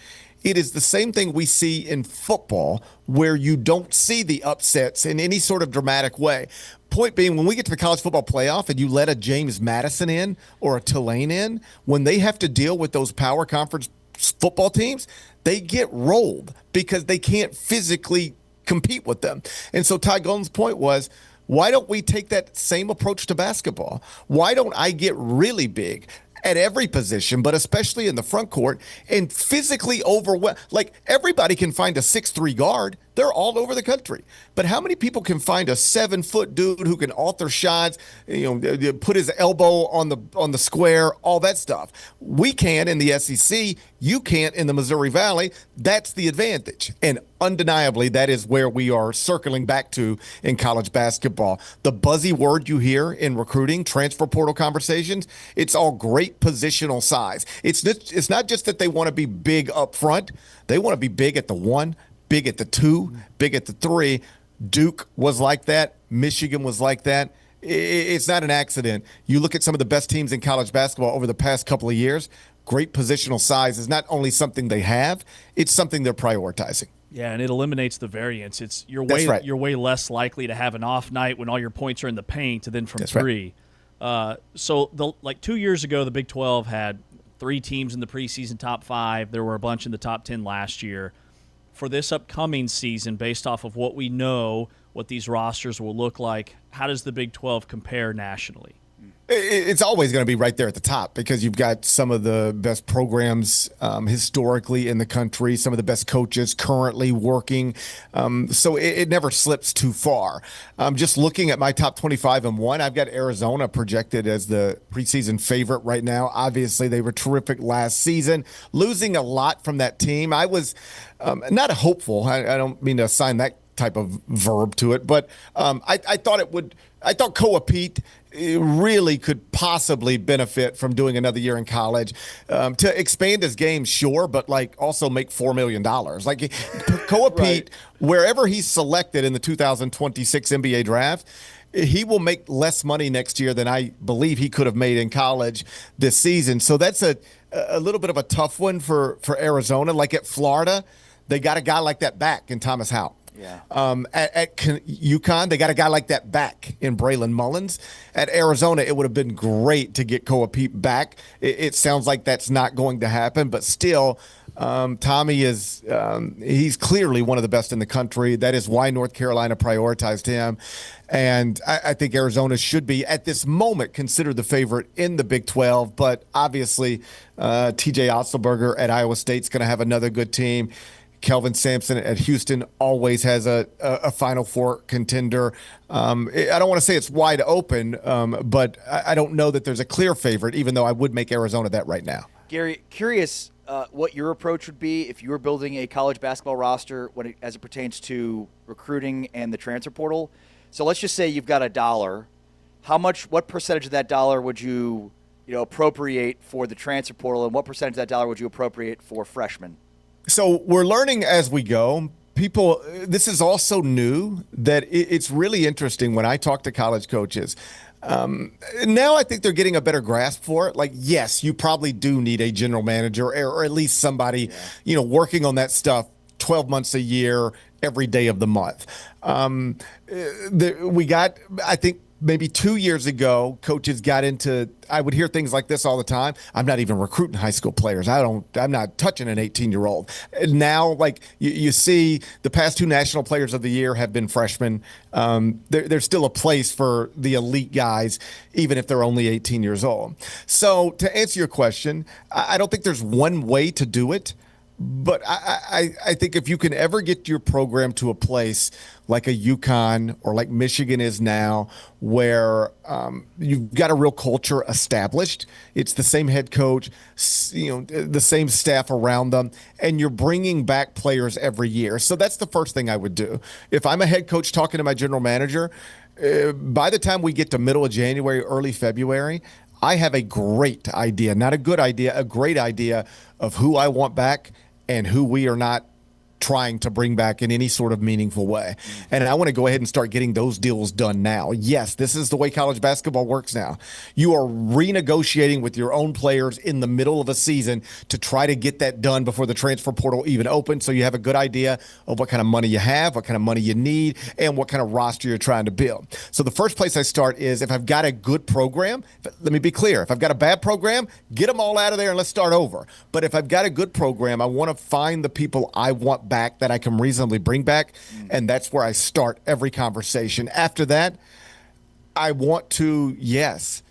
it is the same thing we see in football where you don't see the upsets in any sort of dramatic way. Point being, when we get to the college football playoff and you let a James Madison in or a Tulane in, when they have to deal with those power conference football teams, they get rolled because they can't physically compete with them. And so Ty Golden's point was, why don't we take that same approach to basketball? Why don't I get really big at every position, but especially in the front court, and physically overwhelm? Like, everybody can find a 6'3" guard. They're all over the country. But how many people can find a 7-foot dude who can alter shots, put his elbow on the square, all that stuff? We can in the SEC. You can't in the Missouri Valley. That's the advantage. And undeniably, that is where we are circling back to in college basketball. The buzzy word you hear in recruiting, transfer portal conversations, it's all great positional size. It's not just that they want to be big up front. They want to be big at the 1, big at the 2, big at the 3. Duke was like that. Michigan was like that. It's not an accident. You look at some of the best teams in college basketball over the past couple of years, great positional size is not only something they have, it's something they're prioritizing. Yeah, and it eliminates the variance. You're way less likely to have an off night when all your points are in the paint than from three. So 2 years ago, the Big 12 had 3 teams in the preseason top 5. There were a bunch in the top 10 last year. For this upcoming season, based off of what we know, what these rosters will look like, how does the Big 12 compare nationally? It's always going to be right there at the top because you've got some of the best programs historically in the country, some of the best coaches currently working. So it never slips too far. Just looking at my top 25 and 1, I've got Arizona projected as the preseason favorite right now. Obviously, they were terrific last season, losing a lot from that team. I was not hopeful. I don't mean to assign that type of verb to it, but I thought it would. I thought Koa Pete really could possibly benefit from doing another year in college to expand his game, sure, but also make $4 million. Koa Pete, wherever he's selected in the 2026 NBA draft, he will make less money next year than I believe he could have made in college this season. So that's a little bit of a tough one for Arizona. Like at Florida, they got a guy like that back in Thomas Houck. Yeah. At UConn, they got a guy like that back in Braylon Mullins. At Arizona, it would have been great to get Koa Pete back. It sounds like that's not going to happen, but still, Tommy is he's clearly one of the best in the country. That is why North Carolina prioritized him. And I think Arizona should be, at this moment, considered the favorite in the Big 12. But obviously, TJ Otzelberger at Iowa State's going to have another good team. Kelvin Sampson at Houston always has a Final Four contender. I don't want to say it's wide open, but I don't know that there's a clear favorite, even though I would make Arizona that right now. Gary, curious what your approach would be if you were building a college basketball roster as it pertains to recruiting and the transfer portal. So let's just say you've got $1. What percentage of that dollar would you appropriate for the transfer portal, and what percentage of that dollar would you appropriate for freshmen? So we're learning as we go. People, this is also new that it's really interesting when I talk to college coaches. Now I think they're getting a better grasp for it. Yes, you probably do need a general manager or at least somebody, working on that stuff 12 months a year, every day of the month. I think maybe 2 years ago, coaches got into, I would hear things like this all the time. I'm not even recruiting high school players. I'm not touching an 18-year-old. Now, you see the past 2 national players of the year have been freshmen. There's still a place for the elite guys, even if they're only 18 years old. So to answer your question, I don't think there's one way to do it. But I think if you can ever get your program to a place like a UConn or like Michigan is now, where you've got a real culture established, it's the same head coach, the same staff around them, and you're bringing back players every year. So that's the first thing I would do. If I'm a head coach talking to my general manager, by the time we get to middle of January, early February, I have a great idea, not a good idea, a great idea of who I want back and who we are not trying to bring back in any sort of meaningful way. And I want to go ahead and start getting those deals done now. Yes, this is the way college basketball works now. You are renegotiating with your own players in the middle of a season to try to get that done before the transfer portal even opens, so you have a good idea of what kind of money you have, what kind of money you need, and what kind of roster you're trying to build. So the first place I start is if I've got a good program, let me be clear, if I've got a bad program, get them all out of there and let's start over. But if I've got a good program, I want to find the people I want back that I can reasonably bring back, and that's where I start every conversation. After that, I want to, yes,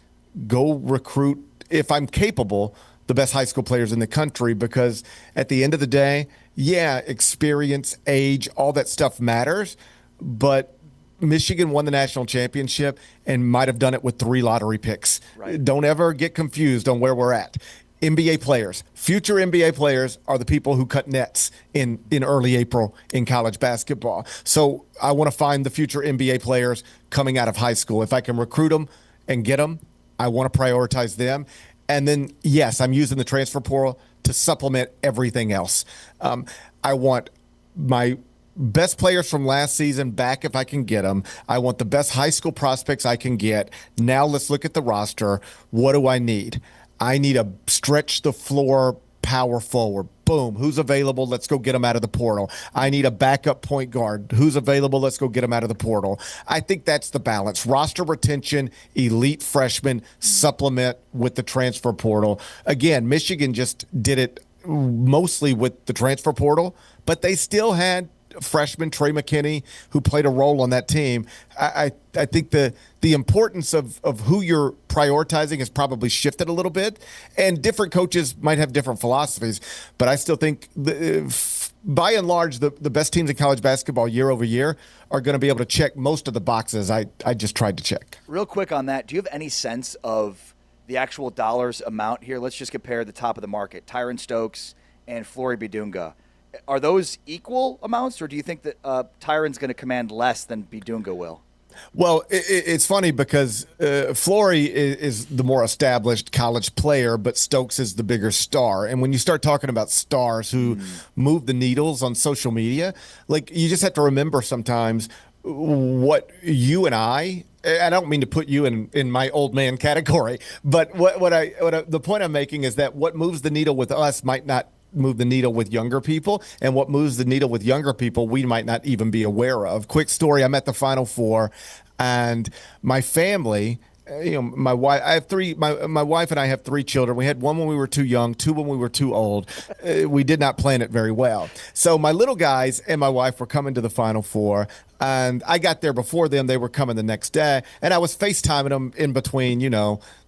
go recruit, if I'm capable, the best high school players in the country, because at the end of the day, yeah, experience, age, all that stuff matters, but Michigan won the national championship and might have done it with 3 lottery picks. Right. Don't ever get confused on where we're at. NBA players, future NBA players are the people who cut nets in early April in college basketball. So I want to find the future NBA players coming out of high school. If I can recruit them and get them, I want to prioritize them. And then, yes, I'm using the transfer portal to supplement everything else. I want my best players from last season back if I can get them. I want the best high school prospects I can get. Now let's look at the roster. What do I need? I need a stretch the floor power forward. Boom. Who's available? Let's go get him out of the portal. I need a backup point guard. Who's available? Let's go get him out of the portal. I think that's the balance. Roster retention, elite freshmen, supplement with the transfer portal. Again, Michigan just did it mostly with the transfer portal, but they still had freshman Trey McKinney, who played a role on that team. I think the importance of who you're prioritizing has probably shifted a little bit, and different coaches might have different philosophies, but I still think by and large the best teams in college basketball year over year are going to be able to check most of the boxes I just tried to check. Real quick on that, do you have any sense of the actual dollars amount here? Let's just compare the top of the market, Tyron Stokes and Flory Bidunga. Are those equal amounts, or do you think that Tyron's going to command less than Bidunga will? Well, it's funny because Flory is the more established college player, but Stokes is the bigger star. And when you start talking about stars who move the needles on social media, like, you just have to remember sometimes what you and I don't mean to put you in my old man category, but the point I'm making is that what moves the needle with us might not move the needle with younger people, and what moves the needle with younger people we might not even be aware of. Quick story, I'm at the Final Four, and my family, my wife, my wife and I have 3 children. We had 1 when we were too young, 2 when we were too old. We did not plan it very well. So my little guys and my wife were coming to the Final Four, and I got there before them. They were coming the next day, and I was FaceTiming them in between,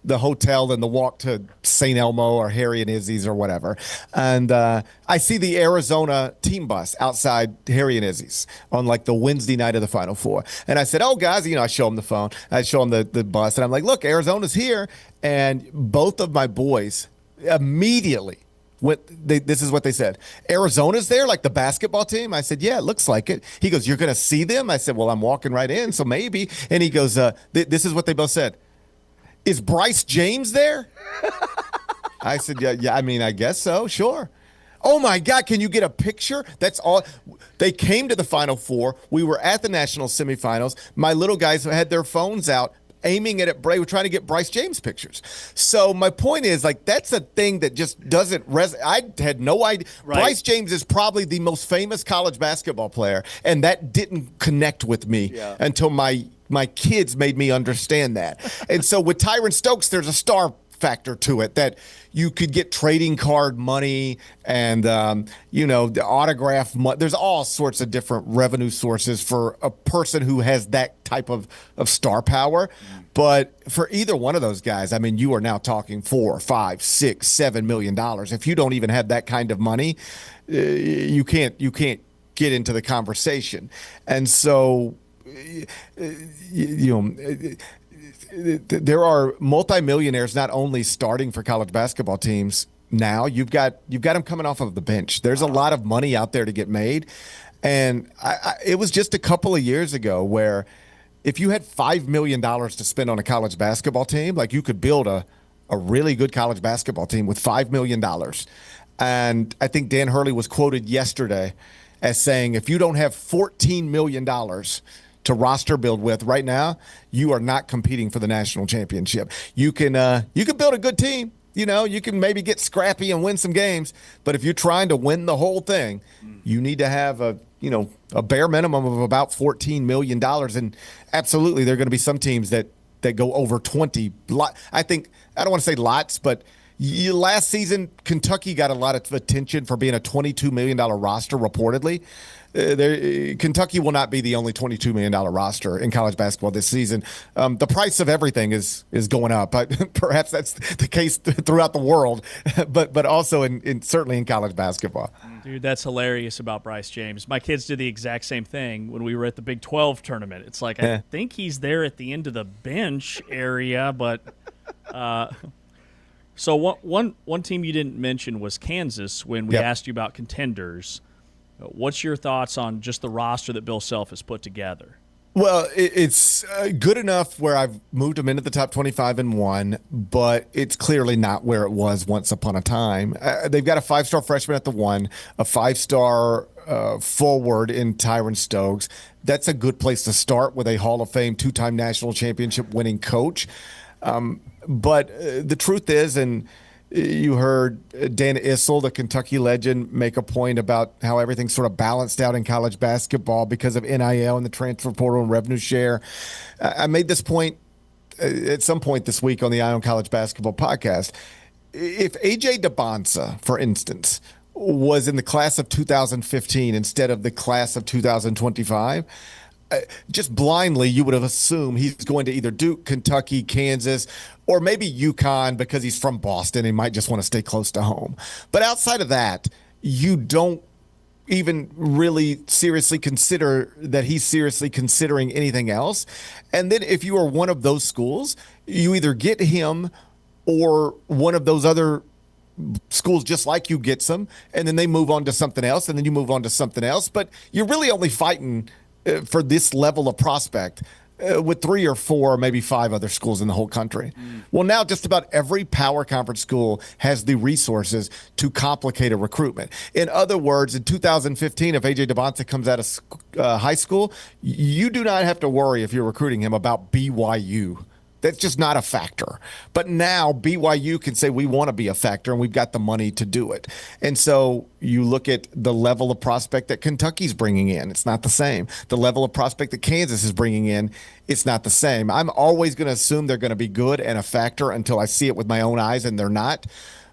the hotel and the walk to St. Elmo or Harry and Izzy's or whatever. And I see the Arizona team bus outside Harry and Izzy's on like the Wednesday night of the Final Four. And I said, oh, guys, I show them the phone. I show them the bus, and I'm like, look, Arizona's here. And both of my boys immediately this is what they said. Arizona's there, like the basketball team? I said, yeah, it looks like it. He goes, you're going to see them? I said, well, I'm walking right in, so maybe. And he goes, this is what they both said. Is Bryce James there? I said, yeah, I guess so, sure. Oh, my God, can you get a picture? That's all. They came to the Final Four. We were at the national semifinals. My little guys had their phones out, aiming at Bray. We're trying to get Bryce James pictures. So my point is, like, that's a thing that just doesn't resonate. I had no idea. Right. Bryce James is probably the most famous college basketball player, and that didn't connect with me until my kids made me understand that. And so with Tyron Stokes, there's a star factor to it that you could get trading card money and the autograph money. There's all sorts of different revenue sources for a person who has that type of star power. But for either one of those guys, you are now talking $4, $5, $6, $7 million. If you don't even have that kind of money, you can't get into the conversation. And so there are multimillionaires not only starting for college basketball teams now. You've got them coming off of the bench. There's a lot of money out there to get made, and it was just a couple of years ago where if you had $5 million to spend on a college basketball team, like, you could build a really good college basketball team with $5 million. And I think Dan Hurley was quoted yesterday as saying, if you don't have $14 million to roster build with right now, you are not competing for the national championship. You can build a good team. You can maybe get scrappy and win some games, but if you're trying to win the whole thing, you need to have a bare minimum of about $14 million. And absolutely, there are going to be some teams that go over 20. I think, I don't want to say lots, but last season, Kentucky got a lot of attention for being a $22 million roster, reportedly. Kentucky will not be the only $22 million roster in college basketball this season. The price of everything is going up. Perhaps that's the case throughout the world, but also certainly in college basketball. Dude, that's hilarious about Bryce James. My kids did the exact same thing when we were at the Big 12 tournament. It's like, I think he's there at the end of the bench area, but so one team you didn't mention was Kansas when we asked you about contenders. What's your thoughts on just the roster that Bill Self has put together? Well, it's good enough where I've moved them into the top 25 and won, but it's clearly not where it was once upon a time. They've got a 5-star freshman at the 1, a 5-star forward in Tyron Stokes. That's a good place to start with a Hall of Fame 2-time national championship winning coach. But the truth is, and you heard Dan Issel, the Kentucky legend, make a point about how everything's sort of balanced out in college basketball because of NIL and the transfer portal and revenue share. I made this point at some point this week on the Eye on College Basketball podcast. If A.J. DeBonsa, for instance, was in the class of 2015 instead of the class of 2025, just blindly, you would have assumed he's going to either Duke, Kentucky, Kansas, or maybe UConn because he's from Boston. He might just want to stay close to home. But outside of that, you don't even really seriously consider that he's seriously considering anything else. And then if you are one of those schools, you either get him or one of those other schools just like you gets them, and then they move on to something else, and then you move on to something else. But you're really only fighting for this level of prospect with 3 or 4, maybe 5 other schools in the whole country. Well, now just about every power conference school has the resources to complicate a recruitment. In other words, in 2015, if A.J. DeBonsa comes out of high school, you do not have to worry if you're recruiting him about BYU. That's just not a factor. But now BYU can say we want to be a factor and we've got the money to do it. And so you look at the level of prospect that Kentucky's bringing in. It's not the same. The level of prospect that Kansas is bringing in, it's not the same. I'm always going to assume they're going to be good and a factor until I see it with my own eyes, and they're not.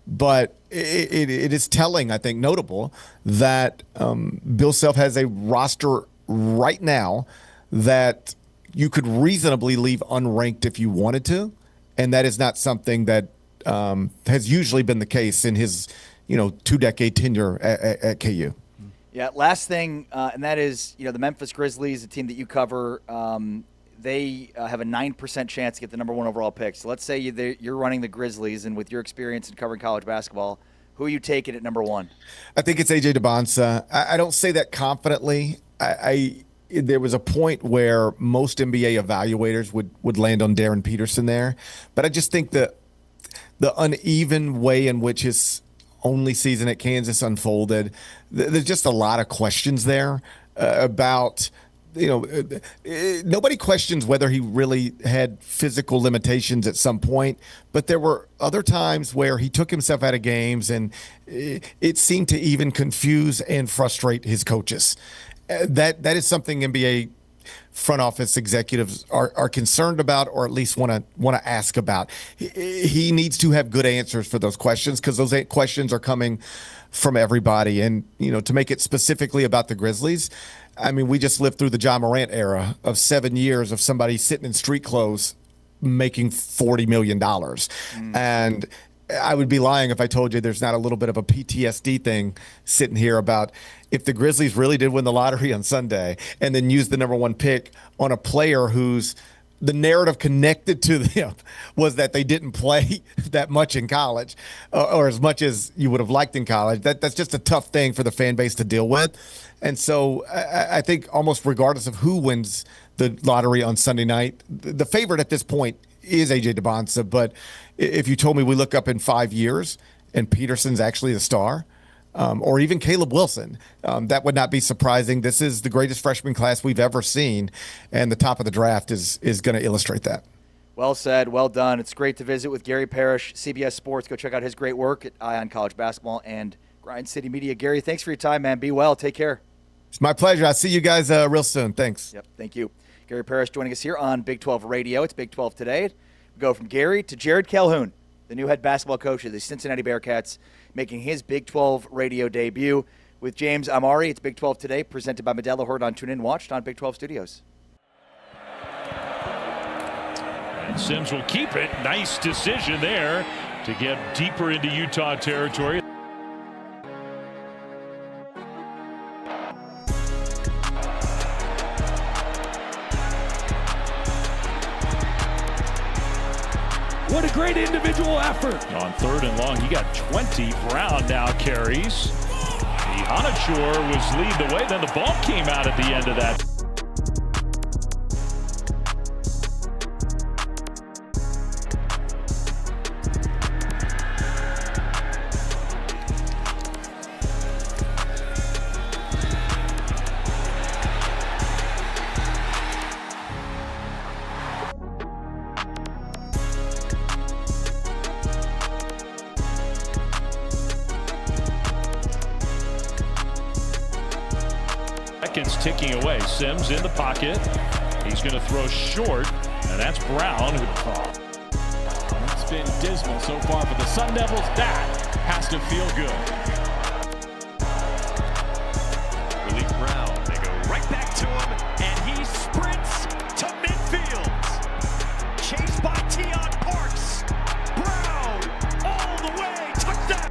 But it is telling, I think, notable that Bill Self has a roster right now that you could reasonably leave unranked if you wanted to, and that is not something that has usually been the case in his, 2-decade tenure at KU. Yeah, last thing, and that is, the Memphis Grizzlies, the team that you cover, they have a 9% chance to get the number 1 overall pick. So let's say you're running the Grizzlies, and with your experience in covering college basketball, who are you taking at number 1? I think it's A.J. DeBonsa. I don't say that confidently. There was a point where most NBA evaluators would land on Darren Peterson there. But I just think the uneven way in which his only season at Kansas unfolded, there's just a lot of questions there about, nobody questions whether he really had physical limitations at some point, but there were other times where he took himself out of games, and it seemed to even confuse and frustrate his coaches. That is something NBA front office executives are concerned about, or at least want to ask about. He needs to have good answers for those questions, because those questions are coming from everybody. And to make it specifically about the Grizzlies, I mean, we just lived through the Ja Morant era of 7 years of somebody sitting in street clothes making $40 million. And I would be lying if I told you there's not a little bit of a PTSD thing sitting here about if the Grizzlies really did win the lottery on Sunday and then use the number 1 pick on a player who's the narrative connected to them was that they didn't play that much in college or as much as you would have liked in college. That's just a tough thing for the fan base to deal with. And so I think almost regardless of who wins the lottery on Sunday night, the favorite at this point is A.J. DeBonsa. But if you told me we look up in 5 years and Peterson's actually the star, or even Caleb Wilson, that would not be surprising. This is the greatest freshman class we've ever seen, and the top of the draft is going to illustrate that. Well said. Well done. It's great to visit with Gary Parish, CBS Sports. Go check out his great work at Eye on College Basketball and Grind City Media. Gary, thanks for your time, man. Be well. Take care. It's my pleasure. I'll see you guys real soon. Thanks. Yep. Thank you. Gary Parish joining us here on Big 12 Radio. It's Big 12 Today. We go from Gary to Jared Calhoun, the new head basketball coach of the Cincinnati Bearcats, making his Big 12 radio debut with James Amari. It's Big 12 Today, presented by Modelo, heard on TuneIn, watched on Big 12 Studios. And Sims will keep it. Nice decision there to get deeper into Utah territory. What a great individual effort. On 3rd and long, he got 20. Brown now carries. Hanachur was leading the way. Then the ball came out at the end of that. Seconds ticking away. Sims in the pocket. He's going to throw short, and that's Brown. It's been dismal so far for the Sun Devils. That has to feel good. Willie Brown, they go right back to him, and he sprints to midfield. Chased by Tion Parks. Brown all the way, touchdown.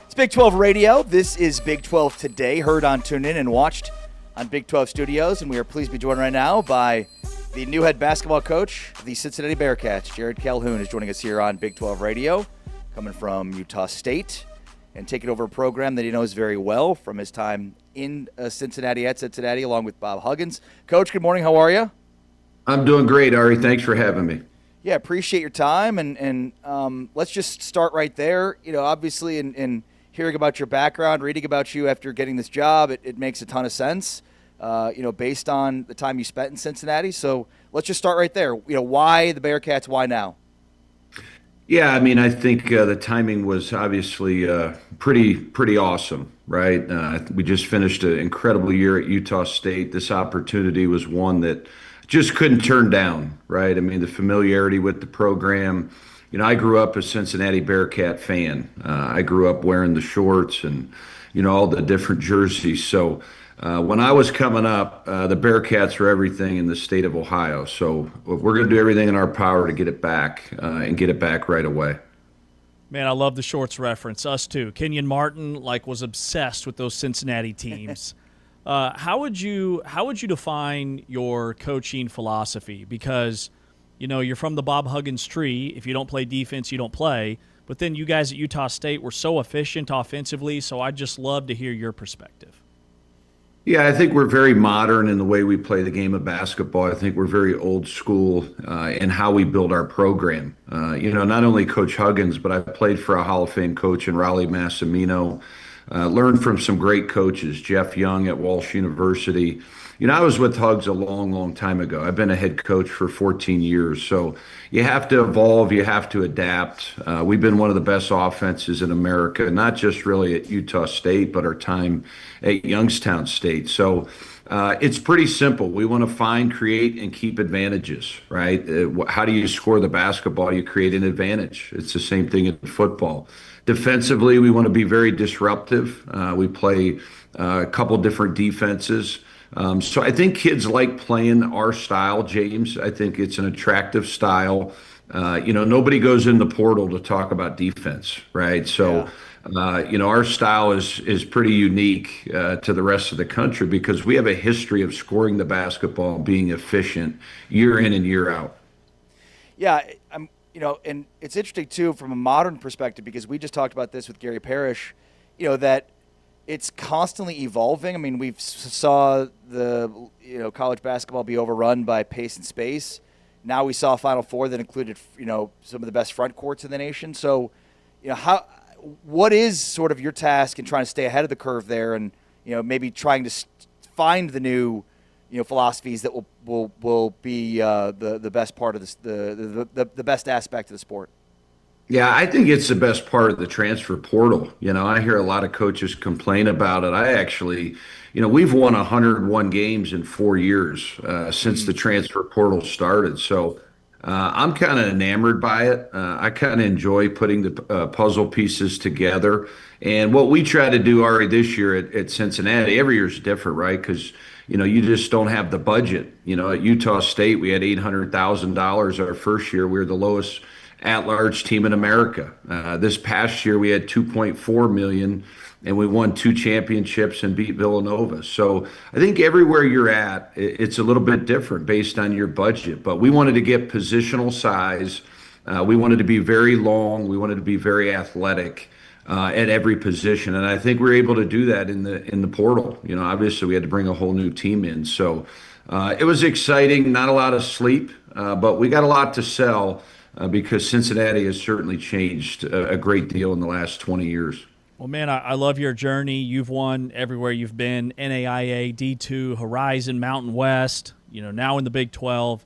It's Big 12 Radio. This is Big 12 Today, heard on TuneIn and watched on Big 12 Studios. And we are pleased to be joined right now by the new head basketball coach of the Cincinnati Bearcats. Jared Calhoun is joining us here on Big 12 Radio, coming from Utah State and taking over a program that he knows very well from his time in Cincinnati at Cincinnati, along with Bob Huggins. Coach, good morning. How are you? I'm doing great, Ari. Thanks for having me. Yeah, appreciate your time, and let's just start right there. Obviously, in hearing about your background, reading about you after getting this job, it makes a ton of sense. Based on the time you spent in Cincinnati. So let's just start right there. Why the Bearcats? Why now? Yeah, I mean, I think the timing was obviously pretty awesome, right? We just finished an incredible year at Utah State. This opportunity was one that just couldn't turn down, right? I mean, the familiarity with the program. I grew up a Cincinnati Bearcat fan. I grew up wearing the shorts and, all the different jerseys. So when I was coming up, the Bearcats were everything in the state of Ohio. So we're going to do everything in our power to get it back and get it back right away. Man, I love the shorts reference. Us too. Kenyon Martin was obsessed with those Cincinnati teams. How would you define your coaching philosophy? Because you're from the Bob Huggins tree. If you don't play defense, you don't play. But then you guys at Utah State were so efficient offensively. So I'd just love to hear your perspective. Yeah, I think we're very modern in the way we play the game of basketball. I think we're very old school in how we build our program. Not only Coach Huggins, but I played for a Hall of Fame coach in Raleigh Massimino. Learned from some great coaches, Jeff Young at Walsh University. I was with Hugs a long, long time ago. I've been a head coach for 14 years. So you have to evolve. You have to adapt. We've been one of the best offenses in America, not just really at Utah State, but our time at Youngstown State. So it's pretty simple. We want to find, create, and keep advantages, right? How do you score the basketball? You create an advantage. It's the same thing in football. Defensively, we want to be very disruptive. We play a couple different defenses. So I think kids like playing our style, James. I think it's an attractive style. Nobody goes in the portal to talk about defense, right? So, our style is pretty unique to the rest of the country because we have a history of scoring the basketball, being efficient year in and year out. Yeah, and it's interesting too from a modern perspective because we just talked about this with Gary Parish, that it's constantly evolving. I mean, we saw the college basketball be overrun by pace and space. Now we saw a Final Four that included some of the best front courts in the nation. So, what is sort of your task in trying to stay ahead of the curve there, and maybe trying to find the new philosophies that will be the best part of this, the best aspect of the sport? Yeah, I think it's the best part of the transfer portal. I hear a lot of coaches complain about it. I actually, we've won 101 games in 4 years since the transfer portal started. So I'm kind of enamored by it. I kind of enjoy putting the puzzle pieces together. And what we try to do already this year at Cincinnati, every year is different, right? Because you just don't have the budget. At Utah State, we had $800,000 our first year. We were the lowest at-large team in America. This past year, we had $2.4 million, and we won 2 championships and beat Villanova. So I think everywhere you're at, it's a little bit different based on your budget. But we wanted to get positional size. We wanted to be very long. We wanted to be very athletic at every position, and I think we were able to do that in the portal. Obviously, we had to bring a whole new team in. So it was exciting. Not a lot of sleep, but we got a lot to sell. Because Cincinnati has certainly changed a great deal in the last 20 years. Well, man, I love your journey. You've won everywhere you've been, NAIA, D2, Horizon, Mountain West, now in the Big 12.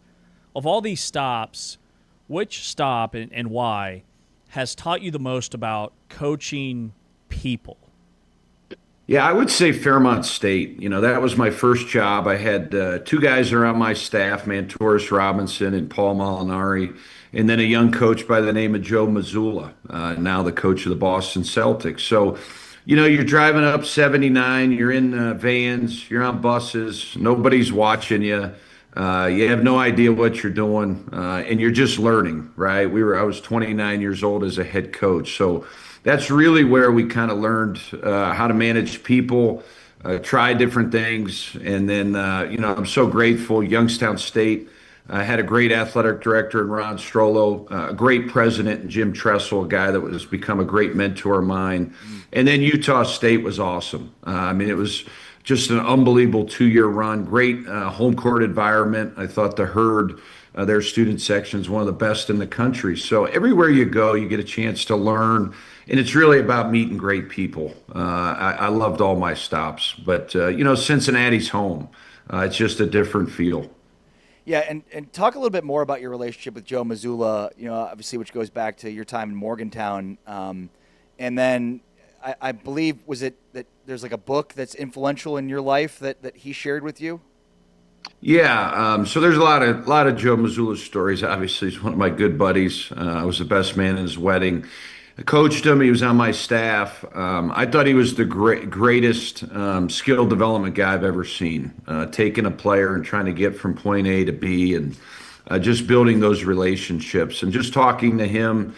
Of all these stops, which stop and why has taught you the most about coaching people? Yeah, I would say Fairmont State. That was my first job. I had 2 guys around my staff, Mantoris Robinson and Paul Molinari, and then a young coach by the name of Joe Mazzulla, now the coach of the Boston Celtics. So, you're driving up 79, you're in vans, you're on buses, nobody's watching you. You have no idea what you're doing, and you're just learning, right? I was 29 years old as a head coach. So that's really where we kind of learned how to manage people, try different things. And then, I'm so grateful. Youngstown State had a great athletic director in Ron Strollo, a great president in Jim Tressel, a guy that has become a great mentor of mine. And then Utah State was awesome. It was just an unbelievable 2-year run. Great home court environment. I thought the Herd, their student section, is one of the best in the country. So everywhere you go, you get a chance to learn, and it's really about meeting great people. I loved all my stops, but Cincinnati's home. It's just a different feel. Yeah, and talk a little bit more about your relationship with Joe Mazzulla, obviously, which goes back to your time in Morgantown. And then I believe, was it that there's like a book that's influential in your life that he shared with you? Yeah, so there's a lot of Joe Mazzulla stories. Obviously, he's one of my good buddies. I was the best man in his wedding. I coached him. He was on my staff. I thought he was the greatest skill development guy I've ever seen. Taking a player and trying to get from point A to B, and just building those relationships and just talking to him,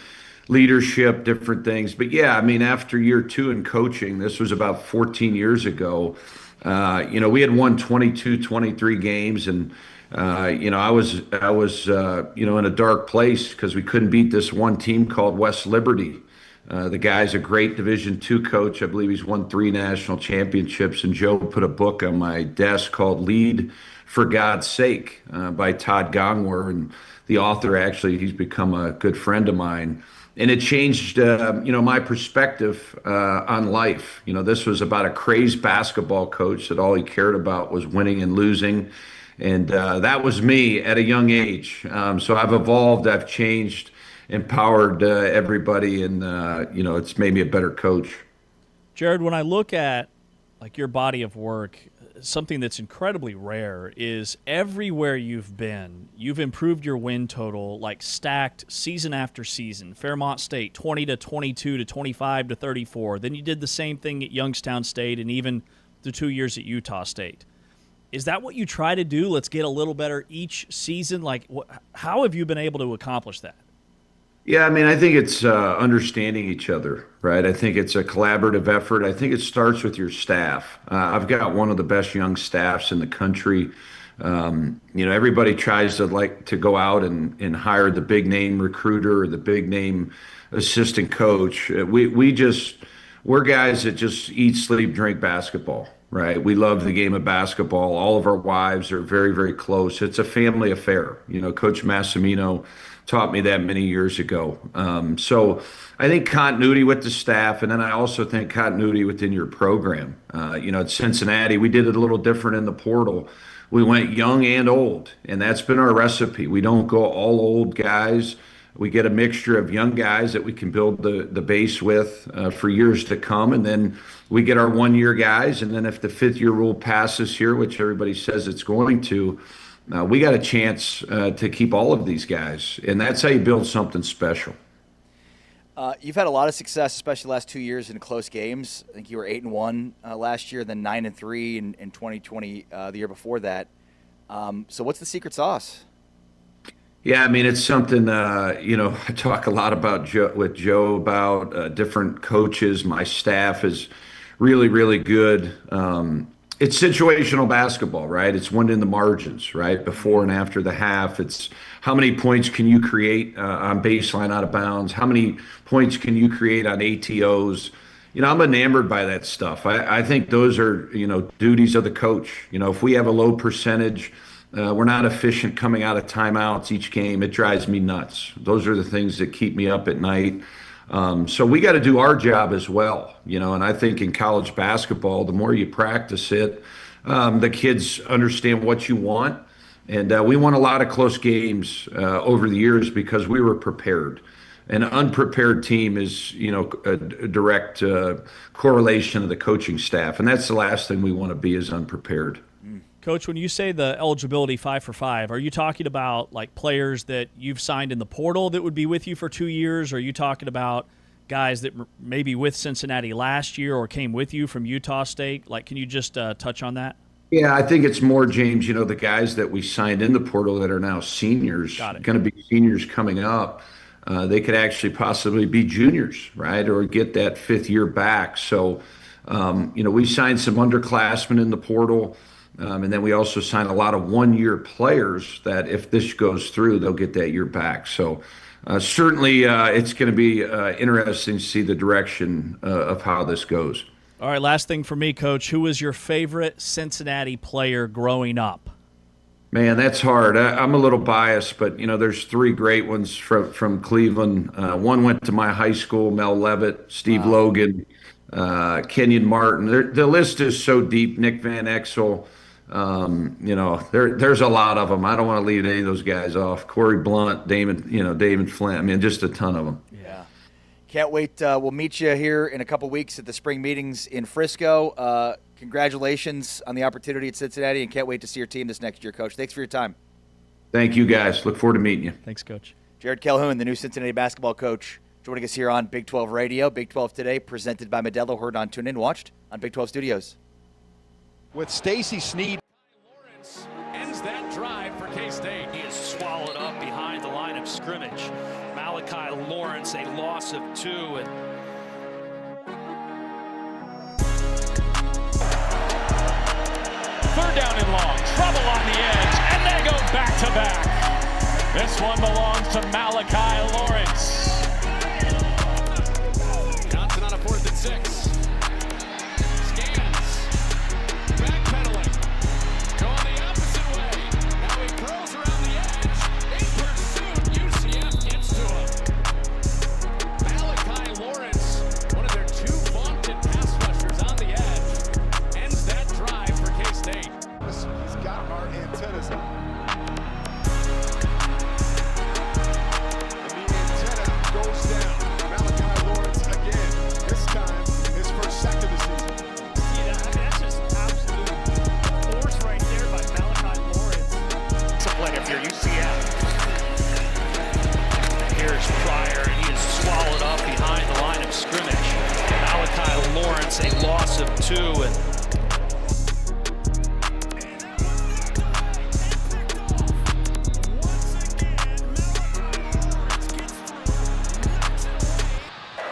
leadership, different things. But yeah, I mean, after year 2 in coaching, this was about 14 years ago. We had won 22, 23 games, and I was in a dark place because we couldn't beat this one team called West Liberty. The guy's a great Division II coach. I believe he's won 3 national championships. And Joe put a book on my desk called "Lead for God's Sake" by Todd Gongwer, and the author, actually, he's become a good friend of mine. And it changed, my perspective on life. This was about a crazed basketball coach that all he cared about was winning and losing. And that was me at a young age. So I've evolved, I've changed, empowered everybody, and, it's made me a better coach. Jared, when I look at like your body of work, something that's incredibly rare is everywhere you've been, you've improved your win total, like stacked season after season. Fairmont State, 20 to 22 to 25 to 34. Then you did the same thing at Youngstown State and even the 2 years at Utah State. Is that what you try to do? Let's get a little better each season. Like, how have you been able to accomplish that? Yeah, I mean, I think it's understanding each other, right? I think it's a collaborative effort. I think it starts with your staff. I've got one of the best young staffs in the country. Everybody tries to go out and hire the big name recruiter or the big name assistant coach. We're guys that just eat, sleep, drink basketball, right? We love the game of basketball. All of our wives are very, very close. It's a family affair. Coach Massimino taught me that many years ago. So I think continuity with the staff, and then I also think continuity within your program. At Cincinnati, we did it a little different in the portal. We went young and old, and that's been our recipe. We don't go all old guys. We get a mixture of young guys that we can build the base with for years to come, and then we get our 1-year guys, and then if the 5th-year rule passes here, which everybody says it's going to, we got a chance to keep all of these guys, and that's how you build something special. You've had a lot of success, especially the last 2 years in close games. I think you were 8-1 last year, then 9-3 in 2020, the year before that. So what's the secret sauce? Yeah, I mean, it's something, I talk a lot about with Joe about different coaches. My staff is really, really good. It's situational basketball, right? It's one in the margins, right? Before and after the half. It's how many points can you create on baseline out of bounds? How many points can you create on ATOs? I'm enamored by that stuff. I think those are, duties of the coach. If we have a low percentage, we're not efficient coming out of timeouts each game, it drives me nuts. Those are the things that keep me up at night. So we got to do our job as well, and I think in college basketball, the more you practice it, the kids understand what you want. And we won a lot of close games over the years because we were prepared. An unprepared team is, a direct correlation of the coaching staff. And that's the last thing we want to be, is unprepared. Coach, when you say the eligibility 5 for 5, are you talking about like players that you've signed in the portal that would be with you for 2 years? Or are you talking about guys that maybe with Cincinnati last year or came with you from Utah State? Like, can you just touch on that? Yeah, I think it's more, James, the guys that we signed in the portal that are now seniors, going to be seniors coming up. They could actually possibly be juniors, right, or get that 5th year back. So, we signed some underclassmen in the portal. And then we also sign a lot of 1-year players that if this goes through, they'll get that year back. So certainly it's going to be interesting to see the direction of how this goes. All right, last thing for me, Coach. Who was your favorite Cincinnati player growing up? Man, that's hard. I'm a little biased, but there's three great ones from Cleveland. One went to my high school: Mel Levitt, Steve Logan, Kenyon Martin. The list is so deep. Nick Van Exel. There's a lot of them. I don't want to leave any of those guys off. Corey Blunt, David Flint. I mean, just a ton of them. Yeah. Can't wait. We'll meet you here in a couple weeks at the spring meetings in Frisco. Congratulations on the opportunity at Cincinnati, and can't wait to see your team this next year, Coach. Thanks for your time. Thank you, guys. Look forward to meeting you. Thanks, Coach. Jared Calhoun, the new Cincinnati basketball coach, joining us here on Big 12 Radio. Big 12 Today, presented by Modelo. Heard on TuneIn, watched on Big 12 Studios. With Stacy Sneed. Lawrence ends that drive for K-State. He is swallowed up behind the line of scrimmage. Malachi Lawrence, a loss of 2. And Third down and long, trouble on the edge, and they go back to back. This one belongs to Malachi Lawrence. Johnson on a 4th and 6. Scans. Backpedaling. Going the opposite way. Now he throws around the edge. In pursuit, UCF gets to him. Malachi Lawrence, one of their 2 vaunted pass rushers on the edge, ends that drive for K-State. He's got our antennas up. And the antenna goes down. Malachi Lawrence again. This time, his first sack of the season. That's just absolute force right there by Malachi Lawrence. It's a play if you're UCF. Here's Pryor, and he is swallowed up behind the line of scrimmage. Malachi Lawrence, a loss of 2, and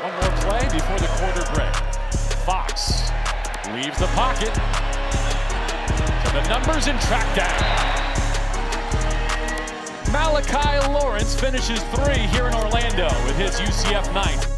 One more play before the quarter break. Fox leaves the pocket to the numbers and track down. Malachi Lawrence finishes 3 here in Orlando with his UCF 9th.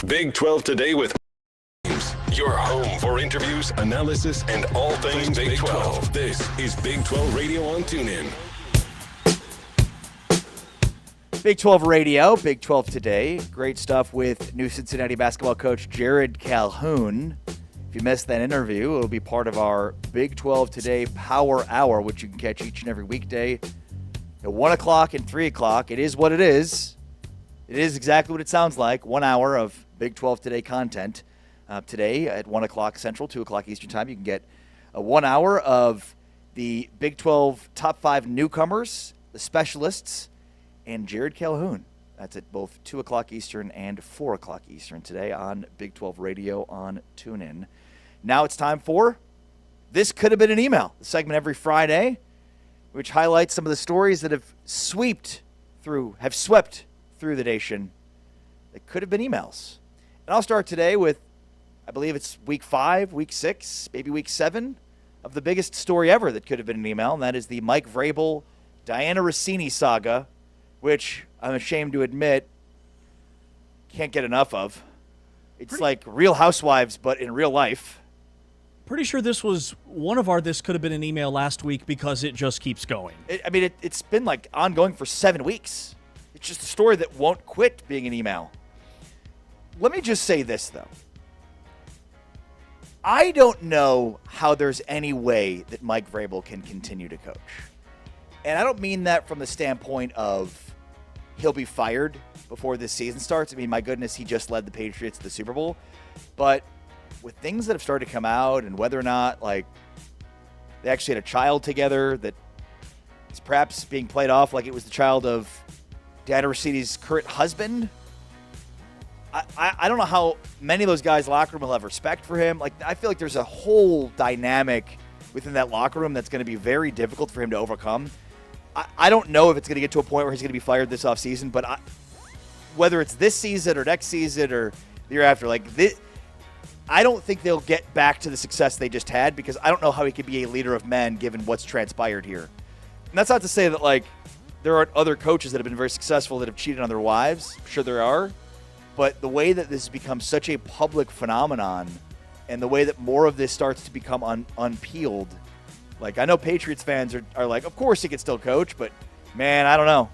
Big 12 Today with your home for interviews, analysis, and all things Big 12. This is Big 12 Radio on TuneIn. Big 12 Radio, Big 12 Today. Great stuff with new Cincinnati basketball coach Jared Calhoun. If you missed that interview, it'll be part of our Big 12 Today Power Hour, which you can catch each and every weekday at 1 o'clock and 3 o'clock. It is what it is. It is exactly what it sounds like. 1 hour of Big 12 Today content. Today at 1 o'clock Central, 2 o'clock Eastern Time, you can get a 1 hour of the Big 12 top 5 newcomers, the specialists, and Jared Calhoun. That's at both 2 o'clock Eastern and 4 o'clock Eastern today on Big 12 Radio on TuneIn. Now it's time for This Could Have Been an Email, the segment every Friday, which highlights some of the stories that have swept through the nation that could have been emails. And I'll start today with, I believe it's week 5, week 6, maybe week 7 of the biggest story ever that could have been an email, and that is the Mike Vrabel, Diana Rossini saga, which I'm ashamed to admit can't get enough of. It's like Real Housewives, but in real life. Pretty sure this was one of our This Could Have Been an Email last week because it just keeps going. It's been like ongoing for 7 weeks. It's just a story that won't quit being an email. Let me just say this, though. I don't know how there's any way that Mike Vrabel can continue to coach. And I don't mean that from the standpoint of he'll be fired before this season starts. I mean, my goodness, he just led the Patriots to the Super Bowl. But with things that have started to come out and whether or not, like, they actually had a child together that is perhaps being played off like it was the child of Diana Rossini's current husband, I don't know how many of those guys in the locker room will have respect for him. Like, I feel like there's a whole dynamic within that locker room that's going to be very difficult for him to overcome. I don't know if it's going to get to a point where he's going to be fired this offseason, but whether it's this season or next season or the year after, like this, I don't think they'll get back to the success they just had because I don't know how he could be a leader of men given what's transpired here. And that's not to say that, like, there aren't other coaches that have been very successful that have cheated on their wives. I'm sure there are. But the way that this has become such a public phenomenon and the way that more of this starts to become unpeeled, like, I know Patriots fans are like, of course he can still coach, but, man, I don't know.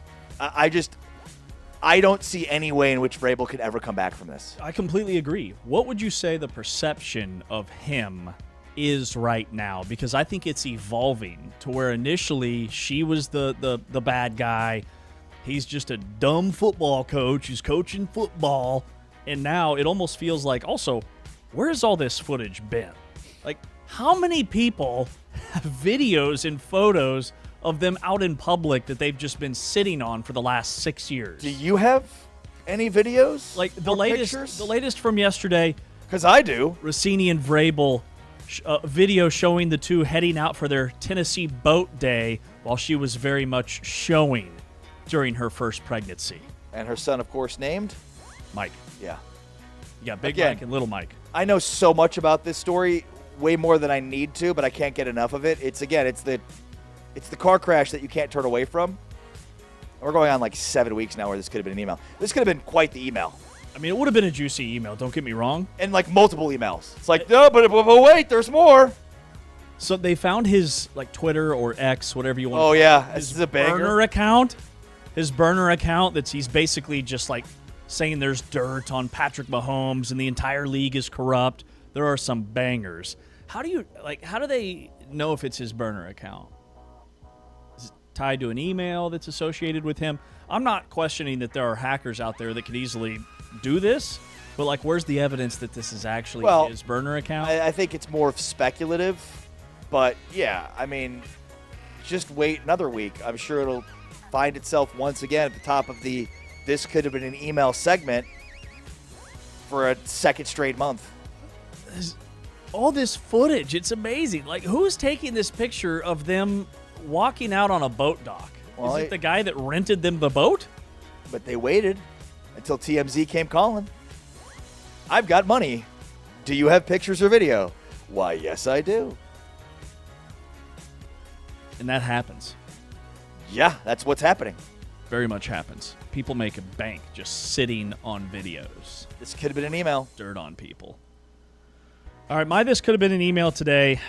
I don't see any way in which Vrabel could ever come back from this. I completely agree. What would you say the perception of him is right now? Because I think it's evolving to where initially she was the bad guy. He's just a dumb football coach who's coaching football. And now it almost feels like, also, where's all this footage been? Like, how many people have videos and photos of them out in public that they've just been sitting on for the last 6 years? Do you have any videos? Like the latest from yesterday. Because I do. Rossini and Vrabel video showing the two heading out for their Tennessee boat day while she was very much showing during her first pregnancy. And her son, of course, named? Mike. Yeah. You got Big Mike and Little Mike. I know so much about this story, way more than I need to, but I can't get enough of it. It's the car crash that you can't turn away from. We're going on like 7 weeks now where this could have been an email. This could have been quite the email. I mean, it would have been a juicy email, don't get me wrong. And like multiple emails. It's like, no, but wait, there's more. So they found his like Twitter or X, whatever you want. Oh, yeah. This is a banger. Burner account. His burner account he's basically just like saying there's dirt on Patrick Mahomes and the entire league is corrupt. There are some bangers. How do they know if it's his burner account? Is it tied to an email that's associated with him? I'm not questioning that there are hackers out there that could easily do this, but like, where's the evidence that this is actually his burner account? I think it's more speculative, but yeah, I mean, just wait another week. I'm sure it'll find itself once again at the top of the This Could Have Been an Email segment for a second straight month. All this footage, it's amazing. Like, who's taking this picture of them walking out on a boat dock? Well, is it the guy that rented them the boat? But they waited until TMZ came calling. I've got money. Do you have pictures or video? Why, yes, I do. And that happens. Yeah, that's what's happening. Very much happens. People make a bank just sitting on videos. This could have been an email. Dirt on people. All right, my this could have been an email today.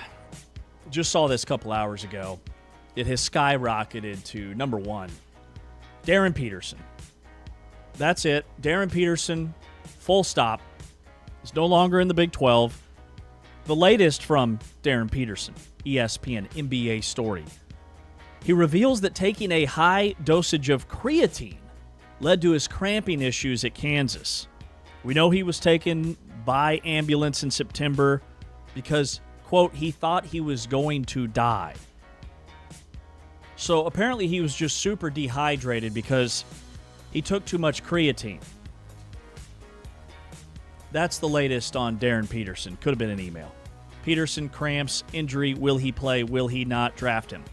Just saw this a couple hours ago. It has skyrocketed to number 1. Darren Peterson. That's it. Darren Peterson, full stop. Is no longer in the Big 12. The latest from Darren Peterson, ESPN NBA story. He reveals that taking a high dosage of creatine led to his cramping issues at Kansas. We know he was taken by ambulance in September because, quote, he thought he was going to die. So apparently he was just super dehydrated because he took too much creatine. That's the latest on Darren Peterson. Could have been an email. Peterson cramps, injury, will he play, will he not? Draft him.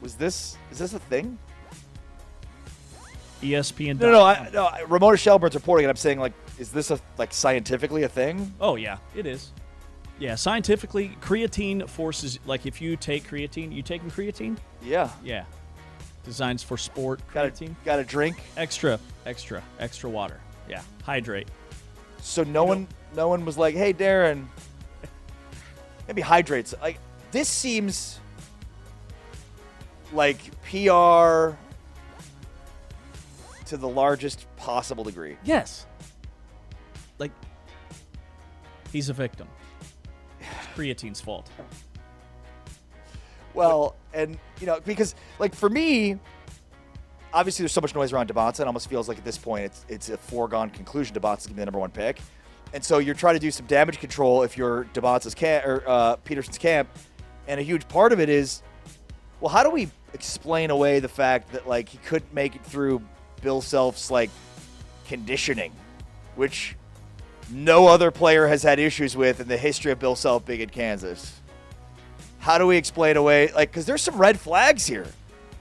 Is this a thing? ESPN. No. Ramona Shelburne's reporting it. I'm saying, like, is this scientifically a thing? Oh yeah, it is. Yeah, scientifically, creatine forces, like, if you take creatine, you taking creatine? Yeah. Yeah. Designs for sport. Creatine. Got to drink. Extra water. Yeah. Hydrate. So no one was like, hey, Darren, maybe hydrates. Like, this seems like PR to the largest possible degree. Yes. Like, he's a victim. It's creatine's fault. Well, and, because, like, for me, obviously there's so much noise around DeBonta, it almost feels like at this point it's a foregone conclusion DeBonta's going to be the number 1 pick. And so you're trying to do some damage control if you're DeBonta's camp or Peterson's camp. And a huge part of it is, well, how do we explain away the fact that, like, he couldn't make it through Bill Self's, like, conditioning, which no other player has had issues with in the history of Bill Self being in Kansas? How do we explain away, like, because there's some red flags here,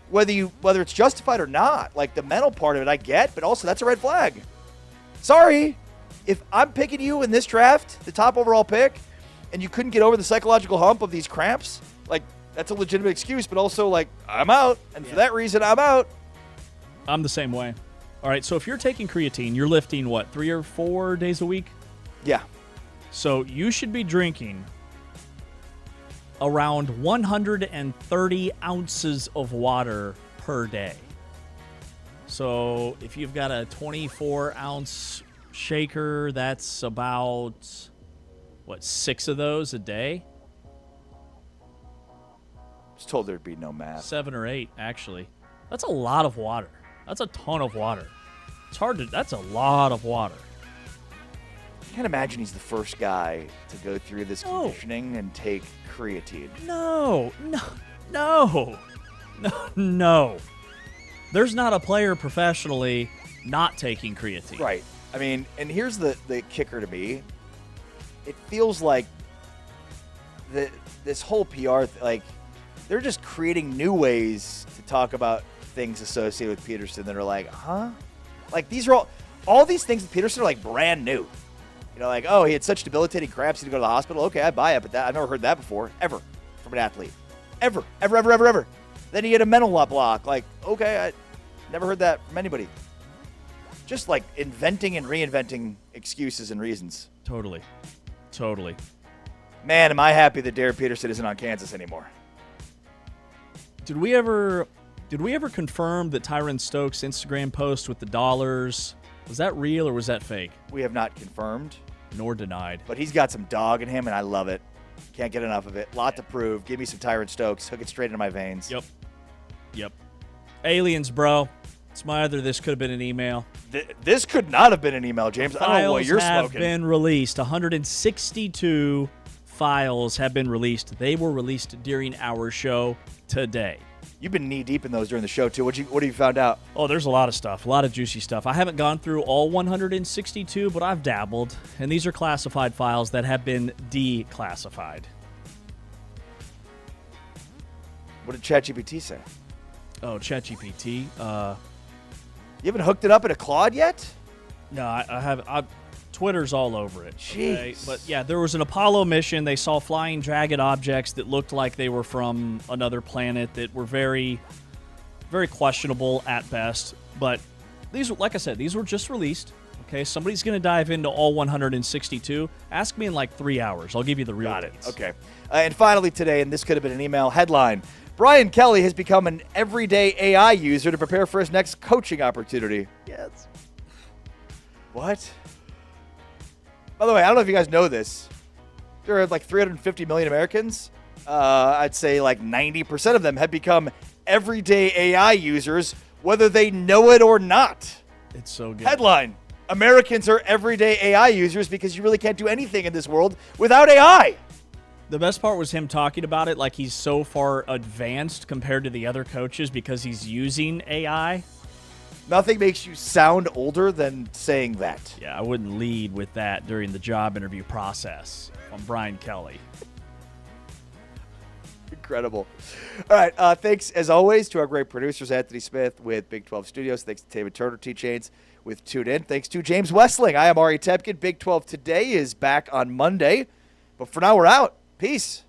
whether it's justified or not. Like, the mental part of it I get, but also that's a red flag. Sorry, if I'm picking you in this draft, the top overall pick, and you couldn't get over the psychological hump of these cramps, like, that's a legitimate excuse, but also, like, I'm out, and for that reason, I'm out. I'm the same way. All right, so if you're taking creatine, you're lifting, what, 3 or 4 days a week? Yeah. So you should be drinking around 130 ounces of water per day. So if you've got a 24-ounce shaker, that's about, 6 of those a day? I was told there'd be no math. 7 or 8, actually. That's a lot of water. That's a ton of water. That's a lot of water. I can't imagine he's the first guy to go through this conditioning and take creatine. No. There's not a player professionally not taking creatine. Right. I mean, and here's the kicker to me. It feels like this whole PR, like, they're just creating new ways to talk about things associated with Peterson that are like, huh? Like, these are all these things with Peterson are like brand new. Like, oh, he had such debilitating cramps, he had to go to the hospital. Okay, I buy it, but I've never heard that before, ever, from an athlete. Ever. Then he had a mental block. Like, okay, I never heard that from anybody. Just, like, inventing and reinventing excuses and reasons. Totally. Man, am I happy that Darren Peterson isn't on Kansas anymore. Did we ever confirm that Tyron Stokes' Instagram post with the dollars, was that real or was that fake? We have not confirmed. Nor denied. But he's got some dog in him, and I love it. Can't get enough of it. Lot to prove. Give me some Tyron Stokes. Hook it straight into my veins. Yep. Aliens, bro. It's my other this could have been an email. This could not have been an email, James. I don't know what you're smoking. Files have been released. 162 files have been released. They were released during our show today. You've been knee-deep in those during the show, too. What have you found out? Oh, there's a lot of stuff, a lot of juicy stuff. I haven't gone through all 162, but I've dabbled, and these are classified files that have been declassified. What did ChatGPT say? Oh, ChatGPT. You haven't hooked it up in a Claude yet? No, I haven't. Twitter's all over it. Jeez. Okay? But yeah, there was an Apollo mission. They saw flying jagged objects that looked like they were from another planet that were very, very questionable at best. But these, like I said, these were just released. Okay, somebody's going to dive into all 162. Ask me in like 3 hours. I'll give you the real dates. Okay. And finally today, and this could have been an email headline, Brian Kelly has become an everyday AI user to prepare for his next coaching opportunity. Yes. What? By the way, I don't know if you guys know this. There are like 350 million Americans. I'd say like 90% of them have become everyday AI users, whether they know it or not. It's so good. Headline: Americans are everyday AI users because you really can't do anything in this world without AI. The best part was him talking about it like he's so far advanced compared to the other coaches because he's using AI. Nothing makes you sound older than saying that. Yeah, I wouldn't lead with that during the job interview process on Brian Kelly. Incredible. All right. Thanks, as always, to our great producers, Anthony Smith with Big 12 Studios. Thanks to David Turner, T-Chains with Tune In. Thanks to James Westling. I am Ari Tepkin. Big 12 Today is back on Monday. But for now, we're out. Peace.